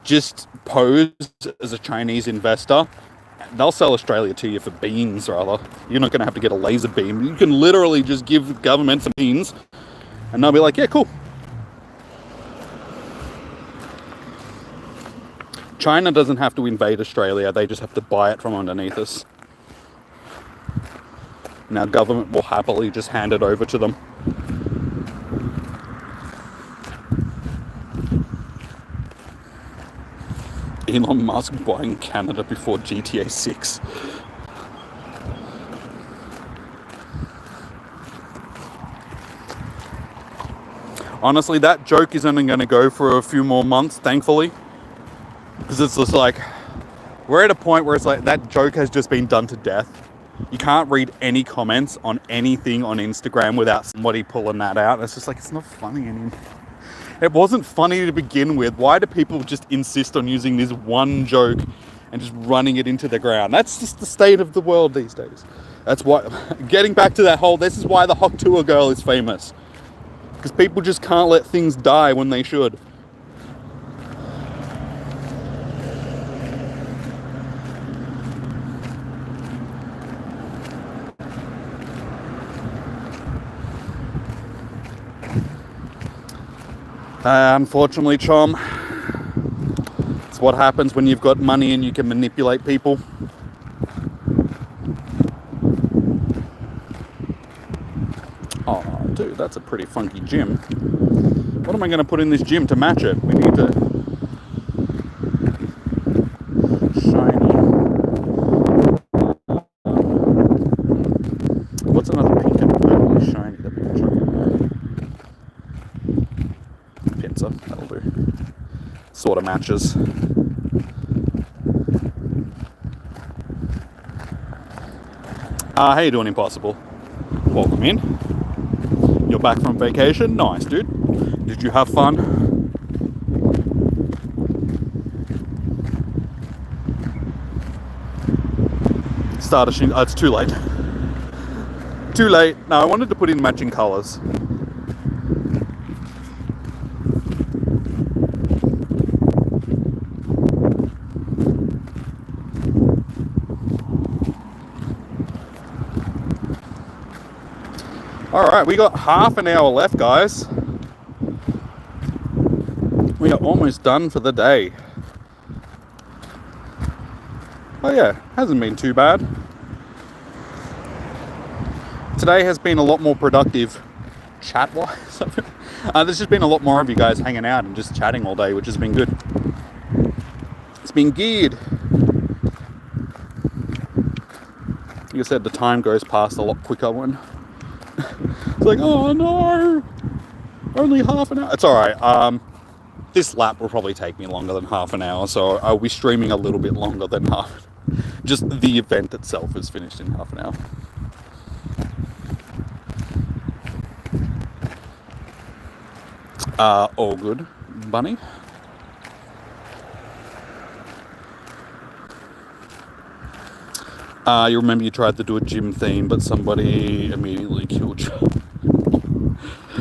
just pose as a Chinese investor. They'll sell Australia to you for beans, rather. You're not going to have to get a laser beam. You can literally just give the government some beans, and they'll be like, yeah, cool. China doesn't have to invade Australia, they just have to buy it from underneath us. And our government will happily just hand it over to them. Elon Musk buying Canada before GTA 6. Honestly, that joke is only going to go for a few more months, thankfully. Because it's just like, we're at a point where it's like, that joke has just been done to death. You can't read any comments on anything on Instagram without somebody pulling that out. It's just like, it's not funny anymore. It wasn't funny to begin with. Why do people just insist on using this one joke and just running it into the ground? That's just the state of the world these days. That's why, getting back to that whole, this is why the Hot Tour girl is famous. Because people just can't let things die when they should. Unfortunately, Chom, it's what happens when you've got money and you can manipulate people. Oh, dude, that's a pretty funky gym. What am I going to put in this gym to match it? We need to... Shiny. What's another pink and purple shiny that we can chuck in there? Pincer, that'll do. Sort of matches. How you doing, Impossible? Welcome in. You're back from vacation? Nice, dude. Did you have fun? It's too late. Too late. No, I wanted to put in matching colours. Alright, we got half an hour left, guys. We are almost done for the day. Oh yeah, hasn't been too bad. Today has been a lot more productive chat-wise. There's just been a lot more of you guys hanging out and just chatting all day, which has been good. It's been good. Like I said, the time goes past a lot quicker when... It's like, oh no, only half an hour. It's all right. This lap will probably take me longer than half an hour, so I'll be streaming a little bit longer than half. Just the event itself is finished in half an hour. All good, Bunny. You remember you tried to do a gym theme, but somebody immediately killed you.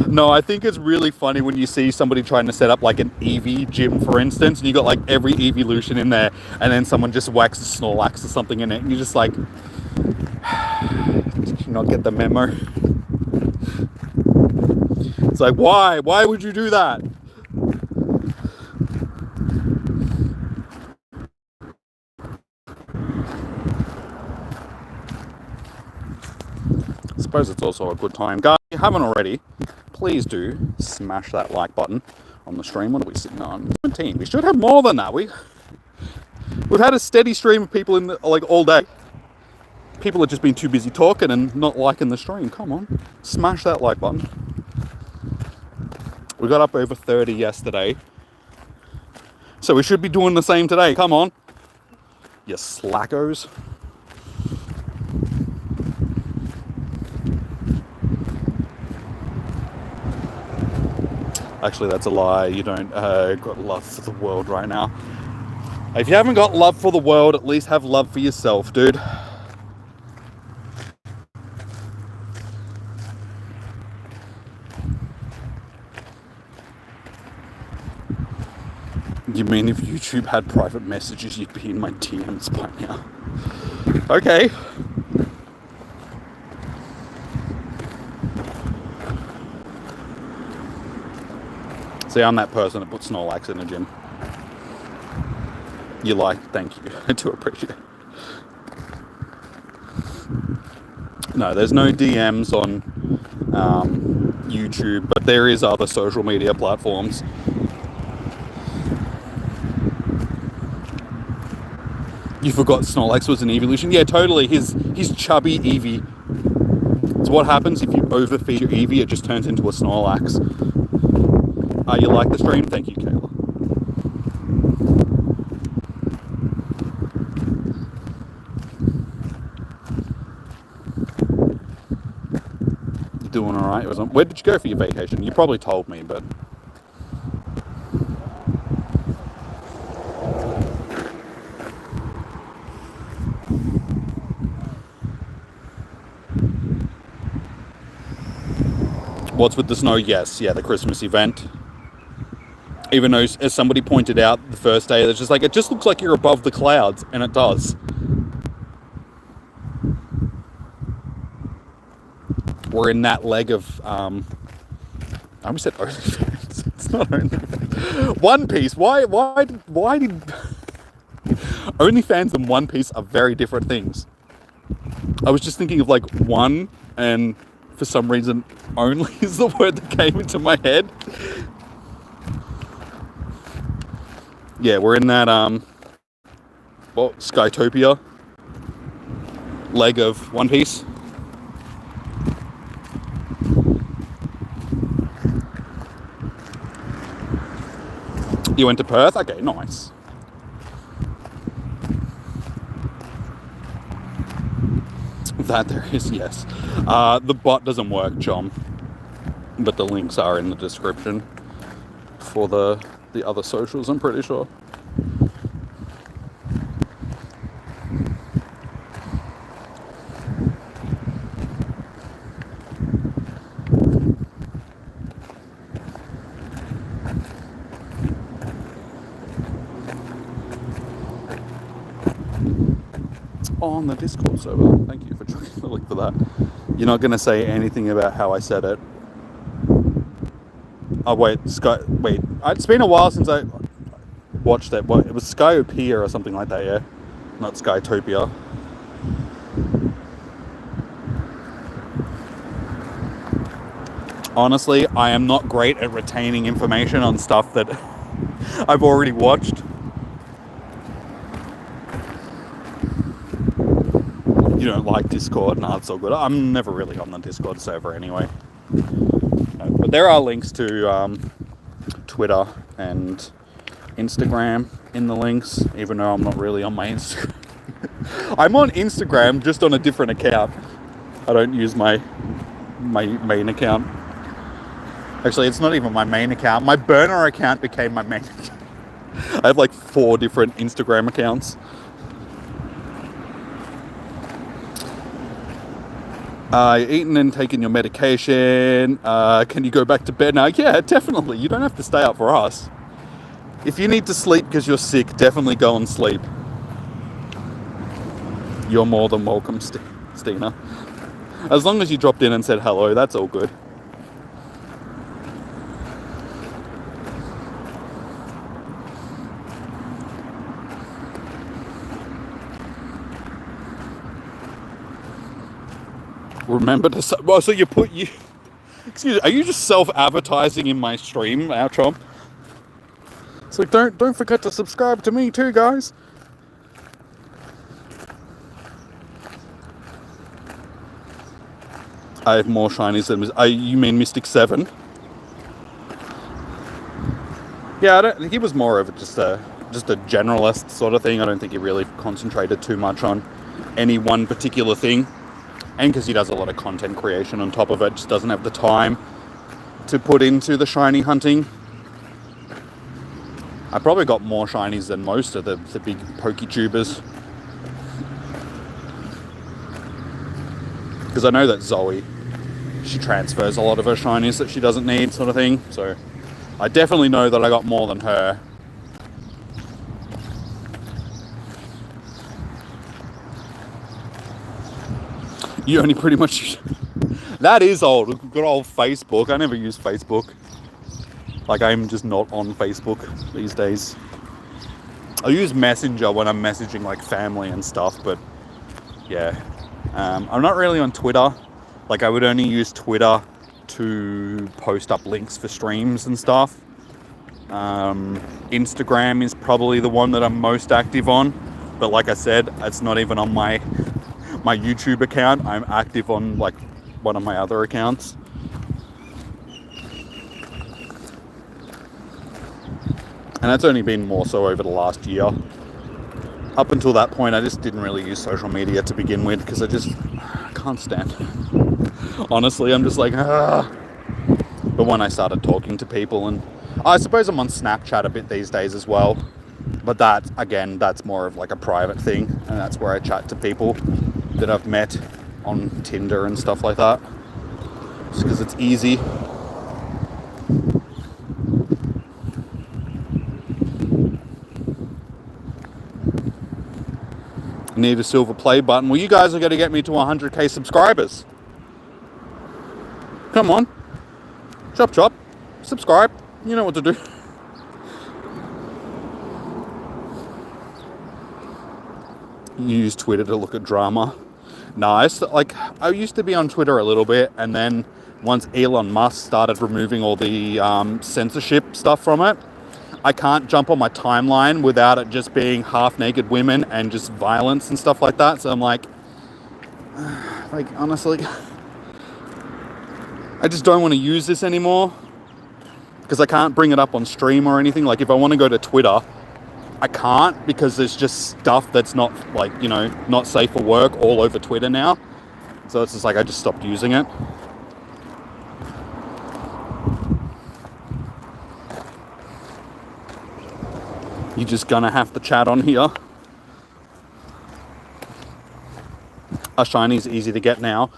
No, I think it's really funny when you see somebody trying to set up like an Eevee gym, for instance, and you got like every Eeveelution in there, and then someone just whacks a Snorlax or something in it, and you're just like, did you not get the memo? It's like, why? Why would you do that? I suppose it's also a good time. Guys, if you haven't already, please do smash that like button on the stream. What are we sitting on? 17. We should have more than that. We've had a steady stream of people in the, like all day. People have just been too busy talking and not liking the stream. Come on, smash that like button. We got up over 30 yesterday, so we should be doing the same today. Come on, you slackos. Actually, that's a lie. You don't got love for the world right now. If you haven't got love for the world, at least have love for yourself, dude. You mean if YouTube had private messages, you'd be in my DMs by now? Okay. See, I'm that person that puts Snorlax in a gym. You like, thank you. I do appreciate it. No, there's no DMs on YouTube, but there is other social media platforms. You forgot Snorlax was an evolution? Yeah, totally. His chubby Eevee. So what happens if you overfeed your Eevee? It just turns into a Snorlax. You like the stream? Thank you, Kayla. You doing alright? Where did you go for your vacation? You probably told me, but... What's with the snow? Yes, yeah, the Christmas event. Even though, as somebody pointed out the first day, it's just like, it just looks like you're above the clouds, and it does. We're in that leg of, I almost said OnlyFans. It's not OnlyFans. One Piece. Why did OnlyFans and One Piece are very different things. I was just thinking of like one, and for some reason, only is the word that came into my head. Yeah, we're in that, Skytopia leg of One Piece. You went to Perth? Okay, nice. That there is, yes. The bot doesn't work, John. But the links are in the description for the other socials, I'm pretty sure. On the Discord server. Thank you for chucking the link for that. You're not going to say anything about how I said it. Oh, wait. It's been a while since I watched it. It was Skyopia or something like that, yeah? Not Skytopia. Honestly, I am not great at retaining information on stuff that I've already watched. You don't like Discord? No, it's all good. I'm never really on the Discord server anyway. No, but there are links to Twitter and Instagram in the links, even though I'm not really on my Instagram. I'm on Instagram, just on a different account. I don't use my main account. Actually, it's not even my main account. My burner account became my main account. I have like 4 different Instagram accounts. You're eating and taking your medication. Can you go back to bed now? Yeah, definitely. You don't have to stay up for us. If you need to sleep because you're sick, definitely go and sleep. You're more than welcome, Stina. As long as you dropped in and said hello, that's all good. Remember to... Well, so excuse me, are you just self-advertising in my stream, outro? It's like, don't forget to subscribe to me too, guys. I have more shinies than... you mean Mystic 7? Yeah, he was more of just a generalist sort of thing. I don't think he really concentrated too much on any one particular thing. And because he does a lot of content creation on top of it, just doesn't have the time to put into the shiny hunting. I probably got more shinies than most of the big PokeTubers. Because I know that Zoe, she transfers a lot of her shinies that she doesn't need, sort of thing. So I definitely know that I got more than her. You only pretty much... That is old. Good old Facebook. I never use Facebook. Like, I'm just not on Facebook these days. I use Messenger when I'm messaging like family and stuff, but yeah. I'm not really on Twitter. Like, I would only use Twitter to post up links for streams and stuff. Instagram is probably the one that I'm most active on, but like I said, it's not even on my YouTube account. I'm active on like one of my other accounts. And that's only been more so over the last year. Up until that point, I just didn't really use social media to begin with because I can't stand it. Honestly, I'm just like, ah. But when I started talking to people, and I suppose I'm on Snapchat a bit these days as well. But that, again, that's more of like a private thing. And that's where I chat to people that I've met on Tinder and stuff like that. Just because it's easy. Need a silver play button. Well, you guys are going to get me to 100k subscribers. Come on. Chop chop. Subscribe. You know what to do. You use Twitter to look at drama. Nice. Like, I used to be on Twitter a little bit, and then once Elon Musk started removing all the censorship stuff from it, I can't jump on my timeline without it just being half-naked women and just violence and stuff like that. So I'm like honestly, I just don't want to use this anymore because I can't bring it up on stream or anything. Like, if I want to go to Twitter, I can't because there's just stuff that's not, like, you know, not safe for work all over Twitter now. So it's just like I just stopped using it. You're just gonna have to chat on here. A shiny's easy to get now.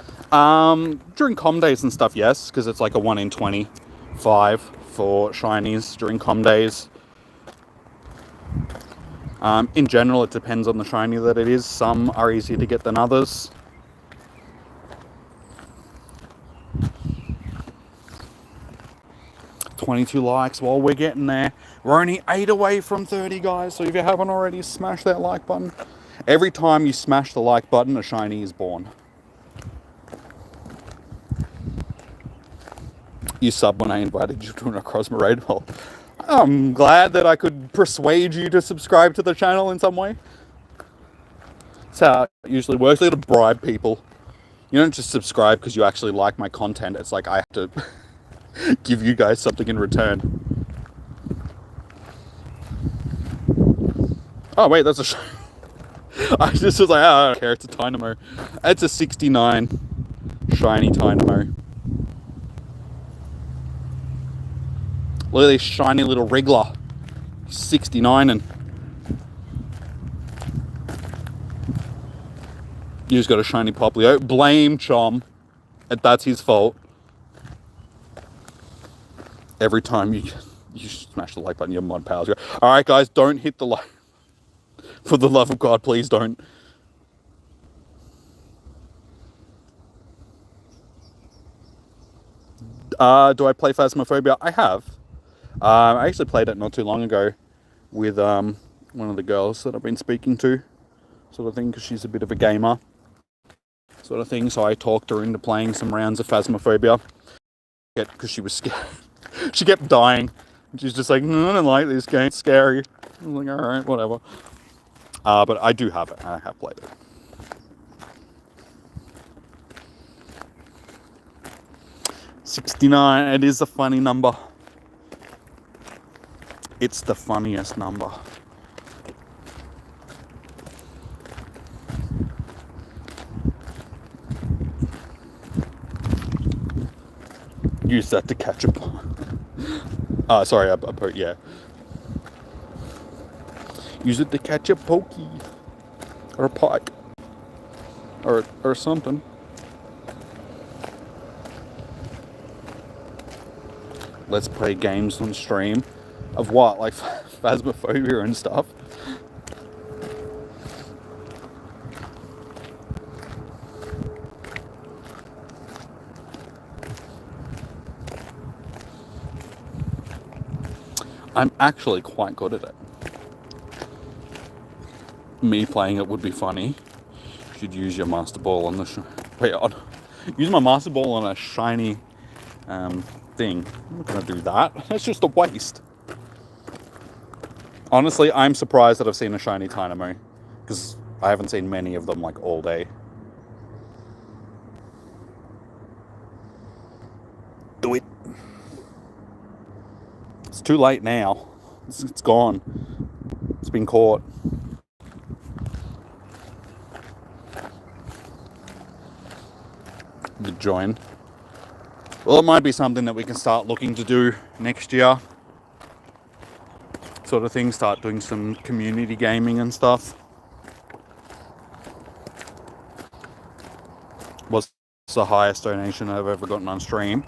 During com days and stuff, yes, because it's like a 1 in 25 for shinies during com days. In general, it depends on the shiny that it is. Some are easier to get than others. $22 likes. Well, we're getting there. We're only 8 away from 30, guys. So if you haven't already, smash that like button. Every time you smash the like button, a shiny is born. You sub when I invited you to an across my raid. Well, I'm glad that I could persuade you to subscribe to the channel in some way. That's how it usually works. You got to bribe people. You don't just subscribe because you actually like my content. It's like I have to give you guys something in return. Oh wait, that's a I just was like, oh, I don't care, it's a Dynamo. It's a 69 shiny Dynamo. Look at this shiny little Wriggler. 69 and you just got a shiny Poplio. Blame Chom. That's his fault. Every time you smash the like button, your mod powers go. Alright guys, don't hit the like. For the love of God, please don't. Do I play Phasmophobia? I have. I actually played it not too long ago with one of the girls that I've been speaking to, sort of thing, because she's a bit of a gamer, sort of thing. So I talked her into playing some rounds of Phasmophobia because she was scared. She kept dying. She's just like, I don't like this game. It's scary. I'm like, all right, whatever. But I do have it. I have played it. $69. It is a funny number. It's the funniest number. Use that to catch a sorry, yeah. Use it to catch a pokey or a pike or something. Let's play games on stream of what, like Phasmophobia and stuff. I'm actually quite good at it. me playing it would be funny. You should use your Master Ball on the... Wait, use my Master Ball on a shiny thing. I'm not going to do that. That's just a waste. Honestly, I'm surprised that I've seen a shiny Dynamo, because I haven't seen many of them like all day. Do it. It's too late now. It's gone. It's been caught. The join. Well, it might be something that we can start looking to do next year. Sort of thing. Start doing some community gaming and stuff. What's the highest donation I've ever gotten on stream?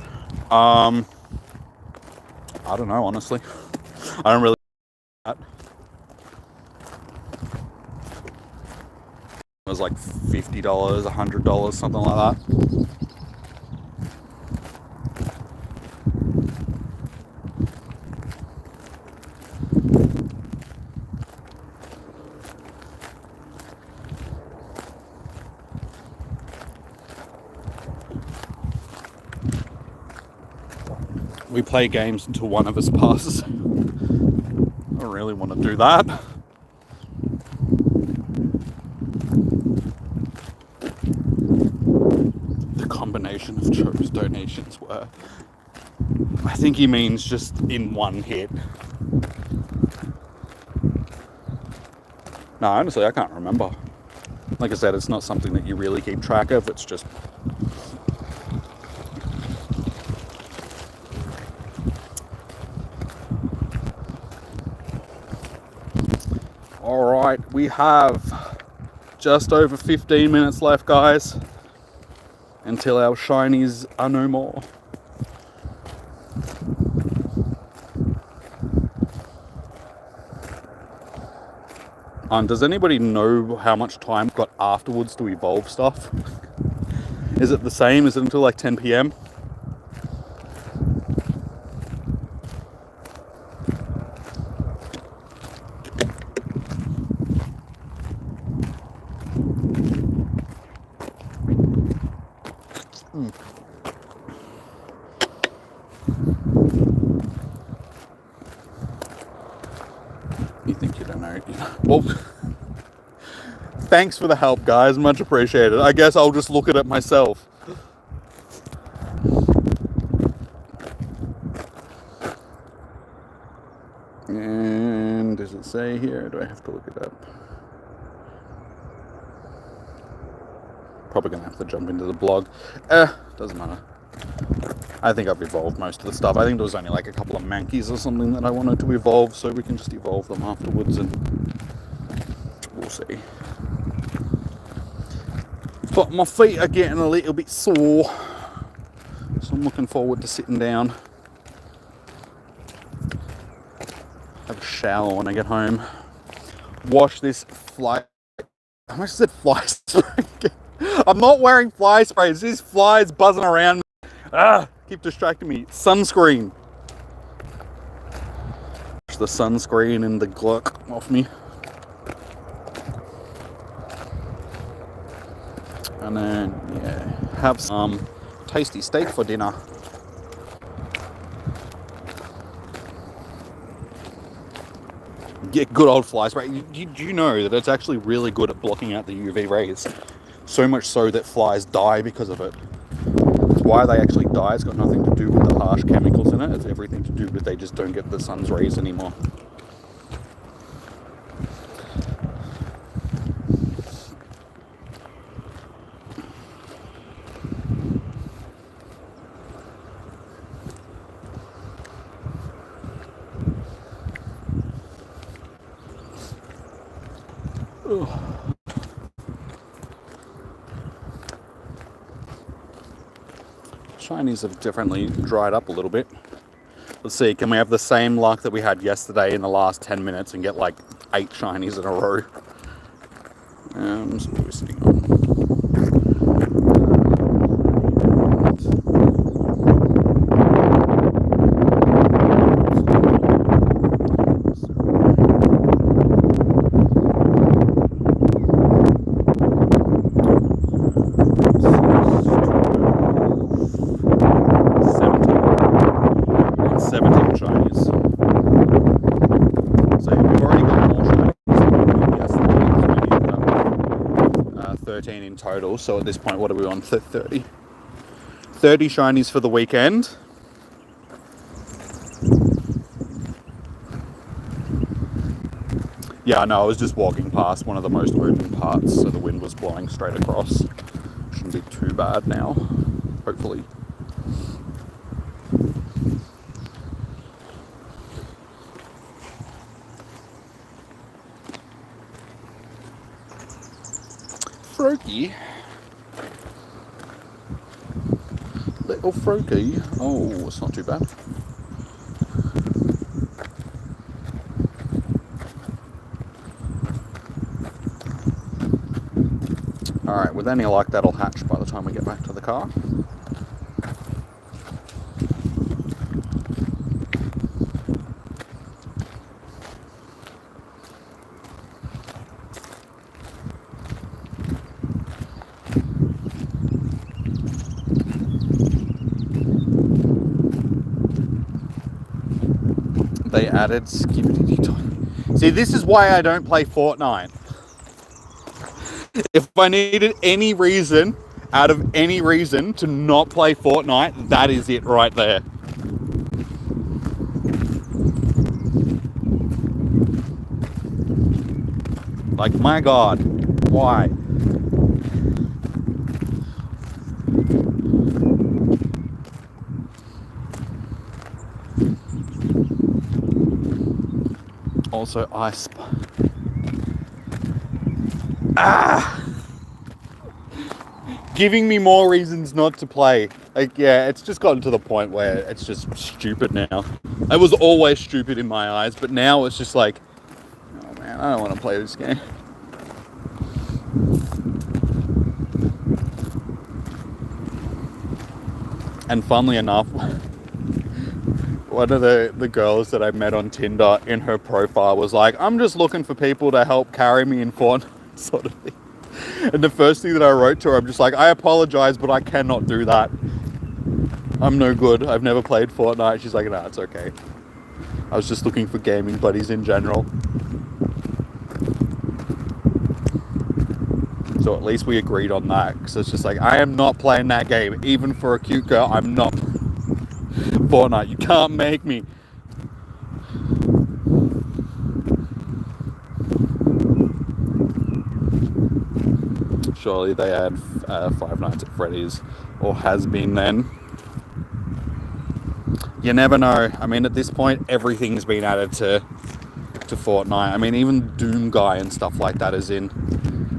I don't know, honestly. I don't really. It was like $50, $100, something like that. We play games until one of us passes. I don't really want to do that. The combination of Joby's donations were... I think he means just in one hit. No, honestly, I can't remember. Like I said, it's not something that you really keep track of. It's just... Alright, we have just over 15 minutes left, guys, until our shinies are no more. Does anybody know how much time we've got afterwards to evolve stuff? Is it the same? Is it until like 10 p.m? You think you don't know? Well, thanks for the help, guys. Much appreciated. I guess I'll just look at it myself. And does it say here? Do I have to look it up? Probably gonna have to jump into the blog. Doesn't matter. I think I've evolved most of the stuff. I think there was only like a couple of mankeys or something that I wanted to evolve, so we can just evolve them afterwards and we'll see. But my feet are getting a little bit sore, so I'm looking forward to sitting down. Have a shower when I get home. Wash this fly... How much said fly spray? I'm not wearing fly sprays. These flies buzzing around me. Keep distracting me. Sunscreen. Wash the sunscreen and the gluck off me. And then, yeah, have some tasty steak for dinner. Get good old fly spray. Do you know that it's actually really good at blocking out the UV rays? So much so that flies die because of it. It's why they actually die. It's got nothing to do with the harsh chemicals in it. It's everything to do with they just don't get the sun's rays anymore. Shinies have definitely dried up a little bit. Let's see, can we have the same luck that we had yesterday in the last 10 minutes and get like 8 shinies in a row? So what are we sitting on? 13 in total. So at this point, what are we on? 30. 30 shinies for the weekend. Yeah, no, I was just walking past one of the most open parts, so the wind was blowing straight across. Shouldn't be too bad now, hopefully. Froakie. Little Froakie. Oh, it's not too bad. Alright, with any luck that'll hatch by the time we get back to the car. They added Skibbity. See, this is why I don't play Fortnite. If I needed any reason, out of any reason, to not play Fortnite, that is it right there. Like, my God, why? Also, giving me more reasons not to play. Like, yeah, it's just gotten to the point where it's just stupid now. It was always stupid in my eyes, but now it's just like, oh man, I don't want to play this game. And funnily enough, one of the girls that I met on Tinder, in her profile was like, I'm just looking for people to help carry me in Fortnite, sort of thing. And the first thing that I wrote to her, I'm just like, I apologize, but I cannot do that. I'm no good. I've never played Fortnite. She's like, nah, it's okay. I was just looking for gaming buddies in general. So at least we agreed on that. Because it's just like, I am not playing that game. Even for a cute girl, I'm not. Fortnite, you can't make me. Surely they had Five Nights at Freddy's, or has been then. You never know. I mean, at this point, everything's been added to Fortnite. I mean, even Doom Guy and stuff like that is in.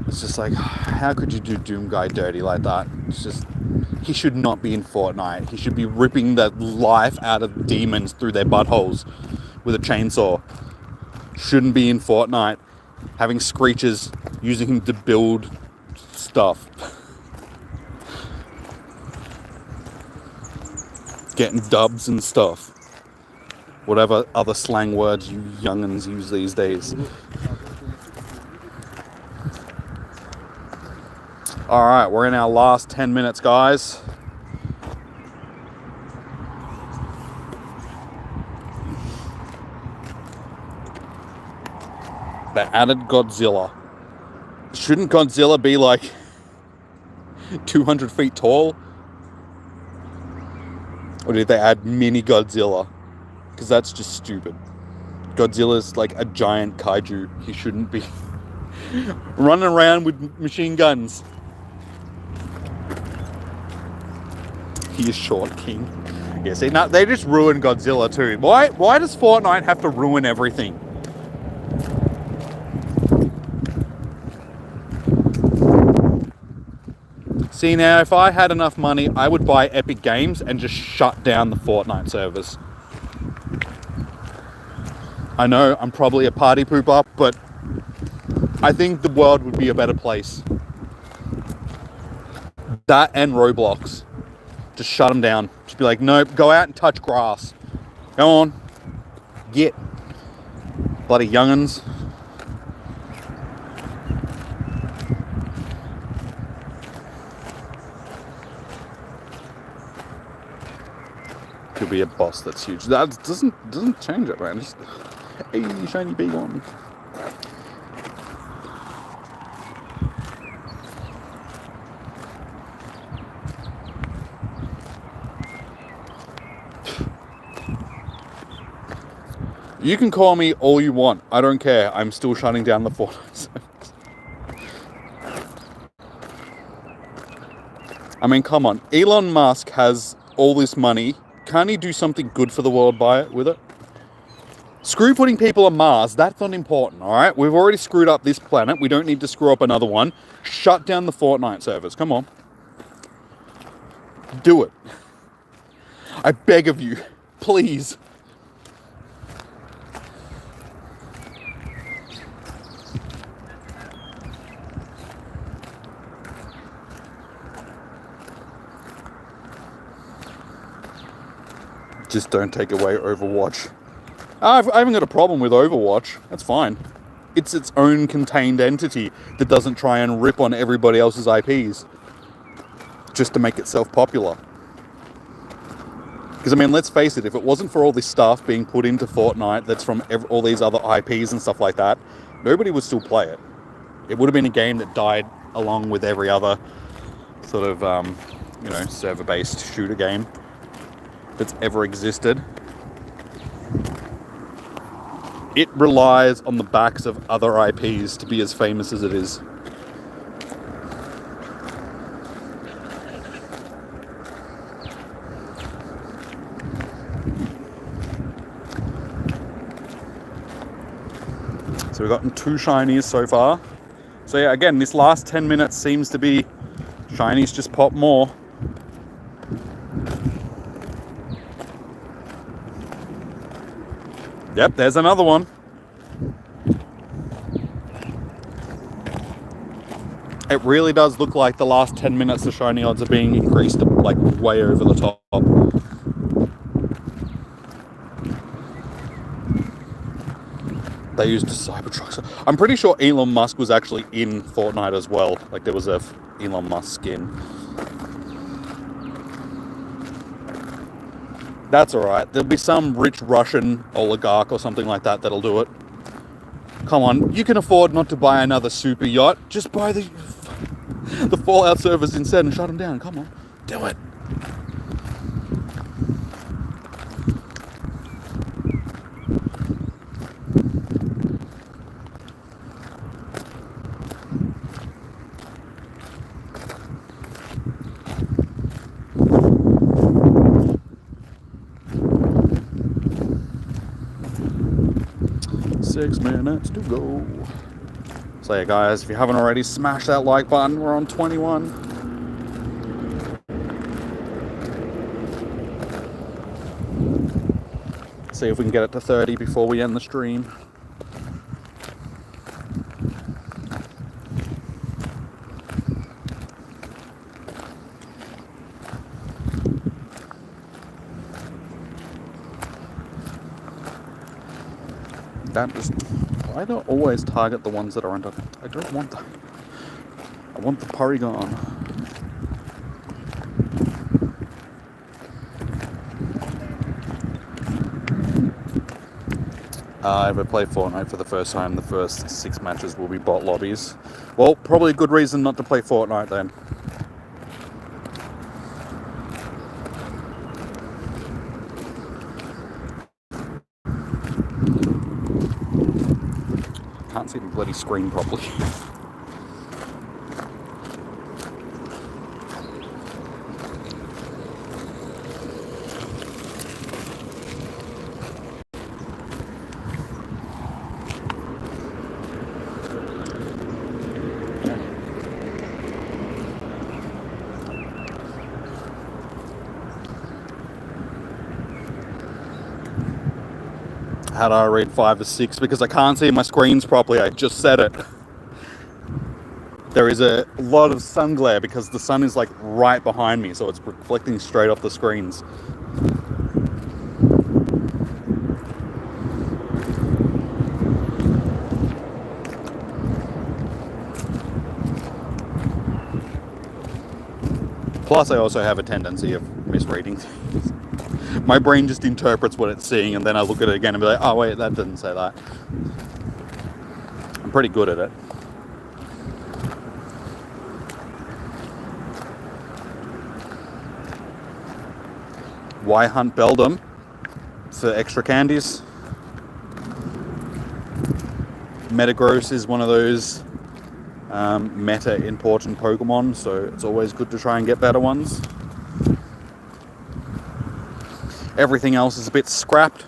It's just like, how could you do Doom Guy dirty like that? It's just, he should not be in Fortnite. He should be ripping the life out of demons through their buttholes with a chainsaw. Shouldn't be in Fortnite. Having screeches, using him to build stuff. Getting dubs and stuff. Whatever other slang words you youngins use these days. Alright, we're in our last 10 minutes, guys. They added Godzilla. Shouldn't Godzilla be like 200 feet tall? Or did they add mini Godzilla? Because that's just stupid. Godzilla's like a giant kaiju. He shouldn't be running around with machine guns. He is Short King. Yeah, see, now they just ruined Godzilla too. Why does Fortnite have to ruin everything? See, now, if I had enough money, I would buy Epic Games and just shut down the Fortnite servers. I know I'm probably a party pooper, but I think the world would be a better place. That and Roblox. Just shut them down. Just be like, nope, go out and touch grass. Go on. Get. Bloody young'uns. Could be a boss that's huge. That doesn't change it, man. Just, hey, shiny big one. You can call me all you want. I don't care. I'm still shutting down the Fortnite servers. I mean, come on. Elon Musk has all this money. Can't he do something good for the world with it? Screw putting people on Mars. That's not important, all right? We've already screwed up this planet. We don't need to screw up another one. Shut down the Fortnite servers. Come on. Do it. I beg of you. Please. Just don't take away Overwatch. I haven't got a problem with Overwatch. That's fine. It's its own contained entity that doesn't try and rip on everybody else's IPs just to make itself popular. Because, I mean, let's face it, if it wasn't for all this stuff being put into Fortnite that's from all these other IPs and stuff like that, nobody would still play it. It would have been a game that died along with every other sort of, server-based shooter game that's ever existed. It relies on the backs of other IPs to be as famous as it is. So we've gotten 2 shinies so far. So yeah, again, this last 10 minutes seems to be shinies just pop more. Yep, there's another one. It really does look like the last 10 minutes the shiny odds are being increased like way over the top. They used Cybertrucks. I'm pretty sure Elon Musk was actually in Fortnite as well. Like there was a Elon Musk skin. That's alright. There'll be some rich Russian oligarch or something like that that'll do it. Come on, you can afford not to buy another super yacht. Just buy the Fallout servers instead and shut them down. Come on, do it. Six minutes to go. So yeah, guys, if you haven't already, smash that like button. We're on 21. See if we can get it to 30 before we end the stream. Why do I always target the ones that are under? I don't want that. I want the Porygon. If I play Fortnite for the first time, the first 6 matches will be bot lobbies. Well, probably a good reason not to play Fortnite then. Can't see the bloody screen properly. How do I read 5 or 6? Because I can't see my screens properly. I just said it. There is a lot of sun glare because the sun is like right behind me, so it's reflecting straight off the screens. Plus, I also have a tendency of misreading things. My brain just interprets what it's seeing, and then I look at it again and be like, oh wait, that didn't say that. I'm pretty good at it. Why hunt Beldum? For extra candies? Metagross is one of those meta important Pokemon, so it's always good to try and get better ones. Everything else is a bit scrapped.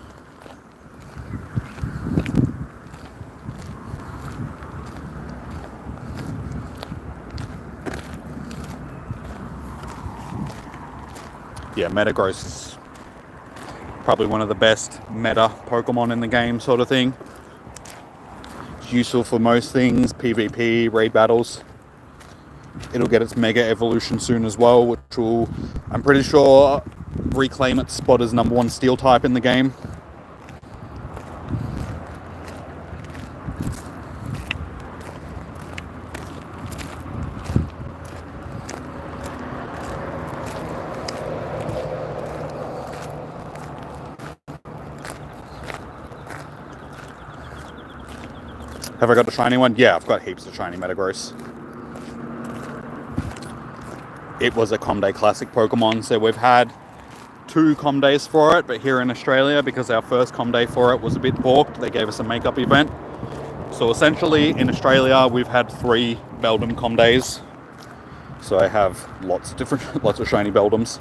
Yeah, Metagross is probably one of the best meta Pokemon in the game, sort of thing. It's useful for most things, PvP, raid battles. It'll get its Mega Evolution soon as well, which will, I'm pretty sure, reclaim its spot as #1 Steel type in the game. Have I got the shiny one? Yeah, I've got heaps of shiny Metagross. It was a Comday Classic Pokemon, so we've had 2 Comdays for it, but here in Australia, because our first Comday for it was a bit balked, they gave us a makeup event. So essentially, in Australia, we've had 3 Beldum Comdays. So I have lots of shiny Beldums.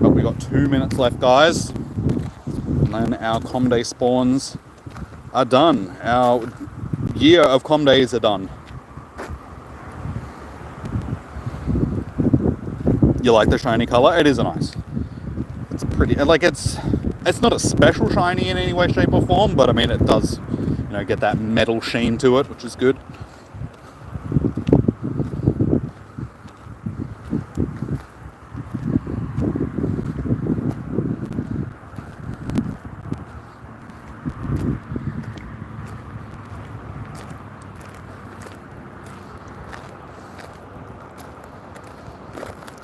But we got 2 minutes left, guys. And then our Comday spawns are done. Our year of Comdays are done. You like the shiny color? It is nice. It's pretty, like it's not a special shiny in any way, shape or form, but I mean it does, get that metal sheen to it, which is good.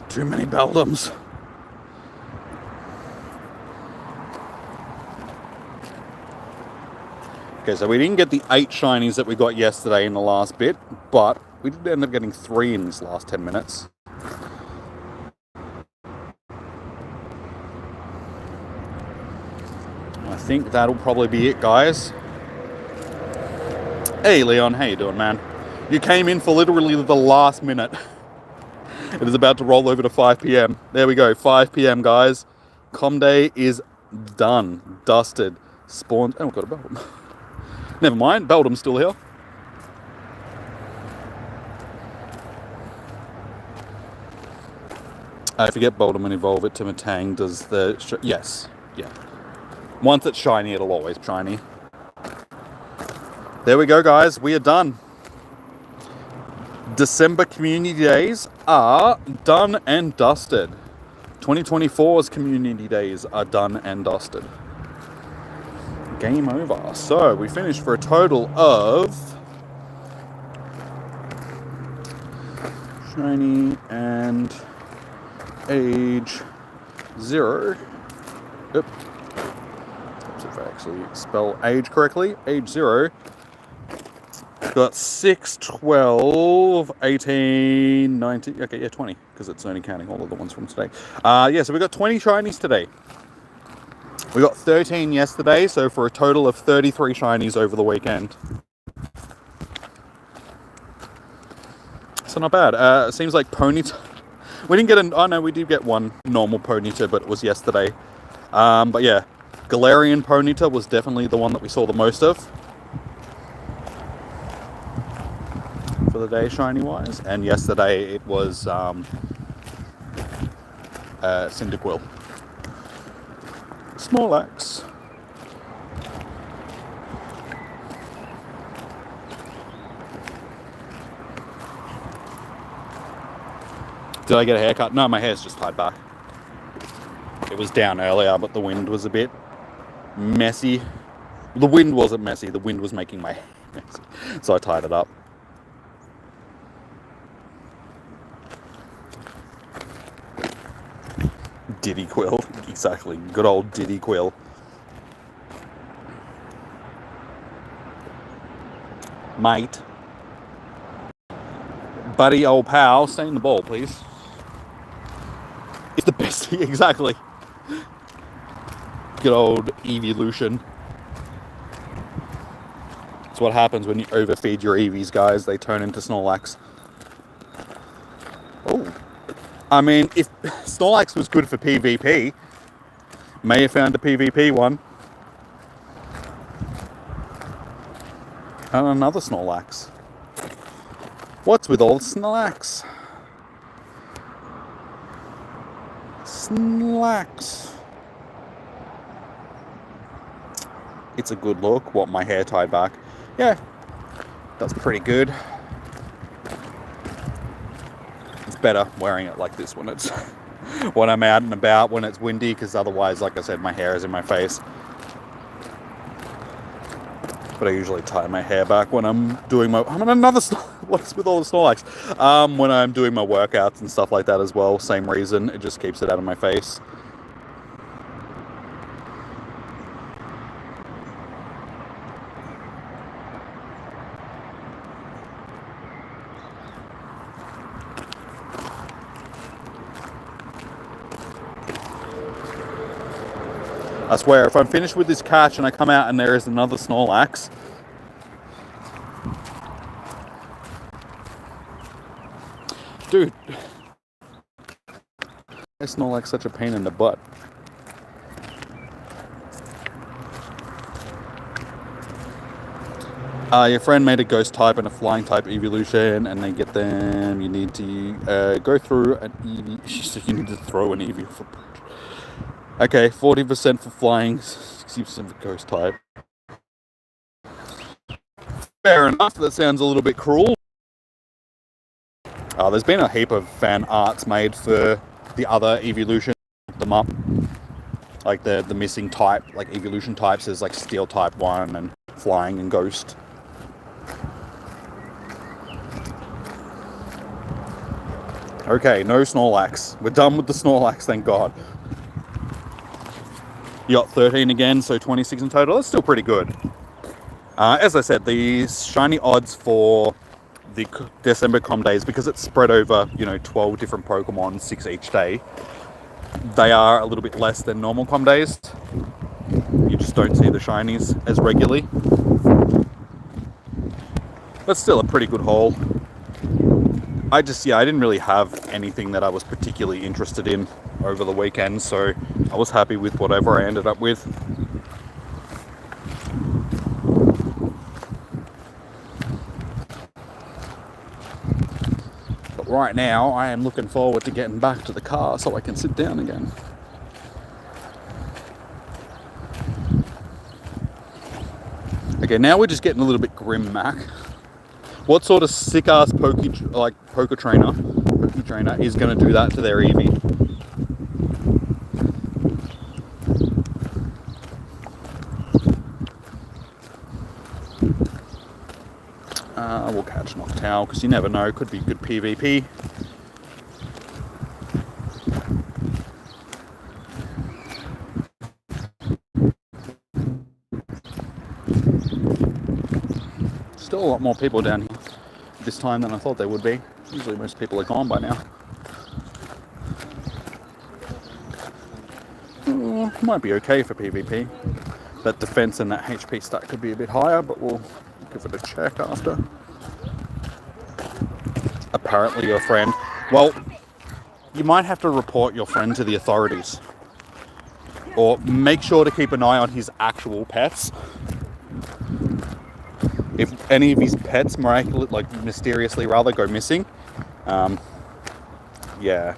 Too many Beldums. Okay, so we didn't get the 8 shinies that we got yesterday in the last bit, but we did end up getting 3 in this last 10 minutes. I think that'll probably be it, guys. Hey, Leon, how you doing, man? You came in for literally the last minute. It is about to roll over to 5 p.m. There we go, 5 p.m, guys. Comday is done, dusted, spawned. Oh, we've got a Beldum. Never mind, Beldum's still here. If you get Beldum and evolve it to Matang, does the... yes, yeah. Once it's shiny, it'll always be shiny. There we go, guys. We are done. December Community Days are done and dusted. 2024's Community Days are done and dusted. Game over. So we finished for a total of shiny and age 0. Oop. If I actually spell age correctly, age 0. Got 6, 12, 18, 19, okay, yeah, 20, because it's only counting all of the ones from today. Yeah, so we got 20 shinies today. We got 13 yesterday, so for a total of 33 shinies over the weekend. So not bad. It seems like Ponyta... We didn't get oh no, we did get one normal Ponyta, but it was yesterday. But yeah, Galarian Ponyta was definitely the one that we saw the most of for the day, shiny wise. And yesterday it was Cyndaquil. Snorlax. Did I get a haircut? No, my hair's just tied back. It was down earlier, but the wind was a bit messy. The wind wasn't messy, the wind was making my hair messy. So I tied it up. Diddy Quill, exactly. Good old Diddy Quill. Mate. Buddy, old pal, stay in the ball, please. Exactly. Good old evolution. It's what happens when you overfeed your Eevees, guys. They turn into Snorlax. Oh. I mean, if Snorlax was good for PvP, may have found a PvP one. And another Snorlax. What's with all the Snorlax? Snorlax. It's a good look. What, my hair tied back? Yeah, that's pretty good. It's better wearing it like this when it's when I'm out and about, when it's windy, because otherwise, like I said, my hair is in my face. But I usually tie my hair back when I'm doing my... I'm on another... What's with all the Snorlax? When I'm doing my workouts and stuff like that as well. Same reason. It just keeps it out of my face. I swear, if I'm finished with this catch and I come out and there is another Snorlax... Dude. It's Snorlax such a pain in the butt. Your friend made a ghost type and a flying type evolution, and they get them. You need to go through an Eevee. She said you need to throw an Eevee off a bridge. Okay, 40% for flying, 60% for ghost type. Fair enough, that sounds a little bit cruel. There's been a heap of fan arts made for the other evolution, them up. Like the missing type, like evolution types is like steel type 1 and flying and ghost. Okay, no Snorlax. We're done with the Snorlax, thank God. You got 13 again, so 26 in total. That's still pretty good. As I said, the shiny odds for the December Com days, because it's spread over, 12 different Pokemon, 6 each day, they are a little bit less than normal Com days. You just don't see the shinies as regularly. But still a pretty good haul. I didn't really have anything that I was particularly interested in over the weekend, so I was happy with whatever I ended up with. But right now, I am looking forward to getting back to the car so I can sit down again. Okay, now we're just getting a little bit grim, Mac. What sort of sick-ass poker trainer is going to do that to their Eevee? We'll catch Noctowl, because you never know, could be good PvP. Still a lot more people down here this time than I thought there would be. Usually most people are gone by now. Might be okay for PvP. That defense and that HP stat could be a bit higher, but we'll give it a check after. Apparently your friend... Well, you might have to report your friend to the authorities. Or make sure to keep an eye on his actual pets. If any of his pets mysteriously go missing, yeah.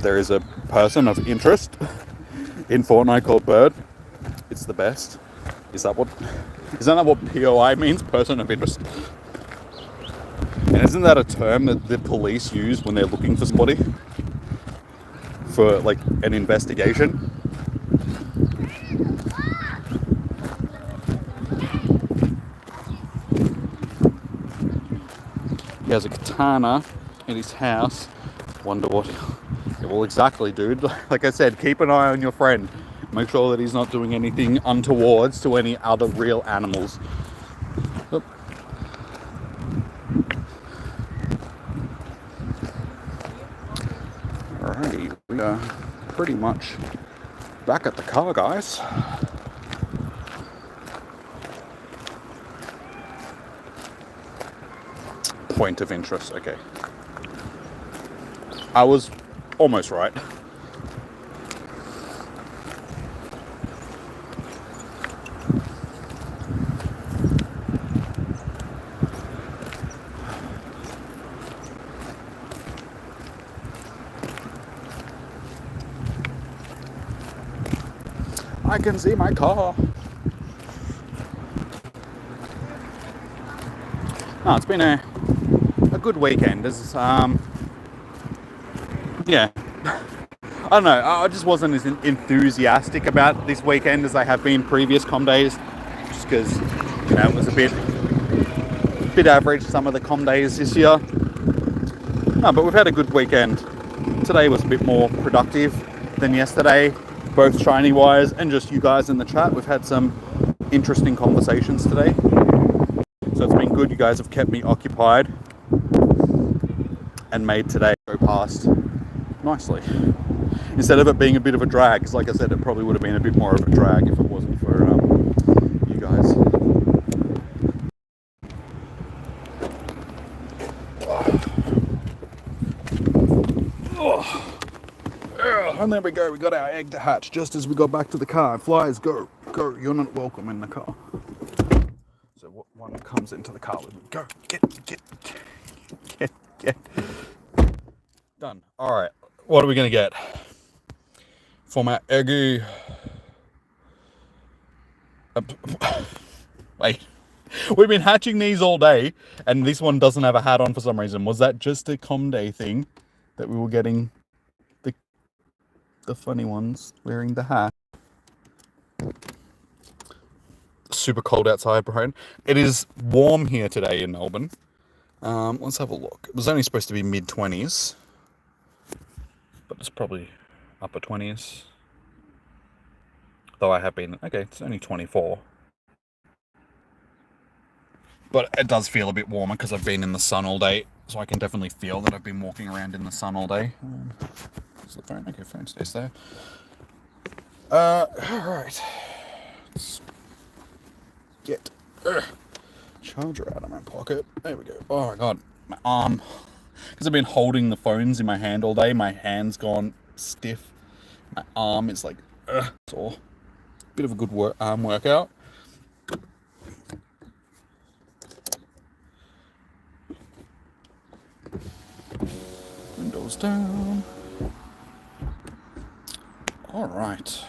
There is a person of interest in Fortnite called Bird. It's the best. Isn't that what POI means? Person of interest. And isn't that a term that the police use when they're looking for somebody? For an investigation? He has a katana in his house. Wonder what Well, exactly, dude. Like I said, keep an eye on your friend. Make sure that he's not doing anything untowards to any other real animals. Oop. Alrighty, we are pretty much back at the car, guys. Point of interest, okay. I was almost right. I can see my car. No, it's been a good weekend. It's, yeah. I don't know, I just wasn't as enthusiastic about this weekend as I have been previous com days, just because, you know, it was a bit average, some of the com days this year. No, but we've had a good weekend. Today was a bit more productive than yesterday, both shiny wires and just you guys in the chat. We've had some interesting conversations today. So it's been good. You guys have kept me occupied and made today go past nicely. Instead of it being a bit of a drag, because like I said, it probably would have been a bit more of a drag if it wasn't for you guys. And there we go, we got our egg to hatch just as we got back to the car. Flies, go, go, you're not welcome in the car. So one comes into the car with me. Go, get. Done. All right, what are we gonna get for my eggy? Wait, we've been hatching these all day, and this one doesn't have a hat on for some reason. Was that just a com day thing that we were getting the funny ones wearing the hat? Super cold outside, Brian. It is warm here today in Melbourne. Let's have a look. It was only supposed to be mid-20s, but it's probably upper 20s. Though I have been, okay, it's only 24. But it does feel a bit warmer because I've been in the sun all day, so I can definitely feel that I've been walking around in the sun all day. Is the phone? Okay, phone stays there. Alright. Let's get charger out of my pocket. There we go. Oh my god, my arm. Because I've been holding the phones in my hand all day, my hand's gone stiff. My arm is like, sore. Bit of a good arm workout. Windows down. All right.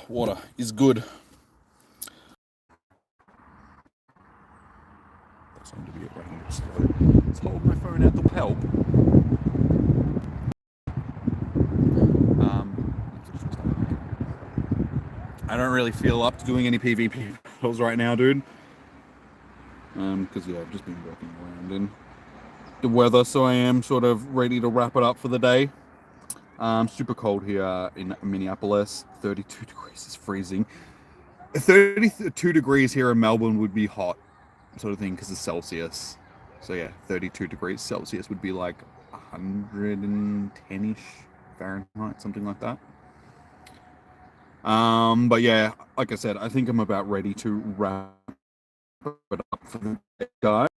Water is good. Seem to be running a bit slow. Let's hold my phone out the help. I don't really feel up to doing any PvP battles right now, dude. Because yeah, I've just been walking around in the weather, so I am sort of ready to wrap it up for the day. Super cold here in Minneapolis. 32 degrees is freezing. 32 degrees here in Melbourne would be hot, sort of thing, because of Celsius. So yeah, 32 degrees Celsius would be like 110-ish Fahrenheit, something like that. But yeah, like I said, I think I'm about ready to wrap it up for the day, guys.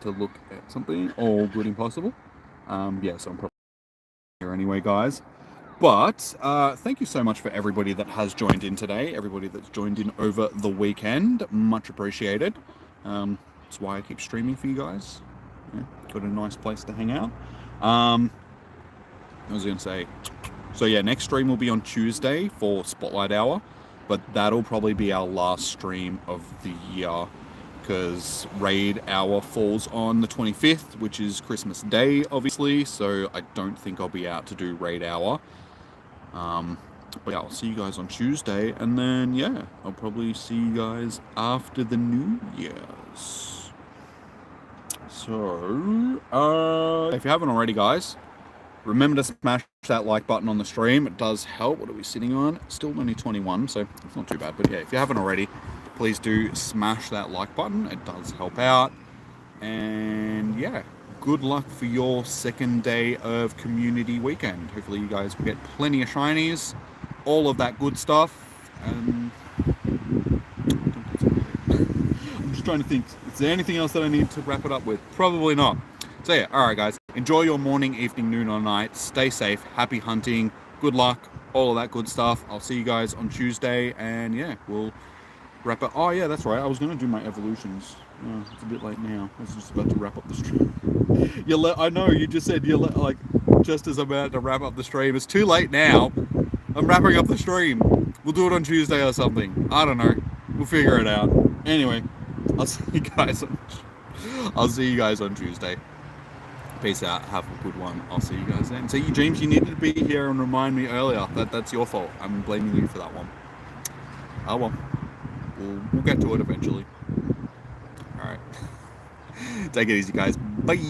To look at something all good and possible. Yeah, so I'm probably here anyway, guys. But thank you so much for everybody that has joined in today, everybody that's joined in over the weekend. Much appreciated. That's why I keep streaming for you guys. Yeah, got a nice place to hang out. I was going to say, so yeah, next stream will be on Tuesday for Spotlight Hour, but that'll probably be our last stream of the year, because raid hour falls on the 25th, which is Christmas Day, obviously. So I don't think I'll be out to do raid hour. But yeah, I'll see you guys on Tuesday, and then yeah, I'll probably see you guys after the New Year's. So, if you haven't already, guys, remember to smash that like button on the stream. It does help. What are we sitting on? Still only 21, so it's not too bad. But yeah, if you haven't already, please do smash that like button. It does help out. And yeah, good luck for your second day of community weekend. Hopefully you guys will get plenty of shinies, all of that good stuff. And I'm just trying to think, is there anything else that I need to wrap it up with? Probably not. So yeah, alright guys, enjoy your morning, evening, noon, or night. Stay safe, happy hunting, good luck, all of that good stuff. I'll see you guys on Tuesday, and yeah, we'll wrap up. Oh yeah, that's right, I was going to do my evolutions. Oh, it's a bit late now. I was just about to wrap up the stream. I know, you just said like, just as I'm about to wrap up the stream. It's too late now. I'm wrapping up the stream. We'll do it on Tuesday or something. I don't know. We'll figure it out. Anyway, I'll see you guys on Tuesday. Peace out. Have a good one. I'll see you guys then. So, James, you needed to be here and remind me earlier. That's your fault. I'm blaming you for that one. Oh well. We'll get to it eventually. All right. Take it easy, guys. Bye.